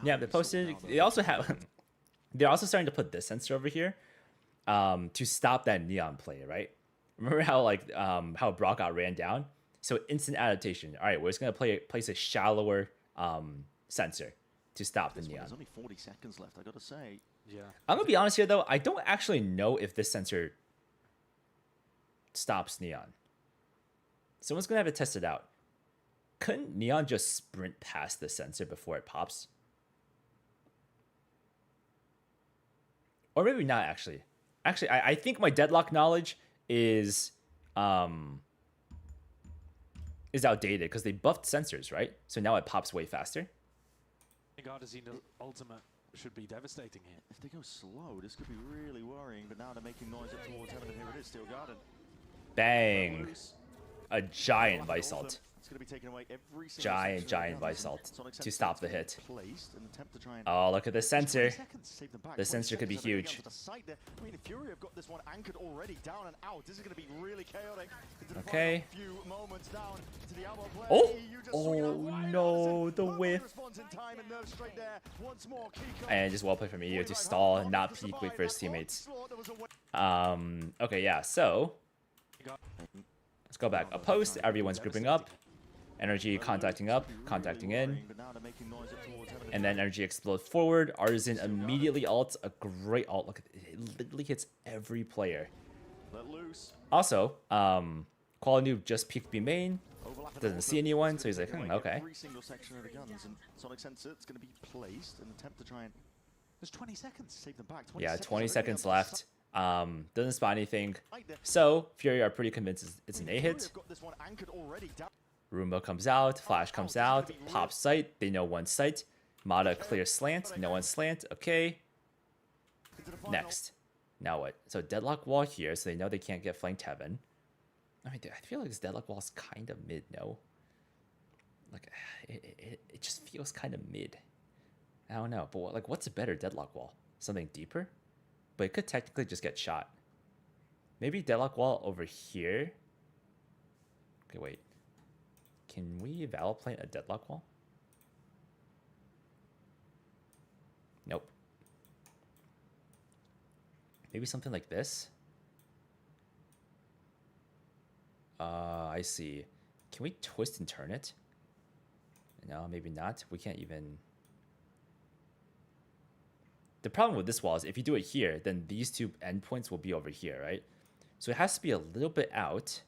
Yeah, they posted. They also have. They're also starting to put this sensor over here, to stop that neon play. Right? Remember how like how Brock got ran down? So instant adaptation. All right, we're just gonna place a shallower sensor to stop the neon. There's only 40 seconds left. I gotta say. Yeah. I'm gonna be honest here though. I don't actually know if this sensor stops neon. Someone's gonna have to test it out. Couldn't neon just sprint past the sensor before it pops? Or maybe not actually. Actually, I think my Deadlock knowledge is outdated because they buffed sensors, right? So now it pops way faster. Garda's ultimate should be devastating here. If they go slow, this could be really worrying, but now they're making noise up towards heaven, and here it is, Steel Garden. Bang. A giant Vice ult. It's going to be taken away every single Giant section of the Vice gun. ult Sonic to Sense stop the is gonna hit. be placed in an attempt to try and Oh, look at the sensor. 20 seconds to save them back. The 20 sensor could be seconds, I think, huge. again, to the side there. I mean, if Fury have got this one anchored already down and out, this is going to be really chaotic. Into the Okay. final few moments down to the elbow play. Oh! EU just swing it out Oh wide. no, the Perfect whiff. response in time and nerve straight there. Once more, key cut. And just well played from EU to stall and not peek, wait for his teammates. Okay, yeah, so let's go back. A post, everyone's grouping up. NRG contacting up, contacting in. And then NRG explodes forward. Artisan immediately ults. A great ult. Look, it literally hits every player. Let loose. Also, Quality Noob just peeked B main. Doesn't see anyone, so he's like, okay. Every single section of the guns, and Sonic Sensor, it's going to be placed in an attempt to try and There's 20 seconds. save them back. 20 Yeah, seconds 20 already seconds on the left. Doesn't spot anything. So, Fury are pretty convinced it's an A hit. Fury have got this one anchored already down. Roomba comes out, Flash comes out, pops sight, they know one sight. Mata clears slant, no one slant, okay. Into the final. Next. Now what? So Deadlock wall here, so they know they can't get flanked heaven. I mean, I feel like this Deadlock wall's kind of mid, no? Like, it just feels kind of mid. I don't know, but like, what's a better Deadlock wall? Something deeper? But it could technically just get shot. Maybe Deadlock wall over here. Okay, wait. Can we valve plant a Deadlock wall? Nope. Maybe something like this. I see. Can we twist and turn it? No, maybe not. We can't even... The problem with this wall is if you do it here, then these two endpoints will be over here, right? So it has to be a little bit out.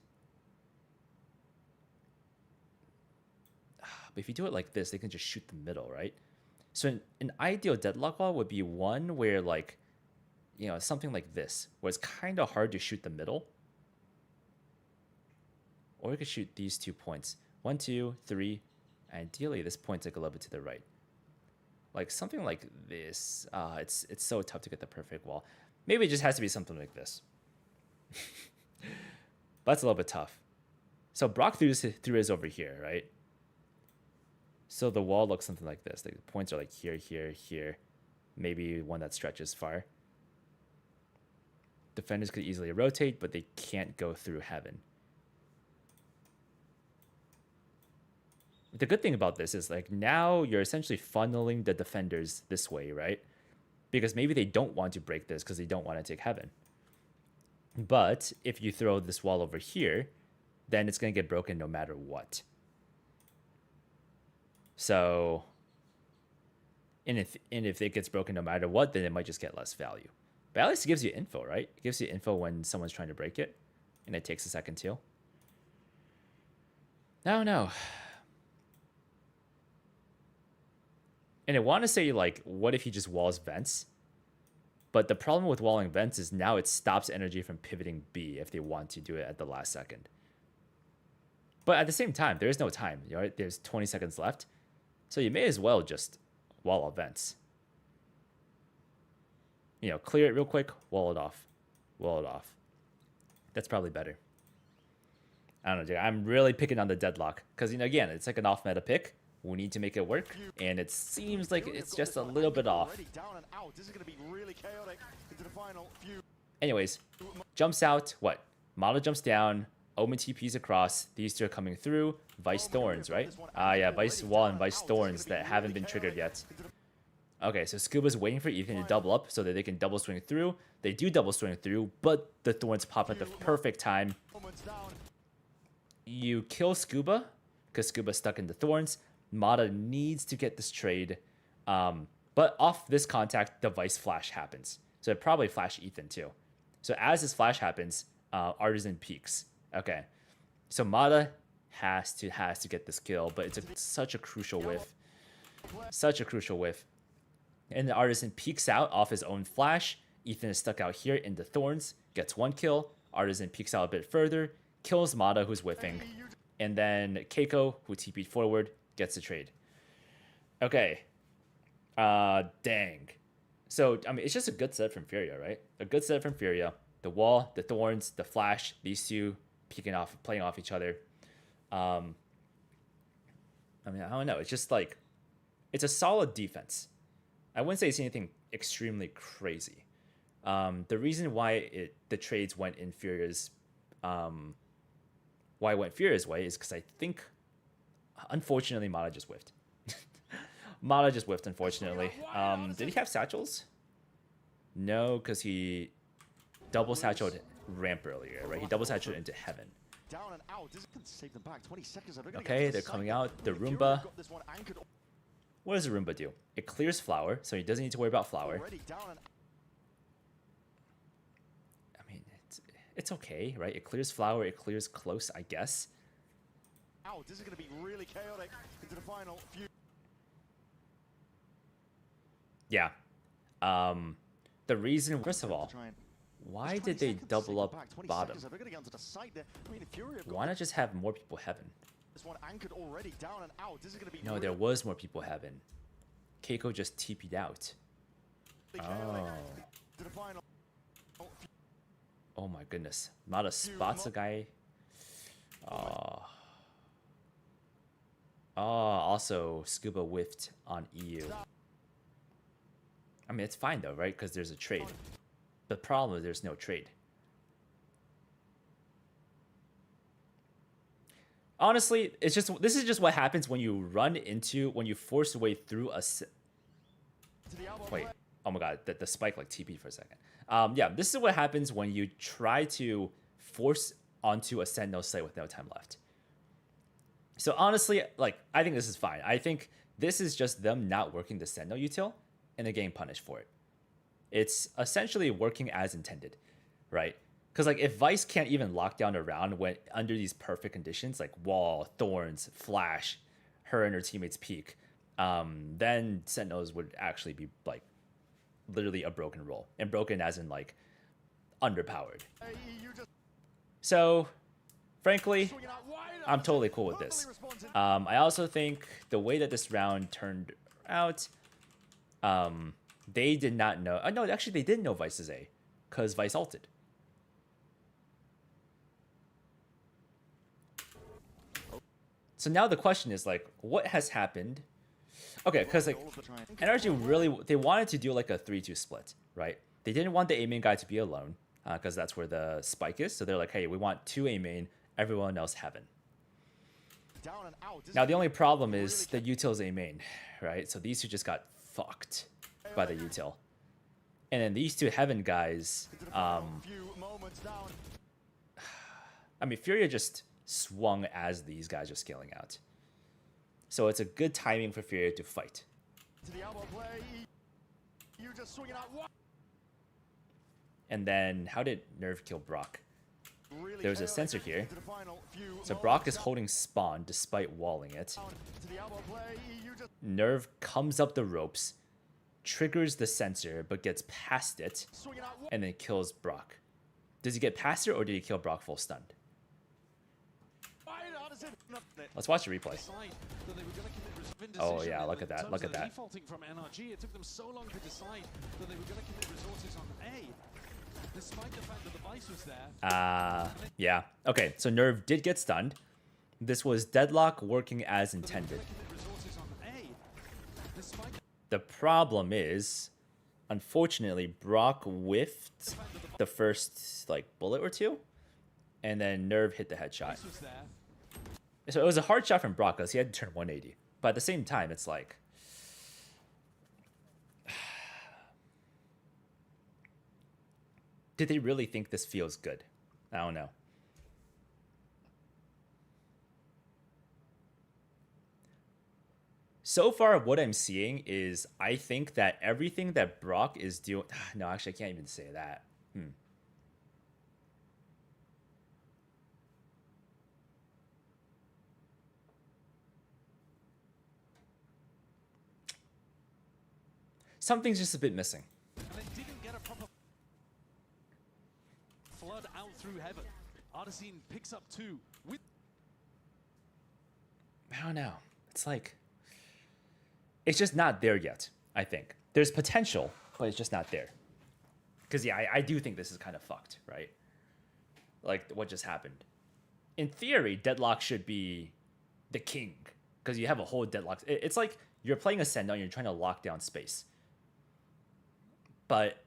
But if you do it like this, they can just shoot the middle, right? So an ideal Deadlock wall would be one where, like, you know, something like this, where it's kind of hard to shoot the middle. Or we could shoot these 2 points. 1, 2, 3. Ideally, this point's like a little bit to the right. Like something like this. It's so tough to get the perfect wall. Maybe it just has to be something like this. But that's a little bit tough. So Brock threw his over here, right? So the wall looks something like this. Like the points are like here, here, here. Maybe one that stretches far. Defenders could easily rotate, but they can't go through heaven. The good thing about this is, like, now you're essentially funneling the defenders this way, right? Because maybe they don't want to break this because they don't want to take heaven. But if you throw this wall over here, then it's going to get broken no matter what. So, and if it gets broken no matter what, then it might just get less value. But at least it gives you info, right? It gives you info when someone's trying to break it, and it takes a second too. I don't know. And I want to say, like, what if he just walls vents? But the problem with walling vents is now it stops NRG from pivoting B if they want to do it at the last second. But at the same time, there is no time, right? There's 20 seconds left. So you may as well just wall all vents. You know, clear it real quick, wall it off. Wall it off. That's probably better. I don't know, dude. I'm really picking on the Deadlock. Because, you know, again, it's like an off-meta pick. We need to make it work, and it seems like it's just a little bit off. Anyways, jumps out. What? Mata jumps down. Omen TPs across. These two are coming through. Vice Thorns, right? Yeah, Vice Wall and Vice Thorns that haven't been triggered yet. Okay, so Scuba's waiting for Ethan to double up so that they can double swing through. They do double swing through, but the Thorns pop at the perfect time. You kill Scuba, because Scuba's stuck in the Thorns. Mata needs to get this trade, but off this contact, the Vice Flash happens. So it probably flash Ethan too. So as this flash happens, Artisan peaks. Okay, so Mata has to get this kill, but it's such a crucial whiff. Such a crucial whiff. And the Artisan peeks out off his own flash. Ethan is stuck out here in the Thorns, gets 1 kill. Artisan peeks out a bit further, kills Mata, who's whiffing. And then Keiko, who TP'd forward, gets the trade. Okay. Dang. So, I mean, it's just a good setup from Furia, right? A good setup from Furia. The wall, the Thorns, the flash, these two playing off each other. I mean, I don't know. It's just like, it's a solid defense. I wouldn't say it's anything extremely crazy. The reason why the trades went in Furia's, why it went Furia's way is because I think, unfortunately, Mata just whiffed. Mata just whiffed, unfortunately. Did he have satchels? No, because he double satcheled ramp earlier, right? He double satcheled into heaven. Okay, they're coming out. The Roomba. What does the Roomba do? It clears Flower, so he doesn't need to worry about Flower. I mean, it's okay, right? It clears Flower, it clears Close, I guess. This is going to be really chaotic into the final few. Yeah. The reason, first of all, why did they double up bottom? Why not just have more people heaven? No, there was more people heaven. Keiko just TP'd out. Oh. Oh my goodness. Mata spots a guy. Oh. Oh, also Scuba whiffed on EU. I mean, it's fine though, right? Because there's a trade. The problem is there's no trade. Honestly, it's just this is just what happens when you force your way through a. Wait, oh my god, the spike like TP for a second. Yeah, this is what happens when you try to force onto a Sentinel site with no time left. So honestly, like, I think this is fine. I think this is just them not working the Sentinel util and they're getting punished for it. It's essentially working as intended, right? Because like if Vice can't even lock down a round when under these perfect conditions, like wall, thorns, flash, her and her teammates peek, then Sentinels would actually be like literally a broken roll, and broken as in like underpowered. So frankly, I'm totally cool with this. I also think the way that this round turned out, they did not know. No, actually, they did know Vice's A, because Vice ulted. So now the question is like, what has happened? Okay, because like NRG really, they wanted to do like a 3-2 split, right? They didn't want the A main guy to be alone, because that's where the spike is. So they're like, hey, we want 2 A main, everyone else heaven. Now the only problem is the util's A main, right? So these two just got fucked by the util. And then these two heaven guys, I mean, Furia just swung as these guys are scaling out. So it's a good timing for Furia to fight. And then how did Nerve kill Brock? There's a sensor here. So Brock is holding spawn despite walling it. Nerve comes up the ropes, triggers the sensor, but gets past it, and then kills Brock. Does he get past it, or did he kill Brock full stunned? Let's watch the replay. Oh yeah, look at that, look at that. From NRG, it took them so long to decide that they were going to commit resources on A, despite the fact that the Vice was there. Yeah. Okay, so Nerve did get stunned. This was Deadlock working as intended. The problem is, unfortunately, Brock whiffed the first like bullet or two, and then Nerve hit the headshot. So it was a hard shot from Brock because he had to turn 180. But at the same time, it's like, did they really think this feels good? I don't know. So far, what I'm seeing is I think that everything that Brock is doing... No, actually, I can't even say that. Something's just a bit missing. And it didn't get a proper flood out through heaven. Artisine picks up 2 with... I don't know. It's like... It's just not there yet, I think. There's potential, but it's just not there. Because, yeah, I do think this is kind of fucked, right? Like, what just happened. In theory, Deadlock should be the king. Because you have a whole Deadlock. It's like you're playing a Sentinel and you're trying to lock down space. But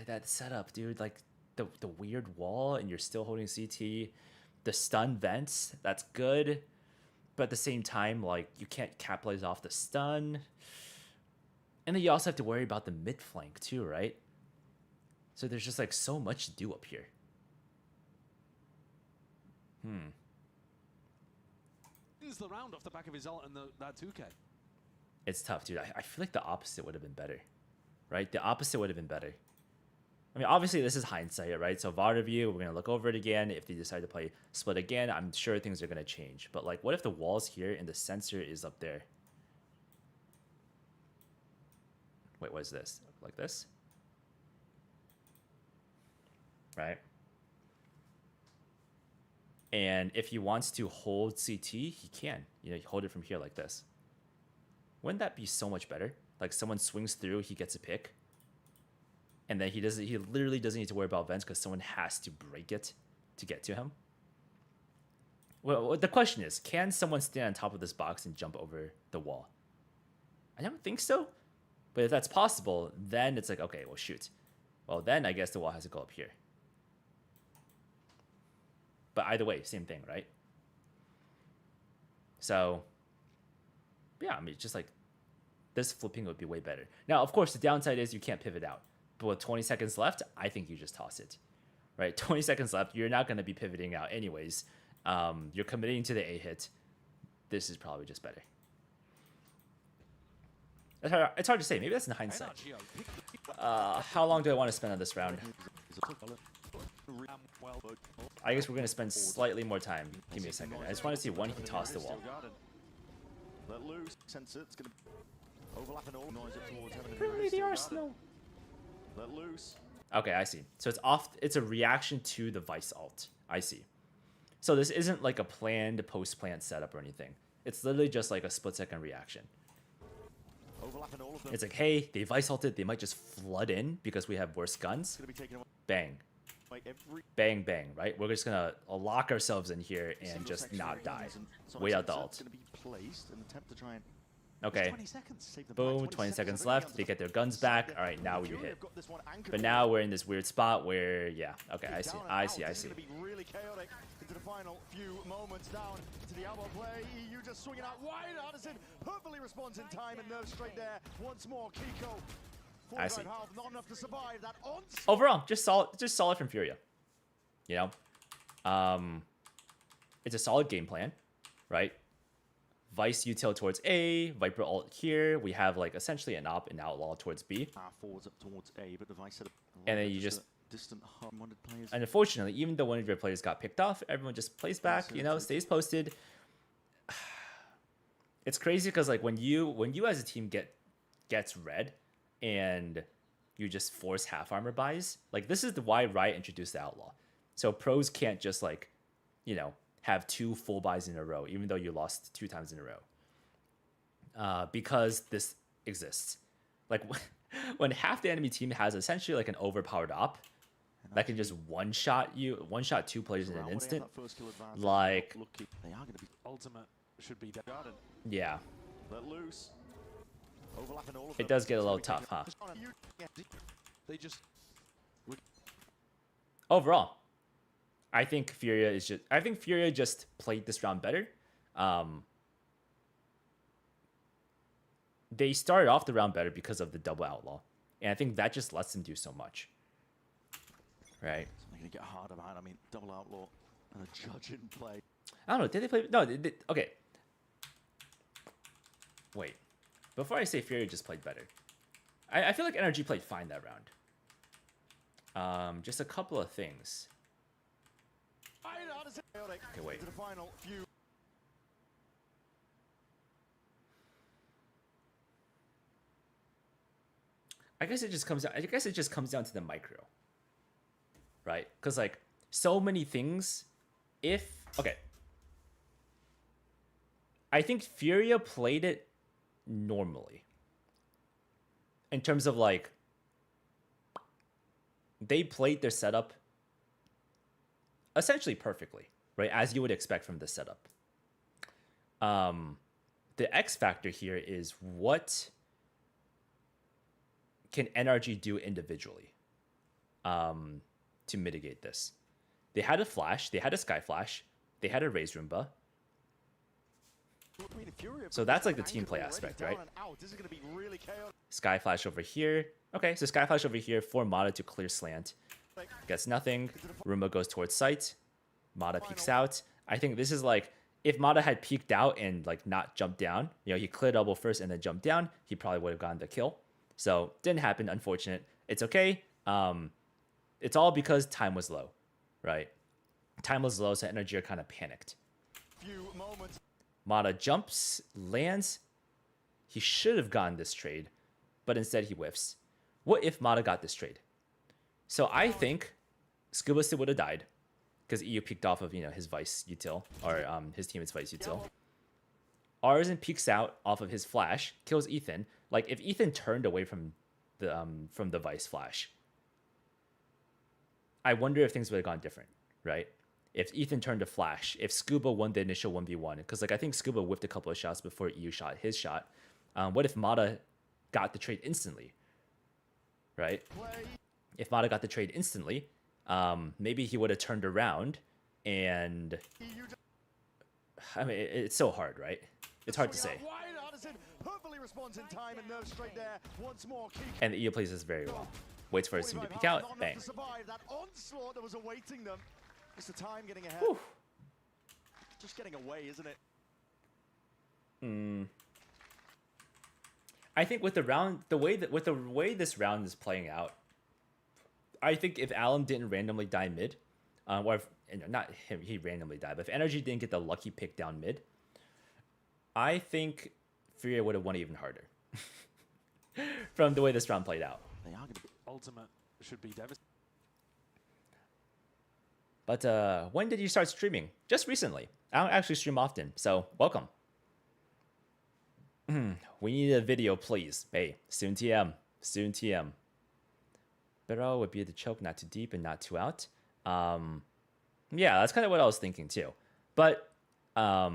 that setup, dude, like the weird wall and you're still holding CT, the stun vents, that's good. But at the same time, like you can't capitalize off the stun. And then you also have to worry about the mid flank too, right? So there's just like so much to do up here. Wins the round off the back of his ult and that 2K. It's tough, dude. I feel like the opposite would have been better. Right? The opposite would have been better. I mean, obviously, this is hindsight, right? So, VOD review, we're going to look over it again. If they decide to play split again, I'm sure things are going to change. But, like, what if the wall's here and the sensor is up there? Wait, what is this? Like this? Right? And if he wants to hold CT, he can. You know, hold it from here like this. Wouldn't that be so much better? Like someone swings through, he gets a pick, and then he literally doesn't need to worry about vents because someone has to break it to get to him. Well, the question is, can someone stand on top of this box and jump over the wall? I don't think so. But if that's possible, then it's like, okay, well, shoot. Well, then I guess the wall has to go up here. But either way, same thing, right? So, yeah, I mean, just like this flipping would be way better. Now, of course, the downside is you can't pivot out. But with 20 seconds left, I think you just toss it, right? 20 seconds left, you're not going to be pivoting out anyways. You're committing to the A hit. This is probably just better. It's hard to say. Maybe that's in hindsight. How long do I want to spend on this round? I guess we're going to spend slightly more time. Give me a second. I just want to see when he can toss the wall. Let loose. Sense it's going to overlap and all noise it towards heaven. Apparently the Arsenal. Let loose. Okay, I see. So it's off. It's a reaction to the Vice ult. I see. So this isn't like a planned post-plant setup or anything. It's literally just like a split-second reaction. Overlapping all of them. It's like, hey, they Vice ulted. They might just flood in because we have worse guns. Bang. Bang, bang, right? We're just going to lock ourselves in here and just not die. Wait out the ult. Okay. Boom, 20 seconds left. They get their guns back. All right, now we hit. But now we're in this weird spot where, yeah. Okay, I see. I see. I see. Really chaotic into the final few moments down to the elbow play. EU just swinging out wide. Addison hopefully responds in time and nerves straight there. Once more, Kiko. I see. Half, not enough to survive that onslaught. Overall, just solid from Furia. You know, it's a solid game plan, right? Vice util towards A, Viper ult here. We have like essentially an op and outlaw towards B. Forwards up towards A, but the Vice set up and then you just distant unwanted players. And unfortunately, even though one of your players got picked off, everyone just plays back. You know, stays posted. It's crazy because like when you as a team gets red, and you just force half armor buys. Like this is why Riot introduced the outlaw. So pros can't just like, you know, have 2 full buys in a row, even though you lost 2 times in a row. Because this exists. Like when half the enemy team has essentially like an overpowered op that can just one-shot 2 players in an instant. Like, they are going to be ultimate should be guarded. Yeah. Let loose. It does get a little tough, huh? They just overall, I think Furia just played this round better. They started off the round better because of the double outlaw, and I think that just lets them do so much. Right? It's going to get harder, man. I mean, double outlaw and a judge in play. I don't know. Did they play? No. Okay. Wait. Before I say Fury just played better, I feel like NRG played fine that round. Just a couple of things. Okay, wait. I guess it just comes down to the micro, right? Because like so many things. I think Furia played it normally in terms of like they played their setup essentially perfectly, right, as you would expect from this setup. The X factor here is what can NRG do individually to mitigate this. They had a flash, they had a sky flash, they had a raise Roomba. So that's like the team play aspect, right? Sky Flash over here. Okay, so Sky Flash over here for Mata to clear slant. Gets nothing. Roomba goes towards site. Mata peeks out. I think this is like, if Mata had peeked out and like not jumped down, you know, he cleared double first and then jumped down, he probably would have gotten the kill. So didn't happen, unfortunate. It's okay. It's all because time was low, right? Time was low, so NRG are kind of panicked. Mata jumps, lands. He should have gotten this trade, but instead he whiffs. What if Mata got this trade? So I think Scuba still would have died because EU peeked off of, you know, his Vice util, or his teammate's Vice util. Arisen peeks out off of his flash, kills Ethan. Like if Ethan turned away from the Vice flash, I wonder if things would have gone different, right? if Ethan turned to Flash, if Scuba won the initial 1v1, because like I think Scuba whipped a couple of shots before EU shot his shot. What if Mata got the trade instantly? Right? If Mata got the trade instantly, maybe he would have turned around and... I mean, it's so hard, right? It's hard to say. And the EU plays this very well. Waits for his team to peek out, bang. That onslaught that was awaiting them. It's the time getting ahead. Whew. Just getting away, isn't it? I think with the round, the way this round is playing out, I think if Alan didn't randomly die mid, or if, not him, he randomly died, but if NRG didn't get the lucky pick down mid, I think Furia would have won even harder. From the way this round played out. They are going to be ultimate. Should be devastating. But when did you start streaming? Just recently. I don't actually stream often, so welcome. We need a video, please. Hey, soon TM. Soon TM. Better would be the choke not too deep and not too out. Yeah, that's kind of what I was thinking too. But I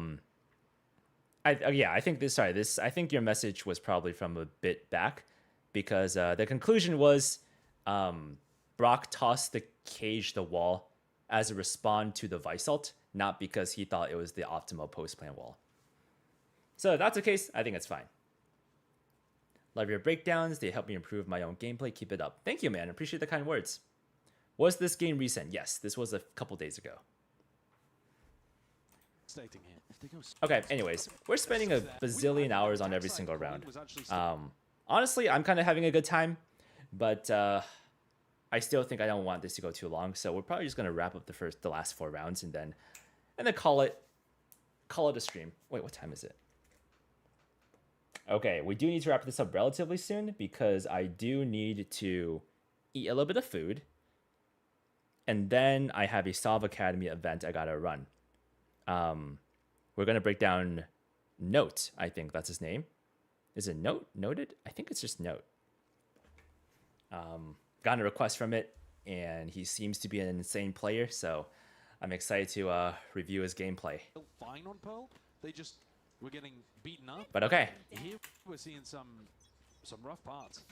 think I think your message was probably from a bit back, because the conclusion was Brock tossed the cage the wall as a response to the Vice ult, not because he thought it was the optimal post-plan wall. So if that's the case, I think it's fine. Love your breakdowns. They help me improve my own gameplay. Keep it up. Thank you, man. Appreciate the kind words. Was this game recent? Yes, this was a couple days ago. Okay, anyways, we're spending a bazillion hours on every single round. Honestly, I'm kind of having a good time, but I still think I don't want this to go too long, so we're probably just gonna wrap up the last 4 rounds and then call it a stream. Wait, what time is it? Okay, we do need to wrap this up relatively soon because I do need to eat a little bit of food, and then I have a Salve Academy event I gotta run. We're gonna break down Note. I think that's his name. Is it Noted? I think it's just Note. Got a request from it, and he seems to be an insane player, so I'm excited to review his gameplay. Fine on Pearl. They just were getting beaten up. But okay. Here we're seeing some rough parts.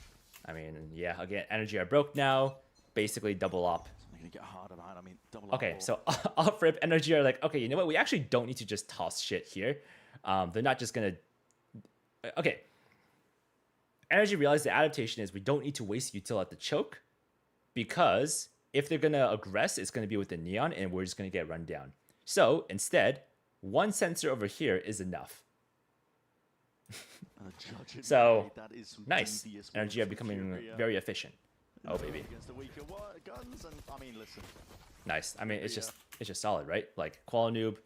I mean, yeah. Again, NRG are broke now. Basically, double op. Gonna get harder, man. I mean, double okay, so off rip, NRG are like, okay, you know what? We actually don't need to just toss shit here. They're not just gonna. Okay. NRG realized the adaptation is we don't need to waste util at the choke, because if they're gonna aggress, it's gonna be with the neon, and we're just gonna get run down. So instead, 1 sensor over here is enough. So nice. NRG are becoming very efficient. Oh baby. Nice. I mean, it's just solid, right? Like Qual Noob,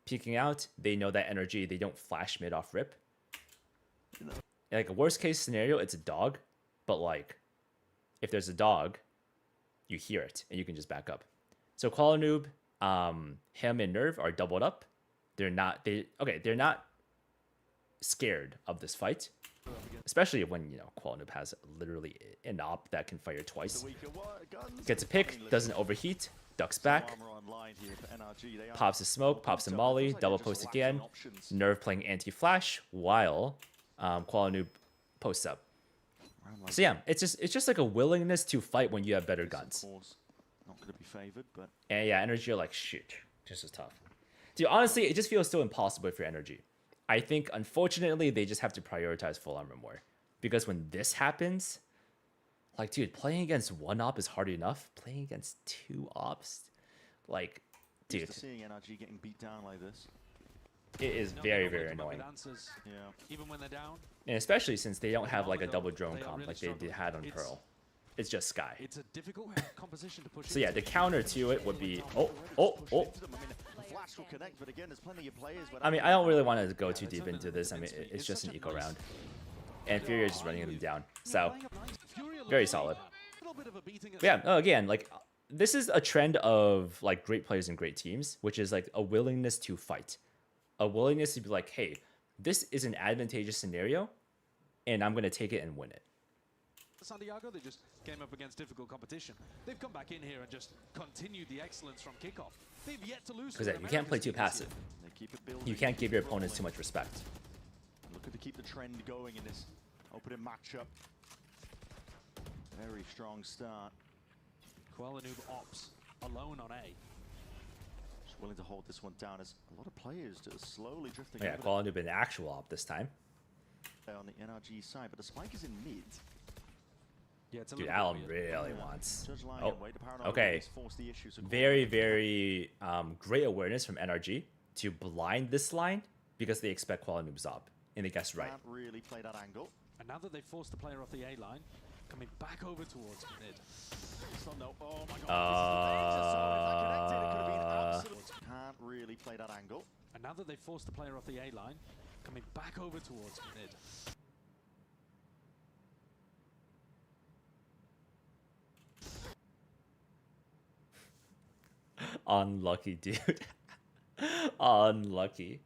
peeking out. They know that NRG. They don't flash mid off rip. Like a worst case scenario, it's a dog, but like if there's a dog, you hear it and you can just back up. So Qual Noob, him and Nerve are doubled up. They're not scared of this fight, especially when Qual Noob has literally an op that can fire twice. Gets a pick, doesn't overheat, ducks back, pops a smoke, pops a molly, double post again. Nerve playing anti-flash while Qual Noob posts up. So yeah, it's just like a willingness to fight when you have better guns. Not gonna be favored, but and yeah, NRG are like, shoot, this is tough. Dude, honestly, it just feels so impossible for NRG. I think unfortunately they just have to prioritize full armor more, because when this happens, like, dude, playing against 1 op is hard enough. Playing against 2 ops, like, dude, seeing NRG getting beat down like this, it is very, very annoying. yeah. Even when they're down. And especially since they don't have like a double drone comp like they had on Pearl. It's just Sky. It's a difficult composition to push. So yeah, the counter to it would be I mean, I don't really want to go too deep into this. I mean, it's just an eco round, and Furia is just running them down. So very solid. But yeah, again, like this is a trend of like great players and great teams, which is like a willingness to fight, a willingness to be like, hey, this is an advantageous scenario, and I'm gonna take it and win it. Santiago, they just came up against difficult competition. They've come back in here and just continued the excellence from kickoff. They've yet to lose. Because you can't play too passive. They keep it building, You can't give your opponents too rolling. much respect. Looking to keep the trend going in this opening matchup. Very strong start. Kuala Noob Ops alone on A. Just willing to hold this one down as a lot of players just slowly drifting Yeah, over Kuala Noob an actual op this time. there on the NRG side, but the spike is in mid. Yeah, it's a Dude, little Alum bit weird. really wants. Judge Lion, Oh, way to paranoid okay. release, force the issue, so Very, very great awareness from NRG to blind this line because they expect Kuala Noob's op. And they guessed right. Can't really play that angle. And now that they've forced the player off the A line, coming back over towards mid. So no, oh my god, this is the danger zone. If that connected, it could have been absolute. Can't really play that angle. And now that they've forced the player off the A line, coming back over towards mid. Unlucky, dude. Unlucky.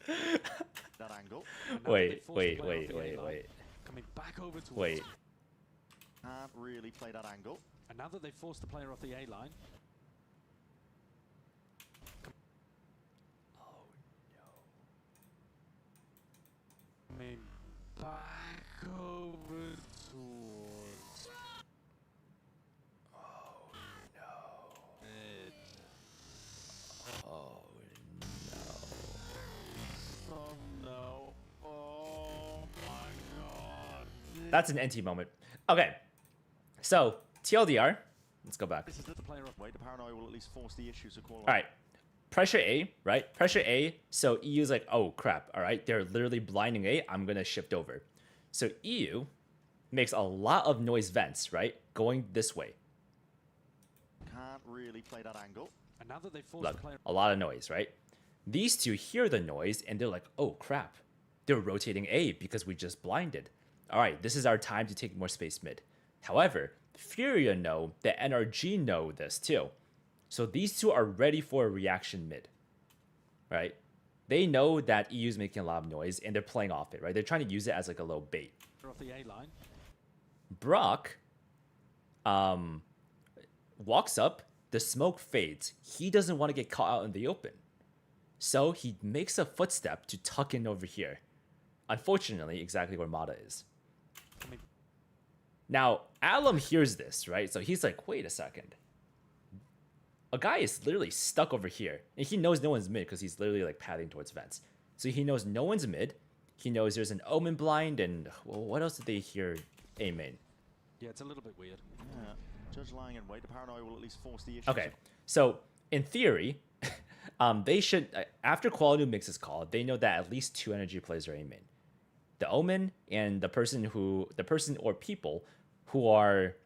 That angle. And now that Wait, they've forced the wait, player wait, off the wait, A-line, wait. Coming back over towards. Wait. Can't really play that angle. And now that they've forced the player off the A line, coming back over towards. Mid. Oh no. Oh no. Oh my god. That's an NT moment. Okay. So, TLDR. Let's go back. This is the player off. Way to paranoid will at least force the issue, so call All right. Pressure A, right? Pressure A. So EU's like, oh crap. All right. They're literally blinding A. I'm going to shift over. So EU makes a lot of noise vents, right? Going this way. Can't really play that angle. And now that they've forced Look, the player. a lot of noise, right? These two hear the noise and they're like, oh crap. They're rotating A because we just blinded. All right, this is our time to take more space mid. However, Furia know that NRG know this too. So these two are ready for a reaction mid, right? They know that EU's making a lot of noise and they're playing off it, right? They're trying to use it as like a little bait. Off the A line. Brock walks up, the smoke fades. He doesn't want to get caught out in the open. So he makes a footstep to tuck in over here. Unfortunately, exactly where Mata is. Coming. Now, Alum hears this, right? So he's like, wait a second. A guy is literally stuck over here. And he knows no one's mid because he's literally like padding towards vents. So he knows no one's mid. He knows there's an Omen blind. And well, what else did they hear? A main. Yeah, it's a little bit weird. Yeah. Judge Lion, way to paranoid will at least force the issue. Okay. So in theory, they should, after Quality makes his call, they know that at least two energy players are A main. The Omen and the person or people who are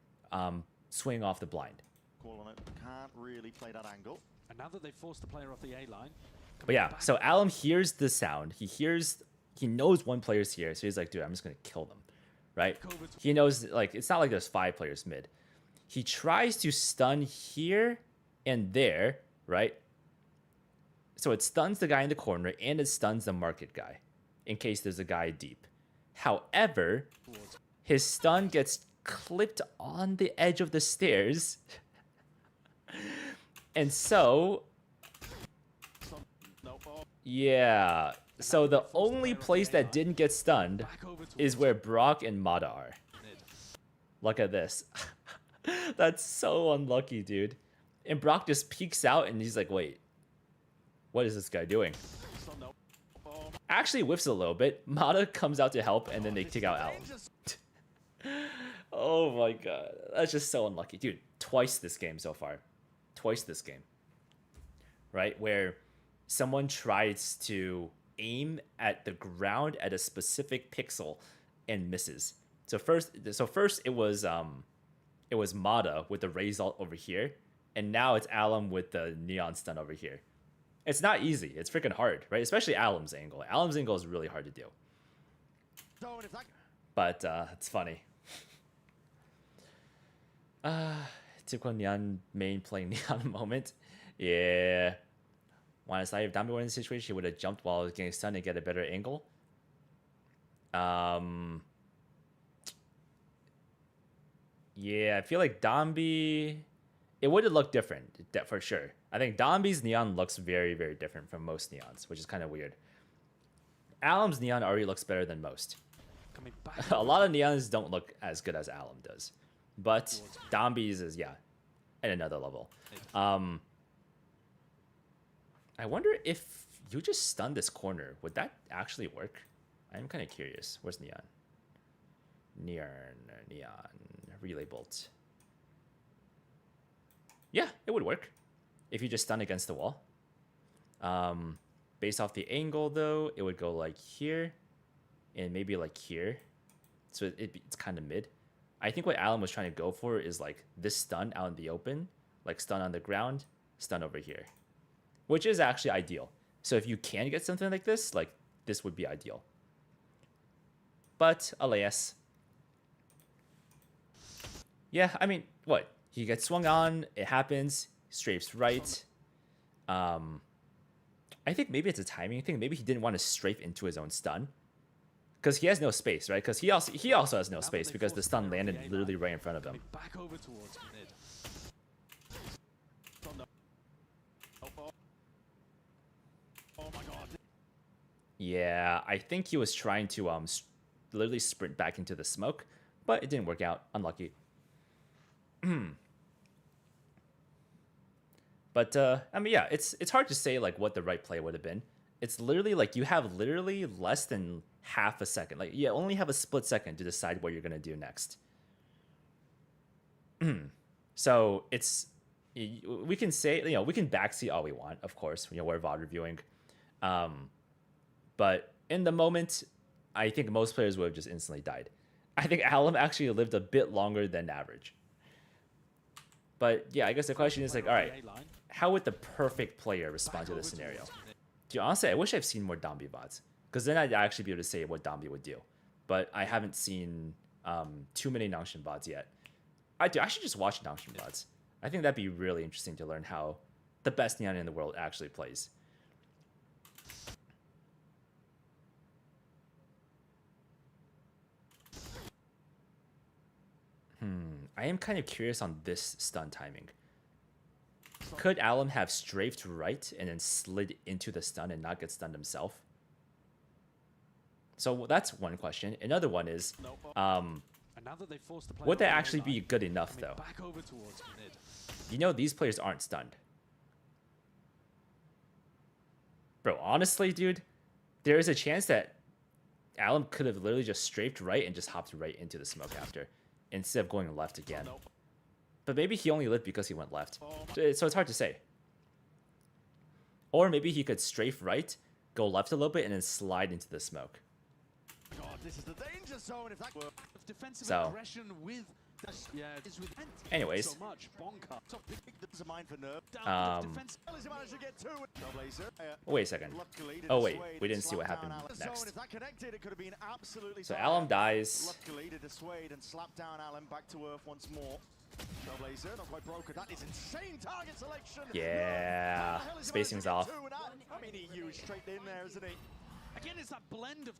swinging off the blind. Call on it. Can't really play that angle. And now that they've forced the player off the A line. But yeah, so Alum hears the sound. He knows one player's here, so he's like, dude, I'm just gonna kill them, right? He knows, like, it's not like there's 5 players mid. He tries to stun here and there, right? So it stuns the guy in the corner and it stuns the market guy in case there's a guy deep. However, his stun gets clipped on the edge of the stairs. And so, No. Oh. yeah. So the only place that didn't get stunned is where Brock and Mata are. Look at this. That's so unlucky, dude. And Brock just peeks out and he's like, wait, what is this guy doing? No. Oh. Actually whiffs a little bit. Mata comes out to help and then they take out Alum. Oh my god. That's just so unlucky. Dude, twice this game so far. Twice this game. Right? Where someone tries to aim at the ground at a specific pixel and misses. So first it was Mata with the Raze ult over here, and now it's Alum with the Neon stun over here. It's not easy. It's freaking hard, right? Especially Alum's angle. Alum's angle is really hard to do. But it's funny. Typical Neon main playing Neon moment. Yeah. Honestly, if Dami were in this situation, he would have jumped while I was getting stunned and get a better angle. Yeah, I feel like Dombi, it would have looked different, for sure. I think Dombi's neon looks very, very different from most neons, which is kind of weird. Alum's neon already looks better than most. Coming back A lot of neons don't look as good as Alum does, but Dombi's is, yeah, at another level. I wonder if you just stun this corner, would that actually work? I'm kind of curious. Where's neon? Neon, relay bolt. Yeah, it would work if you just stun against the wall. Based off the angle, though, it would go like here and maybe like here. So it's kind of mid. I think what Alan was trying to go for is like this stun out in the open, like stun on the ground, stun over here, which is actually ideal. So if you can get something like this would be ideal. But alas. Yeah, I mean, what? He gets swung on, it happens, strafes right. I think maybe it's a timing thing. Maybe he didn't want to strafe into his own stun. Because he has no space, right? Because he also has no space because the stun landed literally right in front of him. Back over towards mid. Oh my god. Yeah, I think he was trying to literally sprint back into the smoke, but it didn't work out. Unlucky. But I mean, yeah, it's hard to say like what the right play would have been. It's literally like you have literally less than half a second. Like you only have a split second to decide what you're gonna do next. So we can say, we can backseat all we want, of course. We're VOD reviewing, but in the moment, I think most players would have just instantly died. I think Alum actually lived a bit longer than average. But yeah, I guess the question is like, all right, how would the perfect player respond to this scenario? Dude, honestly, I wish I've seen more Dombi VODs, because then I'd actually be able to say what Dombi would do. But I haven't seen too many Nangshin VODs yet. I should just watch Nangshin VODs. I think that'd be really interesting to learn how the best Neon in the world actually plays. I am kind of curious on this stun timing. Could Alum have strafed right and then slid into the stun and not get stunned himself? So that's one question. Another one is, would that actually be good enough, though? These players aren't stunned. Bro, honestly, dude, there is a chance that Alum could have literally just strafed right and just hopped right into the smoke after, instead of going left again. But maybe he only lived because he went left. So it's hard to say. Or maybe he could strafe right, go left a little bit, and then slide into the smoke. God, this is the danger zone if that were defensive So, aggression with anyways, wait a second. Oh wait, we didn't see what happened next. So Alum dies. Luckily to dissuade and slap down Alum back to earth once more. Trailblazer, not quite broken. That is insane target selection. Yeah, spacing's off. I mean, he used straight in there, isn't he? Again, it's that blend of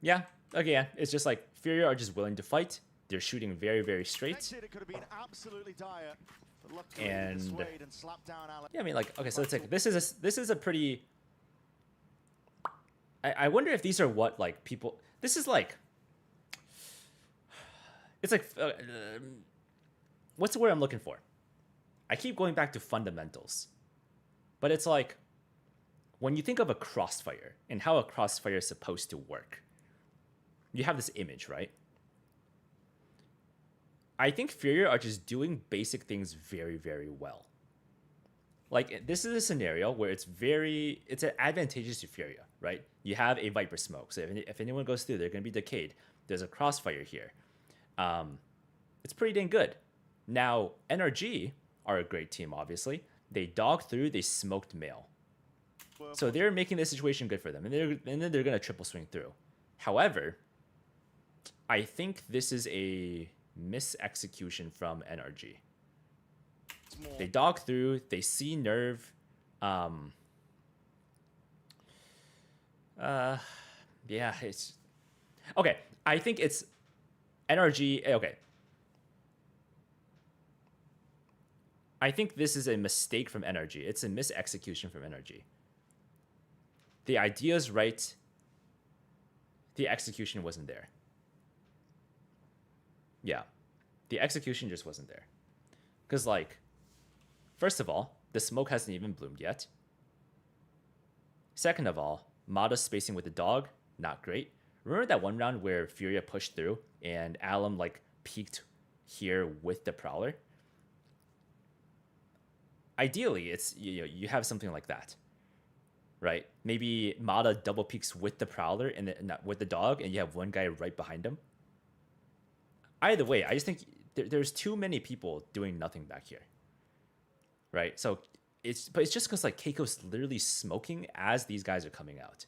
yeah, again, it's just like Furia are just willing to fight. They're shooting very, very straight. It could have been absolutely dire, but luckily and dissuade and slap down Alum. yeah, I mean, like, okay, so it's like this is a pretty. I wonder if these are what like people. This is like. It's like. What's the word I'm looking for? I keep going back to fundamentals. But it's like, when you think of a crossfire and how a crossfire is supposed to work, you have this image, right? I think Furia are just doing basic things very, very well. Like, this is a scenario where it's advantageous to Furia, right? You have a Viper smoke, so if anyone goes through, they're going to be decayed. There's a crossfire here. It's pretty dang good. Now, NRG are a great team, obviously. They dogged through, they smoked Mail. So they're making this situation good for them, and then they're going to triple swing through. However, I think this is a mis-execution from NRG. They dog through, they see Nerve. Yeah, it's... Okay, I think it's NRG... Okay. I think this is a mistake from NRG. It's a misexecution from NRG. The idea is right. The execution wasn't there. Yeah. The execution just wasn't there. Because, like, first of all, the smoke hasn't even bloomed yet. Second of all, Mata's spacing with the dog, not great. Remember that one round where Furia pushed through and Alum, like, peeked here with the Prowler? Ideally, it's you have something like that, right? Maybe Mata double peeks with the Prowler and with the dog, and you have one guy right behind him. Either way, I just think there's too many people doing nothing back here, right? So it's just because like Keiko's literally smoking as these guys are coming out.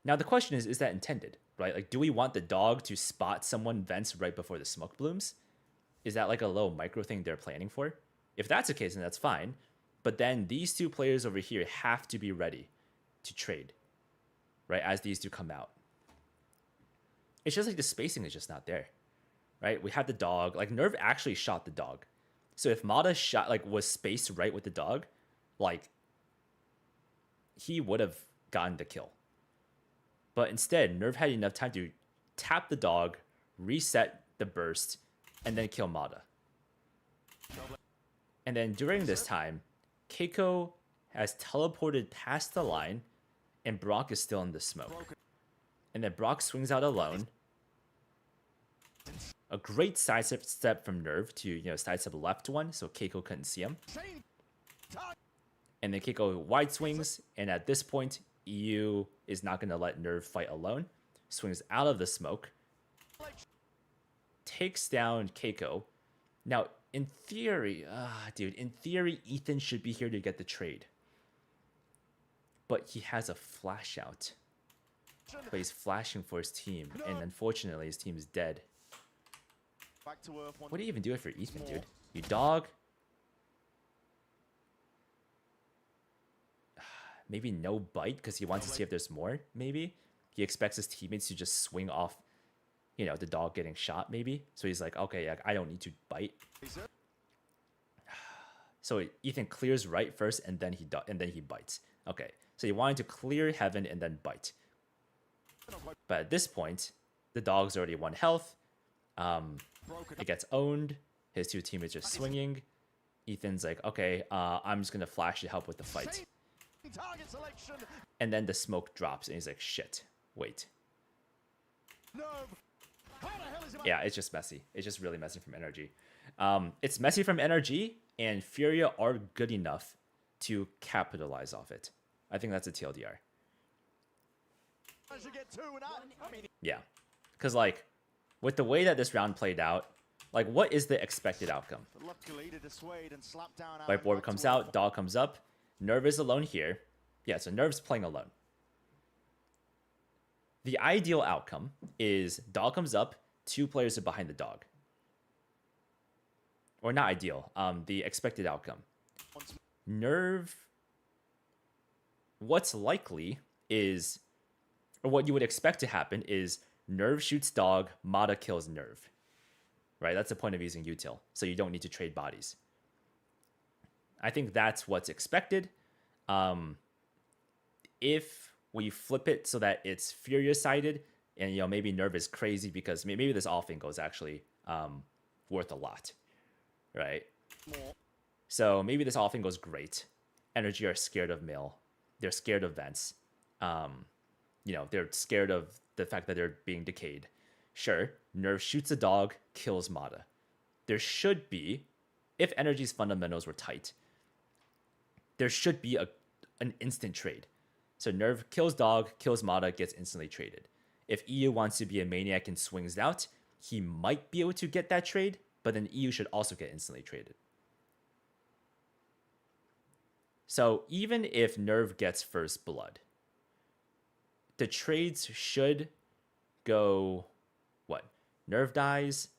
Now the question is that intended, right? Like, do we want the dog to spot someone vents right before the smoke blooms? Is that like a little micro thing they're planning for? If that's the case, then that's fine. But then these two players over here have to be ready to trade, right? As these two come out. It's just like the spacing is just not there, right? We had the dog. Like, Nerve actually shot the dog. So if Mata shot, like, was spaced right with the dog, like, he would have gotten the kill. But instead, Nerve had enough time to tap the dog, reset the burst, and then kill Mata. And then during this time, Keiko has teleported past the line, and Brock is still in the smoke. And then Brock swings out alone. A great sidestep from Nerve to sidestep the left one, so Keiko couldn't see him. And then Keiko wide swings, and at this point, EU is not going to let Nerve fight alone. Swings out of the smoke. Takes down Keiko. Now, in theory, Ethan should be here to get the trade. But he has a flash out. But he's flashing for his team, and unfortunately, his team is dead. What do you even do it for Ethan, dude? You dog? Maybe no bite because he wants to see if there's more, maybe? He expects his teammates to just swing off, the dog getting shot, maybe? So he's like, okay, yeah, I don't need to bite. So Ethan clears right first, and then he bites. Okay, so he wanted to clear heaven and then bite. But at this point, the dog's already 1 health. It gets owned. His two teammates are swinging. Ethan's like, okay, I'm just going to flash to help with the fight. And then the smoke drops, and he's like, shit, wait. Yeah, it's just messy. It's just really messy from NRG. It's messy from NRG, and Furia are good enough to capitalize off it. I think that's a TLDR. Yeah, because like with the way that this round played out, like what is the expected outcome? Like board comes out, dog comes up, Nerve is alone here. Yeah, so Nerve's playing alone. The ideal outcome is dog comes up, 2 players are behind the dog. Or not ideal, the expected outcome. Nerve, what's likely is, or what you would expect to happen is Nerve shoots dog, Mata kills Nerve. Right, that's the point of using util, so you don't need to trade bodies. I think that's what's expected. If we flip it so that it's Furia-sided, and maybe Nerve is crazy because maybe this off-angle is actually worth a lot, right? So maybe this off-angle is great. NRG are scared of mill. They're scared of vents. They're scared of the fact that they're being decayed. Sure, Nerve shoots a dog, kills Mata. There should be, if NRG's fundamentals were tight, there should be an instant trade. So Nerve kills dog, kills Mata, gets instantly traded. If EU wants to be a maniac and swings out, he might be able to get that trade, but then EU should also get instantly traded. So even if Nerve gets first blood, the trades should go, what? Nerve dies,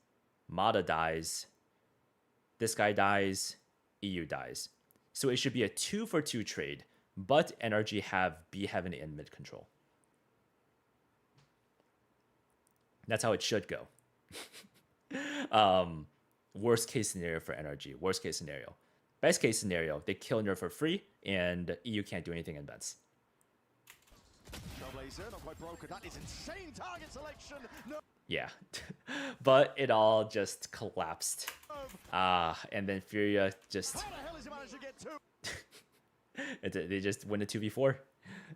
Mata dies, this guy dies, EU dies. So it should be a 2-for-2 trade, but NRG have B Heaven and mid control. That's how it should go. worst case scenario for NRG. Worst case scenario. Best case scenario, they kill Nerf for free, and EU can't do anything in vents. Trailblazer, not quite broken. That is insane target selection. No. Yeah, but it all just collapsed. And then Furia just... How the hell has he managed to get two? they just win the 2v4.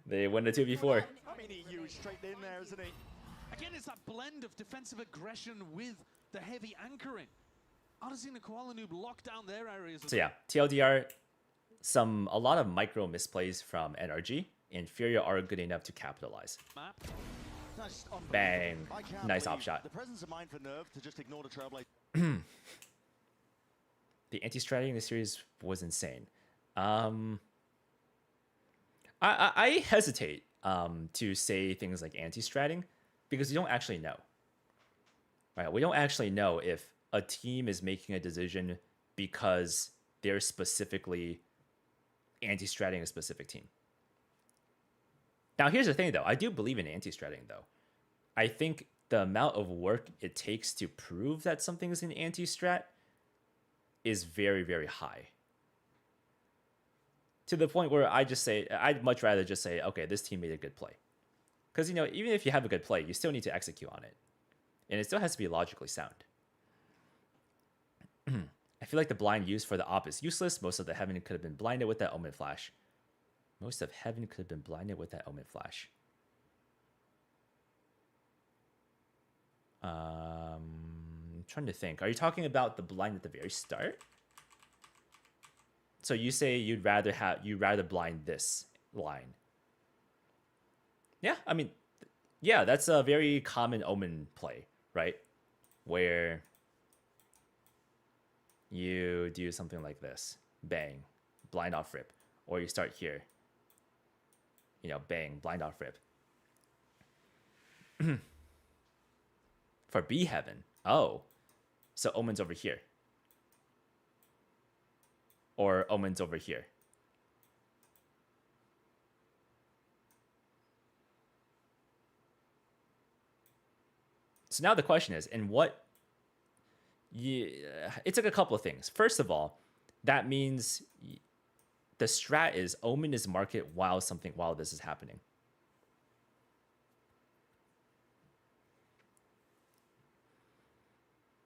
They win the 2v4. I mean, he used straight in there, isn't he? Again, it's that blend of defensive aggression with the heavy anchoring. Odyssey and the Koala Noob lock down their areas. So yeah, TLDR, a lot of micro misplays from NRG, and Furia are good enough to capitalize. Map. That's unbelievable. Bang. I can't Nice believe op shot. The presence of mind for Nerve to just ignore the Trailblazer. The anti-strategy in the series was insane. I hesitate to say things like anti-stratting because we don't actually know. Right? We don't actually know if a team is making a decision because they're specifically anti-stratting a specific team. Now, here's the thing, though. I do believe in anti-stratting, though. I think the amount of work it takes to prove that something is an anti-strat is very, very high. To the point where I'd much rather just say, okay, this team made a good play. Because, you know, even if you have a good play, you still need to execute on it. And it still has to be logically sound. I feel like the blind used for the op is useless. Most of the Heaven could have been blinded with that Omen Flash. Most of Heaven could have been blinded with that Omen Flash. I'm trying to think. Are you talking about the blind at the very start? So you say you'd rather blind this line. Yeah, I mean, yeah, that's a very common Omen play, right? Where you do something like this. Bang, blind off rip. Or you start here. You know, bang, blind off rip. For B Heaven. Oh. So Omen's over here. Or Omen's over here. So now the question is, in what... it's like a couple of things. First of all, that means the strat is Omen is market while this is happening.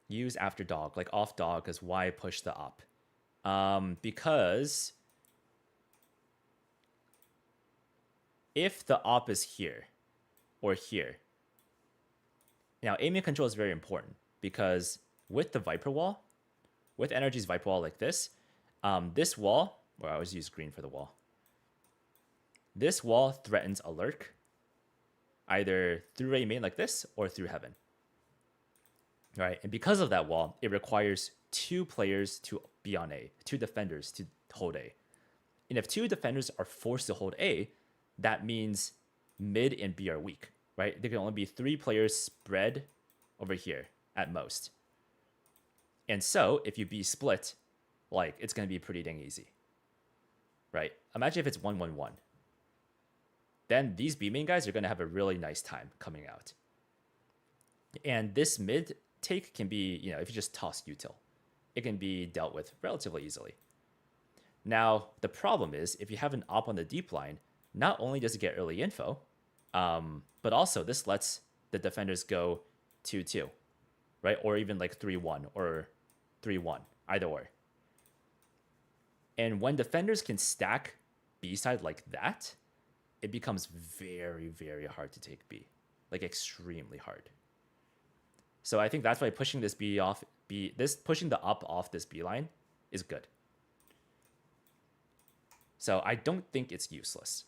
Use after dog, like off dog, is why push the op. Because if the op is here or here, now aiming control is very important because with the Viper wall, with NRG's Viper wall like this, this wall, or I always use green for the wall. This wall threatens a lurk, either through a main like this or through Heaven. Right, and because of that wall, it requires 2 players to be on A, 2 defenders to hold A. And if 2 defenders are forced to hold A, that means mid and B are weak, right? There can only be 3 players spread over here at most. And so, if you B split, like, it's going to be pretty dang easy, right? Imagine if it's 1-1-1. Then these B main guys are going to have a really nice time coming out. And this mid take can be, you know, if you just toss util, it can be dealt with relatively easily. Now, the problem is, if you have an op on the deep line, not only does it get early info, but also this lets the defenders go 2-2, right? Or even like 3-1 or 3-1, either or. And when defenders can stack B side like that, it becomes very, very hard to take B. Like extremely hard. So I think that's why pushing this pushing the up off this B line is good. So I don't think it's useless.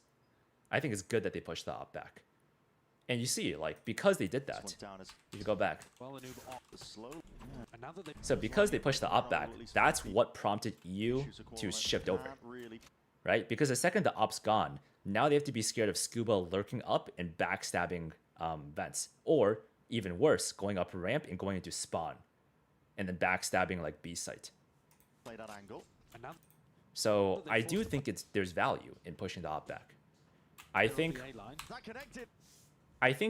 I think it's good that they push the up back. And you see, like, because they did that, you go back. So because they pushed the up back, that's what prompted EU to shift over. Right? Because the second the up's gone, now they have to be scared of Scuba lurking up and backstabbing vents. Or, even worse, going up ramp and going into spawn. And then backstabbing like B site. So I do think there's value in pushing the op back. I think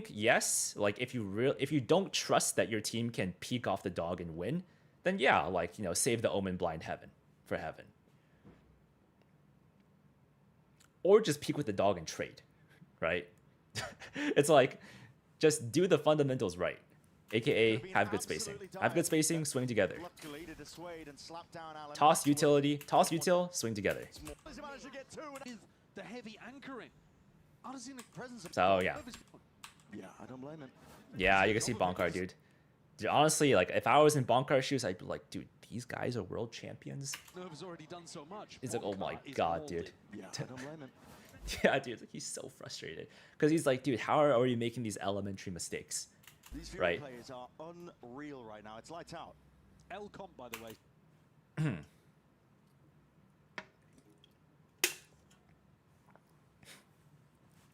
yes, like if you don't trust that your team can peek off the dog and win, then yeah, like, save the Omen blind heaven for heaven. Or just peek with the dog and trade, right? It's like, just do the fundamentals right. AKA, have good spacing. Have good spacing, swing together. Toss utility, toss util, swing together. The heavy anchoring. So, yeah. Yeah, I don't blame him. Yeah, you can see Bonkar, dude. Dude, honestly, like, if I was in Bonkar's shoes, I'd be like, dude, these guys are world champions. Nerve's already done so much. He's like, oh my Bonkar is god, all dude. Yeah, I don't blame him. Yeah, dude, like, he's so frustrated. Because he's like, dude, how are you making these elementary mistakes? These Fury Right. players are unreal right now. It's lights out. L comp, by the way.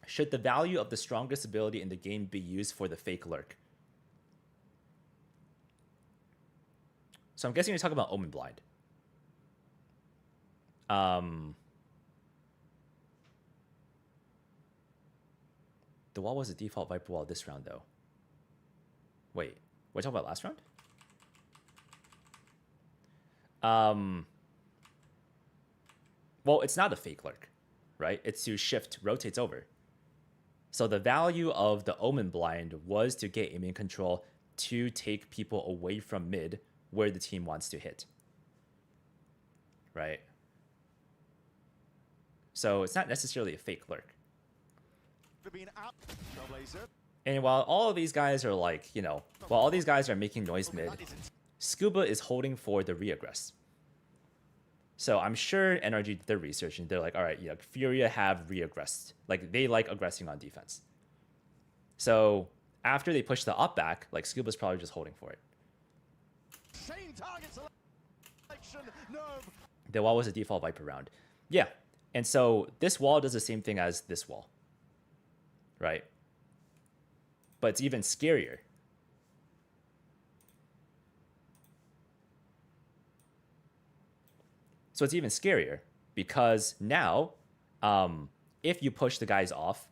Should the value of the strongest ability in the game be used for the fake lurk? So I'm guessing you're talking about Omen Blind. The wall was the default Viper wall this round, though. Wait, we're talking about last round? Well, it's not a fake lurk, right? It's to shift, rotates over. So the value of the Omen Blind was to get aiming control to take people away from mid where the team wants to hit. Right? So it's not necessarily a fake lurk. And while all of these guys are like, while all these guys are making noise mid, Scuba is holding for the reaggress. So I'm sure NRG did their research and they're like, all right, Furia have reaggressed. Like, they like aggressing on defense. So after they push the up back, like, Scuba's probably just holding for it. Same target selection. No. The wall was a default Viper round. Yeah. And so this wall does the same thing as this wall. Right? But it's even scarier. So it's even scarier because now, if you push the guys off,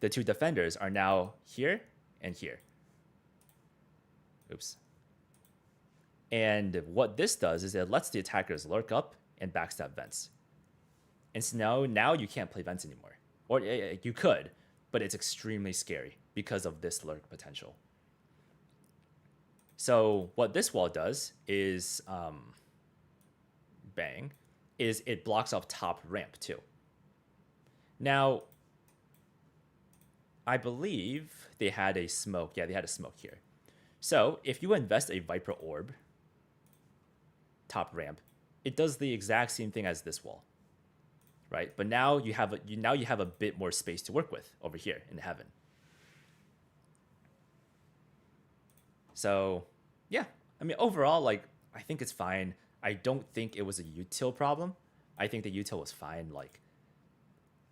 the two defenders are now here and here. Oops. And what this does is it lets the attackers lurk up and backstab vents. And so now you can't play vents anymore. Or you could, but it's extremely scary because of this lurk potential. So what this wall does is, bang, is it blocks off top ramp too. Now, I believe they had a smoke. Yeah, they had a smoke here. So if you invest a Viper Orb, top ramp, it does the exact same thing as this wall, right? But now you have a bit more space to work with over here in heaven. So yeah, I mean, overall, like, I think it's fine. I don't think it was a util problem. I think the util was fine. Like,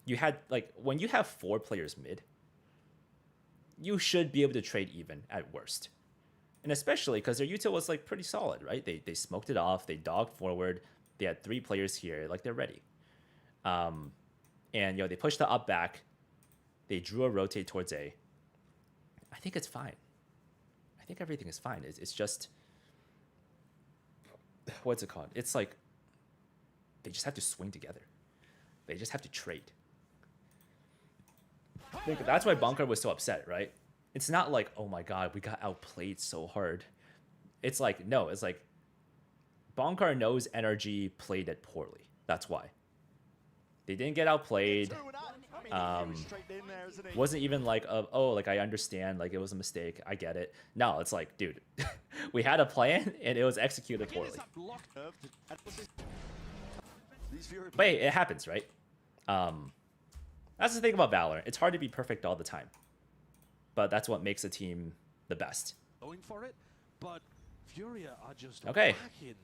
you had, like, when you have 4 players mid, you should be able to trade even at worst. And especially because their util was, like, pretty solid, right? They smoked it off. They dogged forward. They had 3 players here. Like, they're ready. And, they pushed the up back. They drew a rotate towards A. I think it's fine. I think everything is fine. It's just... What's it called? It's like... They just have to swing together. They just have to trade. I think that's why Bunker was so upset, right? It's not like, oh my god, we got outplayed so hard. It's like, no, it's like... Bonkar knows NRG played it poorly. That's why. They didn't get outplayed. Wasn't even like, oh, like, I understand, like, it was a mistake. I get it. No, it's like, dude, we had a plan and it was executed poorly. But hey, it happens, right? That's the thing about Valorant. It's hard to be perfect all the time. But that's what makes a team the best. Going for it, but Furia are just okay. Whacking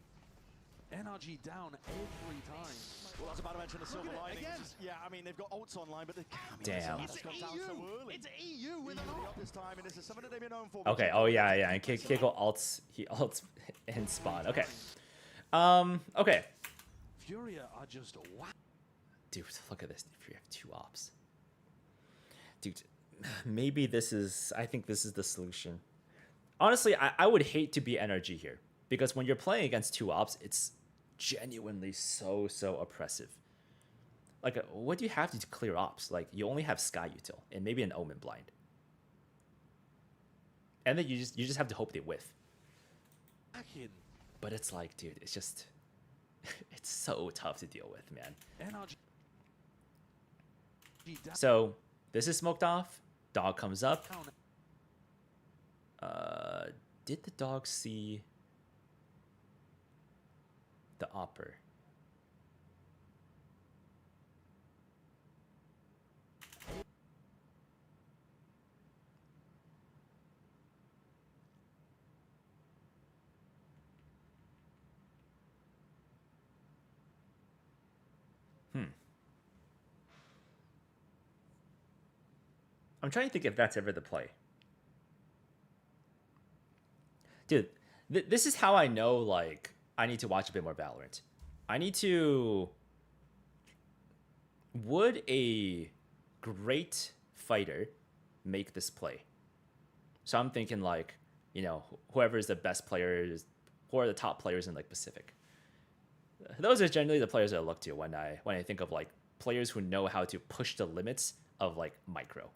NRG down every time. Well, I was about to mention the silver linings. Yeah, I mean, they've got ults online, but damn. It's EU with an ult this time, and this is something that they've been known for. Okay, oh yeah, and Keiko ults, he ults in spawn. Okay. Okay. Furia are just dude, look at this. If you have 2 ops. Dude, maybe this is, I think this is the solution. Honestly, I would hate to be NRG here. Because when you're playing against 2 ops, it's genuinely so oppressive. Like, what do you have to clear ops? Like, you only have Sky Util and maybe an Omen blind. And then you just have to hope they whiff. But it's like, dude, it's just... it's so tough to deal with, man. NRG. So, this is smoked off. Dog comes up. Did the dog see the opper? I'm trying to think if that's ever the play. Dude, this is how I know, like, I need to watch a bit more Valorant. I need to... Would a great fighter make this play? So I'm thinking, like, you know, whoever is the best players, who are the top players in, like, Pacific. Those are generally the players I look to when I think of, like, players who know how to push the limits of, like, micro.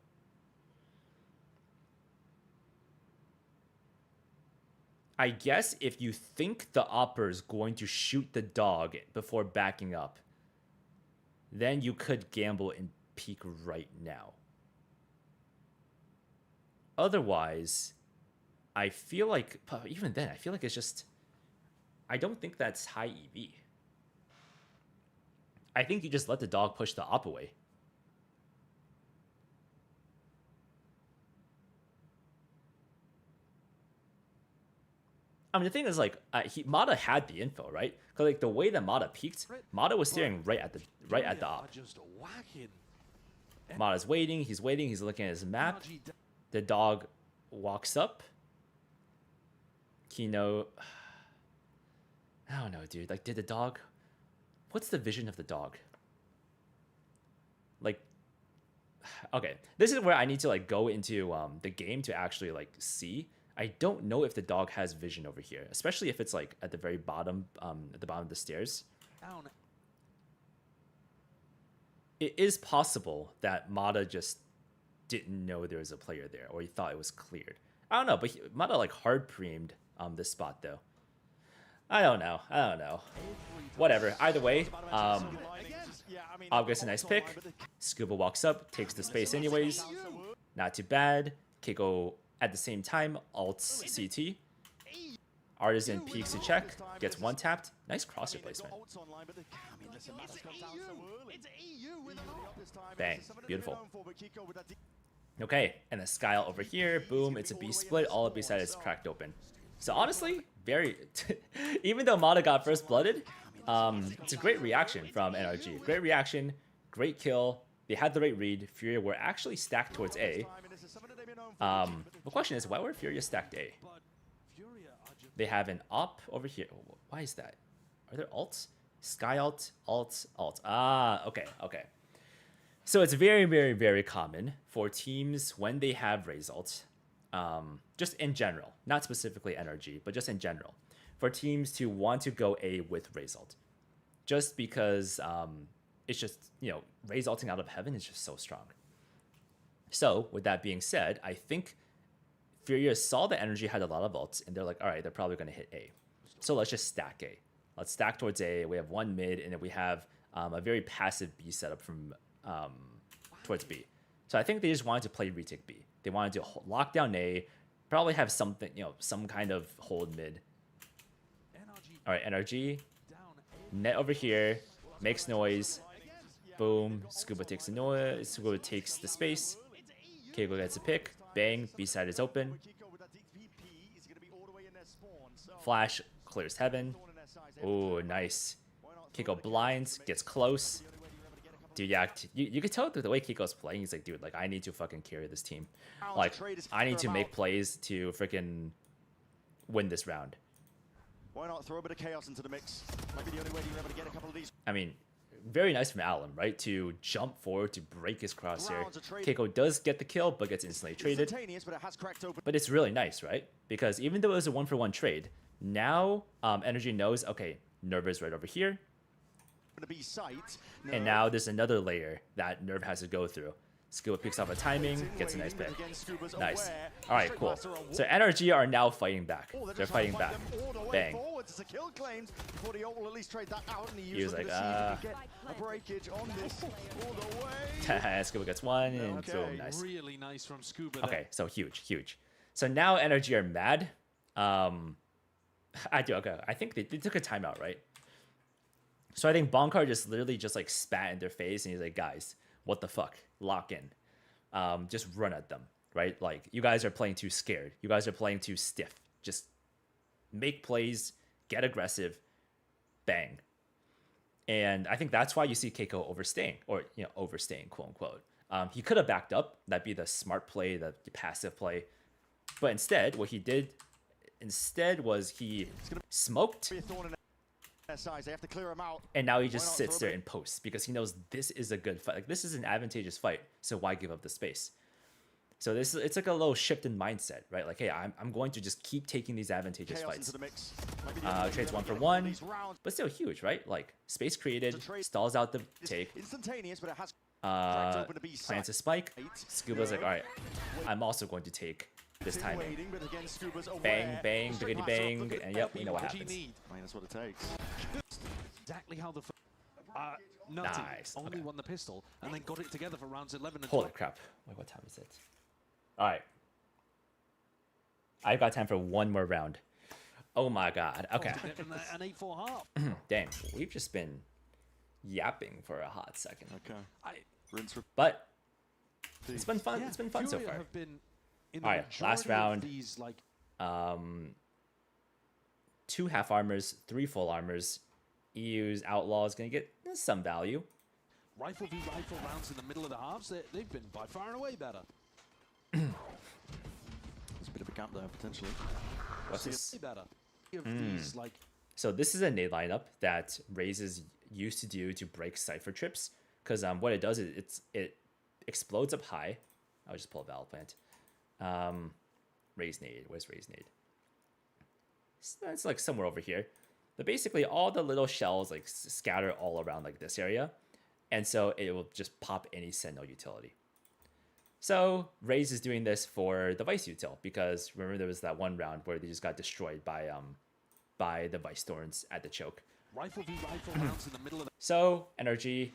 I guess if you think the opper is going to shoot the dog before backing up, then you could gamble and peek right now. Otherwise, I feel like, even then, I feel like it's just, I don't think that's high EV. I think you just let the dog push the op away. I mean, the thing is, like, Mata had the info, right? Because, like, the way that Mata peeked, Mata was staring right at the op. Mata's waiting, he's looking at his map. The dog walks up. Kino... I don't know, dude. Like, did the dog... What's the vision of the dog? Like... Okay, this is where I need to, like, go into the game to actually, like, see... I don't know if the dog has vision over here, especially if it's like at the very bottom, at the bottom of the stairs. It is possible that Mata just didn't know there was a player there, or he thought it was cleared. I don't know, but Mata like hard preemed this spot though. I don't know. Whatever. Either way, Ob gets a nice pick. Scuba walks up, takes the space anyways. Not too bad. Keiko at the same time, ults CT. Artisan peeks to check, gets one tapped. Nice crosshair placement. Bang, beautiful. Okay, and the Skyle over here, boom, it's a B split, all of B side is cracked open. So honestly, very, even though Mata got first blooded, it's a great reaction from NRG. Great reaction, great kill. They had the right read. Furia were actually stacked towards A. The question is, why were Furia stacked A? They have an op over here. Why is that? Are there alts? Sky alt, alt. Ah, okay. So it's very, very, very common for teams when they have Raze ult, just in general, not specifically NRG, but just in general, for teams to want to go A with Raze ult. Just because it's just, you know, Raze ulting out of heaven is just so strong. So, with that being said, I think Furia saw that NRG had a lot of ults, and they're like, all right, they're probably going to hit A. So let's just stack A. Let's stack towards A. We have one mid, and then we have a very passive B setup from towards B. So I think they just wanted to play retake B. They wanted to lock down A, probably have something, you know, some kind of hold mid. All right, NRG. Net over here, makes noise. Boom, Scuba takes the noise. Scuba takes the space. Keiko gets a pick. Bang, B side is open. Flash clears heaven. Oh, nice. Keiko blinds, gets close. Dude, yeah, you can tell through the way Keiko's playing. He's like, dude, like, I need to fucking carry this team. Like, I need to make plays to freaking win this round. Why not throw a bit of chaos into the mix? Might be the only way you're able to get a couple of these. I mean, very nice from Allen, right? To jump forward to break his crosshair. Keiko does get the kill, but gets instantly traded. But it's really nice, right? Because even though it was a 1-for-1 trade, Now, NRG knows, okay, Nerve is right over here. Gonna be sight. And now there's another layer that Nerve has to go through. Scuba picks up a timing, gets a nice pick. Nice. All right, cool. So NRG are now fighting back. They're fighting back. Bang. He was like, Scuba gets one, and boom, nice. Really nice from Scuba. Okay, so huge. So now NRG are mad. I think they took a timeout, right? So I think Bonkar just literally just like spat in their face, and he's like, guys, what the fuck? Lock in. Just run at them, right? Like, you guys are playing too scared. You guys are playing too stiff. Just make plays, get aggressive, bang. And I think that's why you see Keiko overstaying, or, you know, overstaying, quote unquote. He could have backed up. That'd be the smart play, the passive play. But instead, what he did was he smoked. They have to clear him out. And now he just sits there in post because he knows this is a good fight. Like, this is an advantageous fight, so why give up the space? So it's like a little shift in mindset, right? Like, hey, I'm going to just keep taking these advantageous fights. Trades 1 for 1, but still huge, right? Like, space created, stalls out the take. Instantaneous, but it has plants a spike. Scuba's like, all right, I'm also going to take this timing. Bang, bang, biggity bang, and yep, we know what happens. That's what it takes. Exactly how the nice. only Okay. won the pistol and then got it together for rounds 11 and Holy 12. crap. Wait, what time is it? All right. I've got time for one more round. Oh my god. Okay. An 8-4 half. Dang, we've just been yapping for a hot second. Okay. But it's been fun. Yeah, It's been fun so Furia far. have been in the All right, last majority of round. These, like, 2 half armors, 3 full armors. EU's Outlaw is going to get some value. rifle v rifle rounds in the middle of the halves. They've been by far and away better. There's a bit of a gap there, potentially. What's this? Better. Of these, like, So this is a nade lineup that Raze is used to do to break Cypher trips. Because what it does is it explodes up high. I'll just pull a Valve Plant. Raze nade. Where's Raze nade? It's like somewhere over here. But basically all the little shells like scatter all around like this area. And so it will just pop any Sentinel utility. So Raze is doing this for the Vice util because remember there was that one round where they just got destroyed by the Vice Thorns at the choke. rifle v rifle rounds in the middle of the So NRG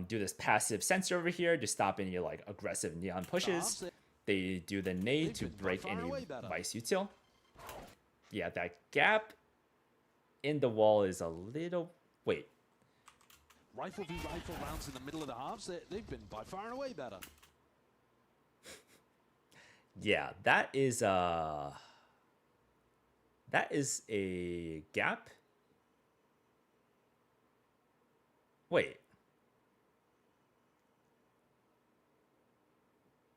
do this passive sensor over here to stop any like aggressive neon pushes. They do the nade to break any Vice util. Yeah, that gap in the wall is a little... Wait. rifle v rifle rounds in the middle of the halves. They've been by far and away better. Yeah, that is a gap. Wait.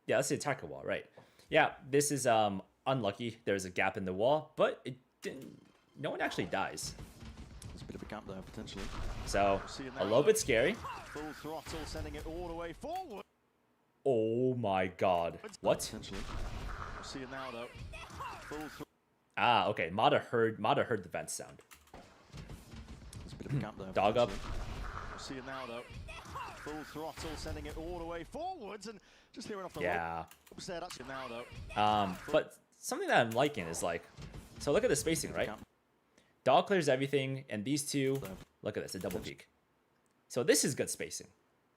Yeah, that's the attacker wall, right? Yeah, this is unlucky. There's a gap in the wall, but it didn't. No one actually dies. There's a bit of a gap there, potentially. So a little bit scary. Full throttle, sending it all the way forward. Oh my god! What? Potentially. We'll see it now, though. Full Ah, okay. Mata heard the vent sound. There's a bit of a gap there. Dog up. We'll see it now, though. Full throttle, sending it all the way forwards, and just hearing off the Yeah. ropes there. That's it now, though. But something that I'm liking is like, so look at the spacing, right? Dog clears everything, and these two, look at this, a double peek. So this is good spacing.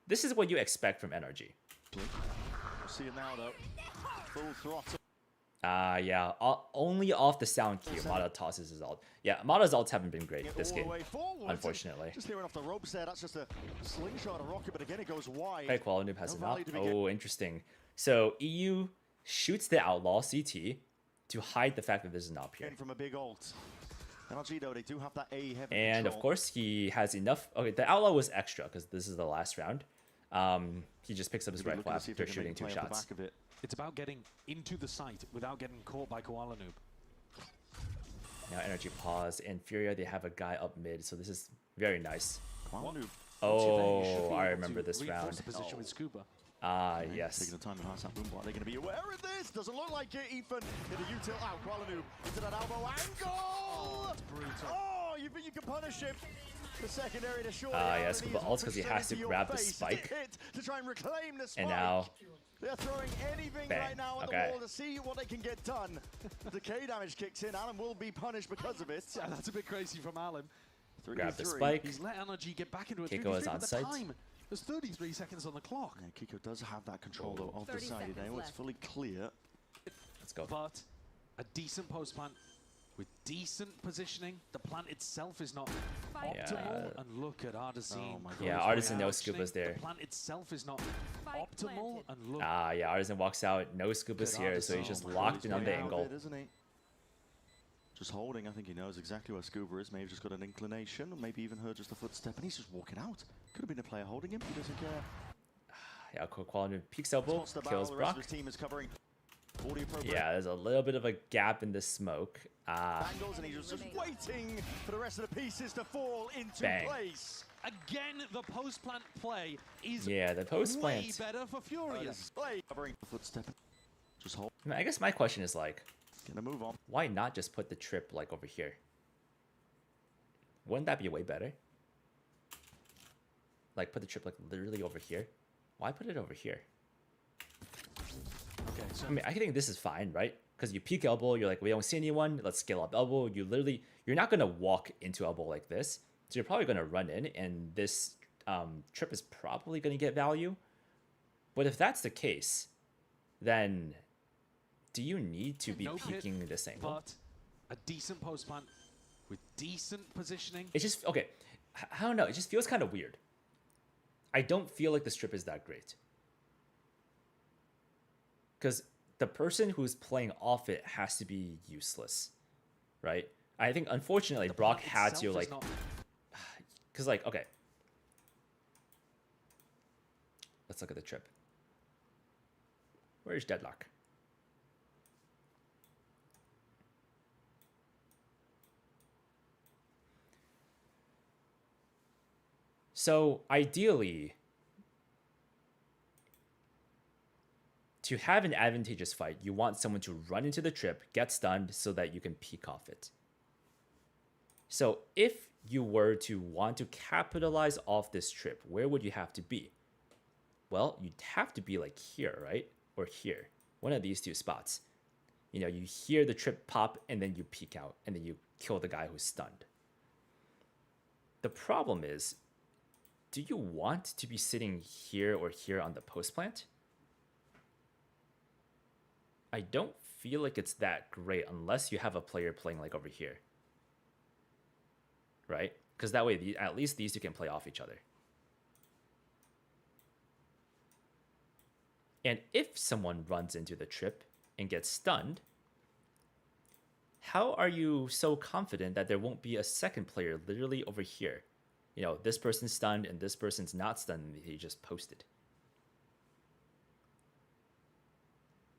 This is what you expect from NRG. We'll see it now, though. Full throttle. Yeah, only off the sound cue, Mata tosses his ult. Yeah, Mata's ults haven't been great this game, unfortunately. Just hearing off the ropes there, that's just a slingshot, a rocket, but again it goes wide. Okay, Quality Noob has No enough. value to be Oh, interesting. So EU shoots the Outlaw CT to hide the fact that there's an op here. From a big ult. NRG, though, they do have that A heavy And of control. course, he has enough. Okay, the Outlaw was extra because this is the last round. He just picks up his We'll be rifle looking to see if they after can make shooting 2 play off the shots. back of it. It's about getting into the site without getting caught by Koala Noob. Now Energy pause and Furia, they have a guy up mid, so this is very nice. Koala Noob. Oh, I remember this Reinforce round. the position with Scuba. Ah, Taking yes. the time to pass that boom. Are they going to be aware of this? Doesn't look like it, Ethan. In the util out, Koala Noob into that elbow angle. brutal. Oh, you think you can punish him? The secondary to short. Yeah, Scuba ults because he has to grab the spike. To try and reclaim the spike. And now, they're throwing anything bang. right now at Okay. the wall to see what they can get done. Decay damage kicks in. Alan will be punished because of it. Yeah, that's a bit crazy from Alan. Grab the spike. He's let NRG get back into a Kiko 3v3, is on but the site. time, there's 33 seconds on the clock. Yeah, Kiko does have that control though of the 30 side. seconds Now it's left. fully clear. Let's go. But a decent post plant with decent positioning. The plant itself is not Fight Yeah. optimal. And look at Artisan. Oh my God. Yeah, goes Artisan way no out. Scuba's there. The plant itself is not Spike optimal. planted. And look. Yeah, Artisan walks out. No Scuba's Good here, so he's Artisan. just Oh my locked God, in he's on the way out of angle. It, isn't he? Just holding. I think he knows exactly where Scuba is. Maybe just got an inclination, or maybe even heard just a footstep, and he's just walking out. Could have been a player holding him. He doesn't care. Yeah, quality peeks elbow, Spots the barrel. kills The rest Brock. of his team is covering. Audio appropriate. Yeah, there's a little bit of a gap in the smoke. Angles, and he's just waiting for the rest of the pieces to fall into Bang. place. Again, the post plant play is Yeah, the post way plant. better for Furious. Play covering the footstep. Just hold. I mean, I guess my question is like, Gonna move on. why not just put the trip like over here? Wouldn't that be way better? Like put the trip like literally over here. Why put it over here? Okay, so I mean, I think this is fine, right? Because you peek elbow, you're like, we don't see anyone. Let's scale up elbow. You're not gonna walk into elbow like this. So you're probably gonna run in, and this trip is probably gonna get value. But if that's the case, then do you need to be No pit, peeking this angle? but a decent post plant with decent positioning. It just okay. I don't know. It just feels kind of weird. I don't feel like the strip is that great. Because the person who's playing off it has to be useless, right? I think unfortunately The Brock plant had itself to is like, not- because like okay. Let's look at the trip. Where's Deadlock? So ideally, to have an advantageous fight, you want someone to run into the trip, get stunned, so that you can peek off it. So if you were to want to capitalize off this trip, where would you have to be? Well, you'd have to be like here, right? Or here. One of these two spots. You know, you hear the trip pop, and then you peek out, and then you kill the guy who's stunned. The problem is, do you want to be sitting here or here on the post plant? I don't feel like it's that great unless you have a player playing like over here. Right? Because that way, at least these two can play off each other. And if someone runs into the trip and gets stunned, how are you so confident that there won't be a second player literally over here? You know, this person's stunned and this person's not stunned, and he just posted.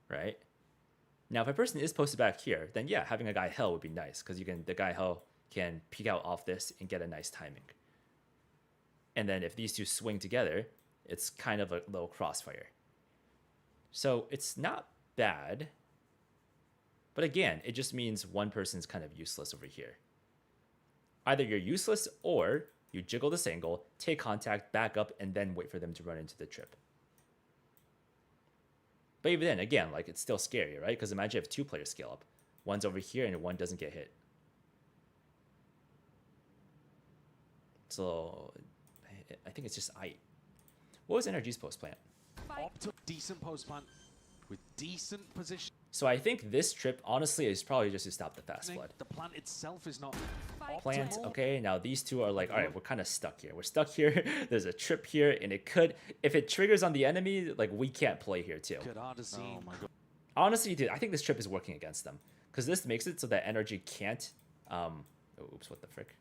Right? Now, if a person is posted back here, then yeah, having a guy hell would be nice, because the guy hell can peek out off this and get a nice timing. And then if these two swing together, it's kind of a little crossfire. So it's not bad. But again, it just means one person's kind of useless over here. Either you're useless or you jiggle this angle, take contact, back up, and then wait for them to run into the trip. But even then, again, like it's still scary, right? Because imagine if two players scale up. One's over here and one doesn't get hit. So I think it's just What was NRG's post plant? Decent post plant with decent position. So I think this trip, honestly, is probably just to stop the fast flood. The plant itself is not Plant, optimal. okay, now these two are like, all right, we're kind of stuck here. We're stuck here. There's a trip here, and it could, if it triggers on the enemy, like we can't play here too. Good Artisan. Oh my God. Honestly, dude, I think this trip is working against them, because this makes it so that NRG can't. Oops, what the frick?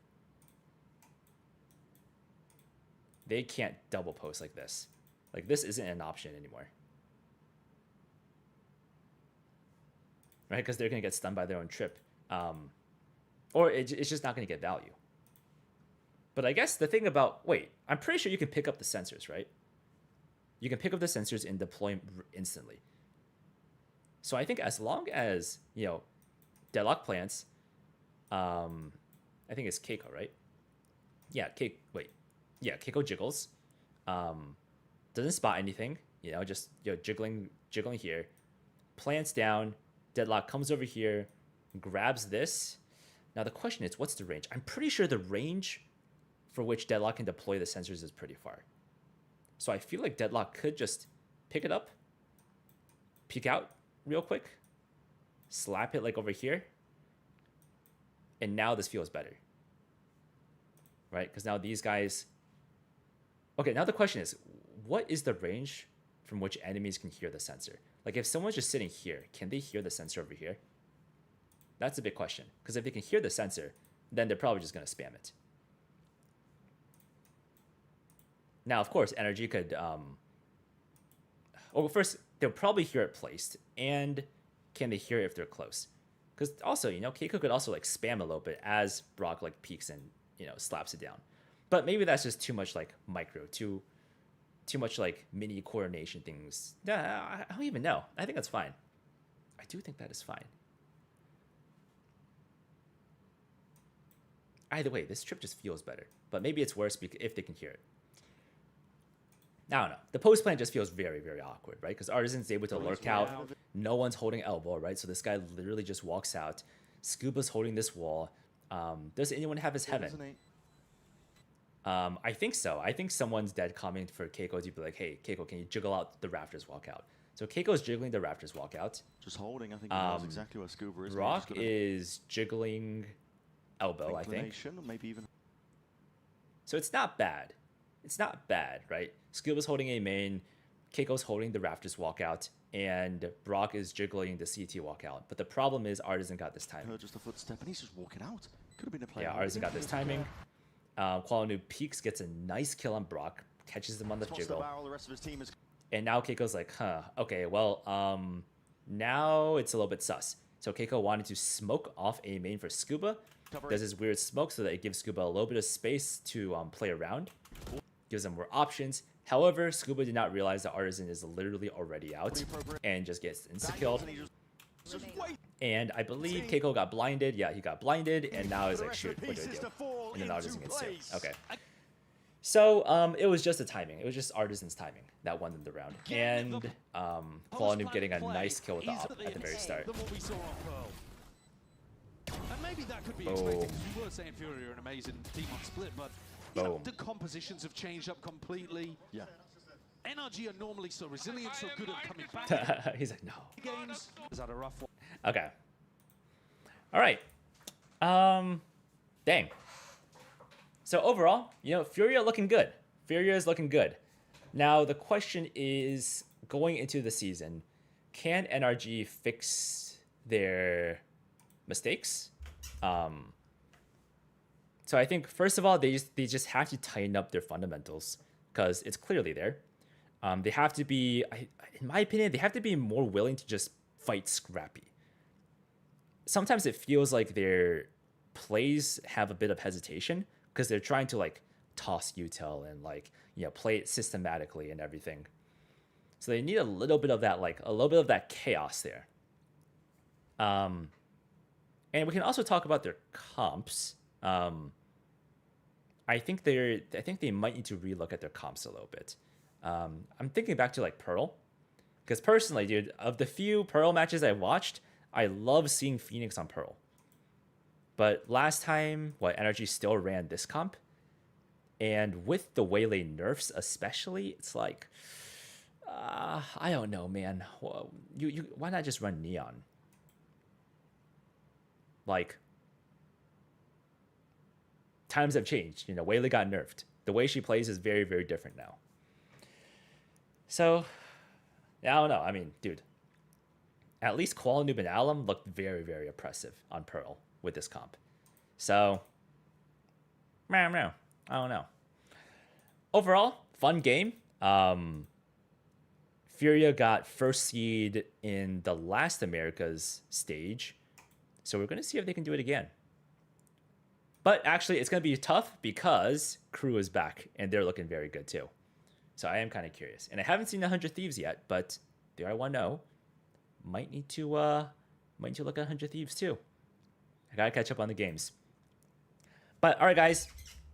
They can't double post like this. Like this isn't an option anymore. Right, because they're gonna get stunned by their own trip, or it's just not gonna get value. But I guess the thing about I'm pretty sure you can pick up the sensors, right? You can pick up the sensors and deploy instantly. So I think as long as Deadlock plants, I think it's Keiko, right? Yeah, yeah, Keiko jiggles. Doesn't spot anything, you know, just jiggling here. Plants down. Deadlock comes over here, grabs this. Now the question is, what's the range? I'm pretty sure the range for which Deadlock can deploy the sensors is pretty far. So I feel like Deadlock could just pick it up, peek out real quick, slap it like over here, and now this feels better. Right? Because now these guys... Okay, now the question is, what is the range from which enemies can hear the sensor? Like if someone's just sitting here, can they hear the sensor over here? That's a big question. Because if they can hear the sensor, then they're probably just going to spam it. Now, of course, NRG could... well, first, they'll probably hear it placed. And can they hear it if they're close? Because also, you know, Keiko could also like spam a little bit as Brock like peeks and, you know, slaps it down. But maybe that's just too much like micro, too much like mini coordination things. Nah, I don't even know. I think that's fine. I do think that is fine. Either way, this trip just feels better. But maybe it's worse if they can hear it. I don't know. The post plan just feels very, very awkward, right? Because Artisan's able to lurk out. No one's holding elbow, right? So this guy literally just walks out. Scuba's holding this wall. Does anyone have his heaven? I think so. I think someone's dead commenting for Keiko to be like, hey, Keiko, can you jiggle out the Raptors walkout? So Keiko's jiggling the Raptors walkout. Just holding. I think he knows exactly where Scuba is. Brock is jiggling elbow, I think. Maybe even. So it's not bad. It's not bad, right? Scuba's holding a main, Keiko's holding the Raptors walkout, and Brock is jiggling the CT walkout. But the problem is Artisan got this timing. Heard just a footstep, and he's just walking out. Could have been a play. Yeah, Artisan got this timing. Qualanu peeks, gets a nice kill on Brock, catches him on the jiggle. The rest of his team is... And now Keiko's like, huh, okay, well, now it's a little bit sus. So Keiko wanted to smoke off a main for Scuba. Does this weird smoke so that it gives Scuba a little bit of space to play around. Gives them more options. However, Scuba did not realize that Artisan is literally already out and just gets insta-killed. And I believe Keiko got blinded. Yeah, he got blinded, and now he's like, shoot, what do I do? And then Artisan gets two. Okay. So it was just the timing. It was just Artisan's timing that won them the round. And Qualanu getting a nice kill with the op at the very start. And maybe that could be expected. You were saying Fury are an amazing team on split, but you know, the compositions have changed up completely. Yeah. NRG are normally so resilient, so good at coming back. He's like, no. Games is that a rough one? Okay. All right. Dang. So overall, you know, Furia looking good. Furia is looking good. Now the question is, going into the season, can NRG fix their mistakes? So I think first of all, they just have to tighten up their fundamentals because it's clearly there. They have to be, in my opinion, they have to be more willing to just fight scrappy. Sometimes it feels like their plays have a bit of hesitation because they're trying to like toss util and like, you know, play it systematically and everything. So they need a little bit of that, like a little bit of that chaos there. And we can also talk about their comps. I think they might need to relook at their comps a little bit. I'm thinking back to like Pearl, because personally, dude, of the few Pearl matches I watched, I love seeing Phoenix on Pearl. But last time, NRG still ran this comp, and with the Waylay nerfs especially, it's like, I don't know, man. You why not just run Neon? Like, times have changed. You know, Waylay got nerfed. The way she plays is very, very different now. So, I don't know. I mean, dude, at least Qualanu and Alum looked very, very oppressive on Pearl with this comp. So, I don't know. Overall, fun game. Furia got first seed in the last Americas stage. So we're going to see if they can do it again. But actually, it's going to be tough because Crew is back, and they're looking very good too. So I am kind of curious. And I haven't seen 100 Thieves yet, but there I 1-0. Might need to look at 100 Thieves too. I got to catch up on the games. But all right, guys,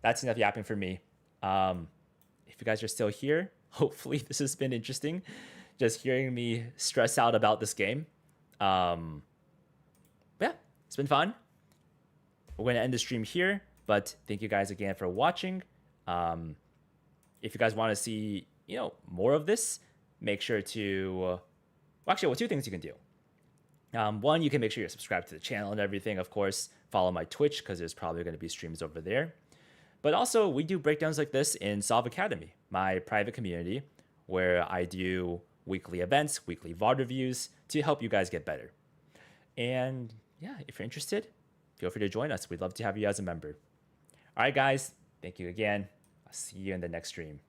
that's enough yapping for me. If you guys are still here, hopefully this has been interesting. Just hearing me stress out about this game. Yeah, it's been fun. We're going to end the stream here, but thank you guys again for watching. If you guys want to see, more of this, make sure to, actually, two things you can do. One, you can make sure you're subscribed to the channel and everything. Of course, follow my Twitch because there's probably going to be streams over there. But also, we do breakdowns like this in Solve Academy, my private community, where I do weekly events, weekly VOD reviews to help you guys get better. And yeah, if you're interested, feel free to join us. We'd love to have you as a member. All right, guys, thank you again. I'll see you in the next stream.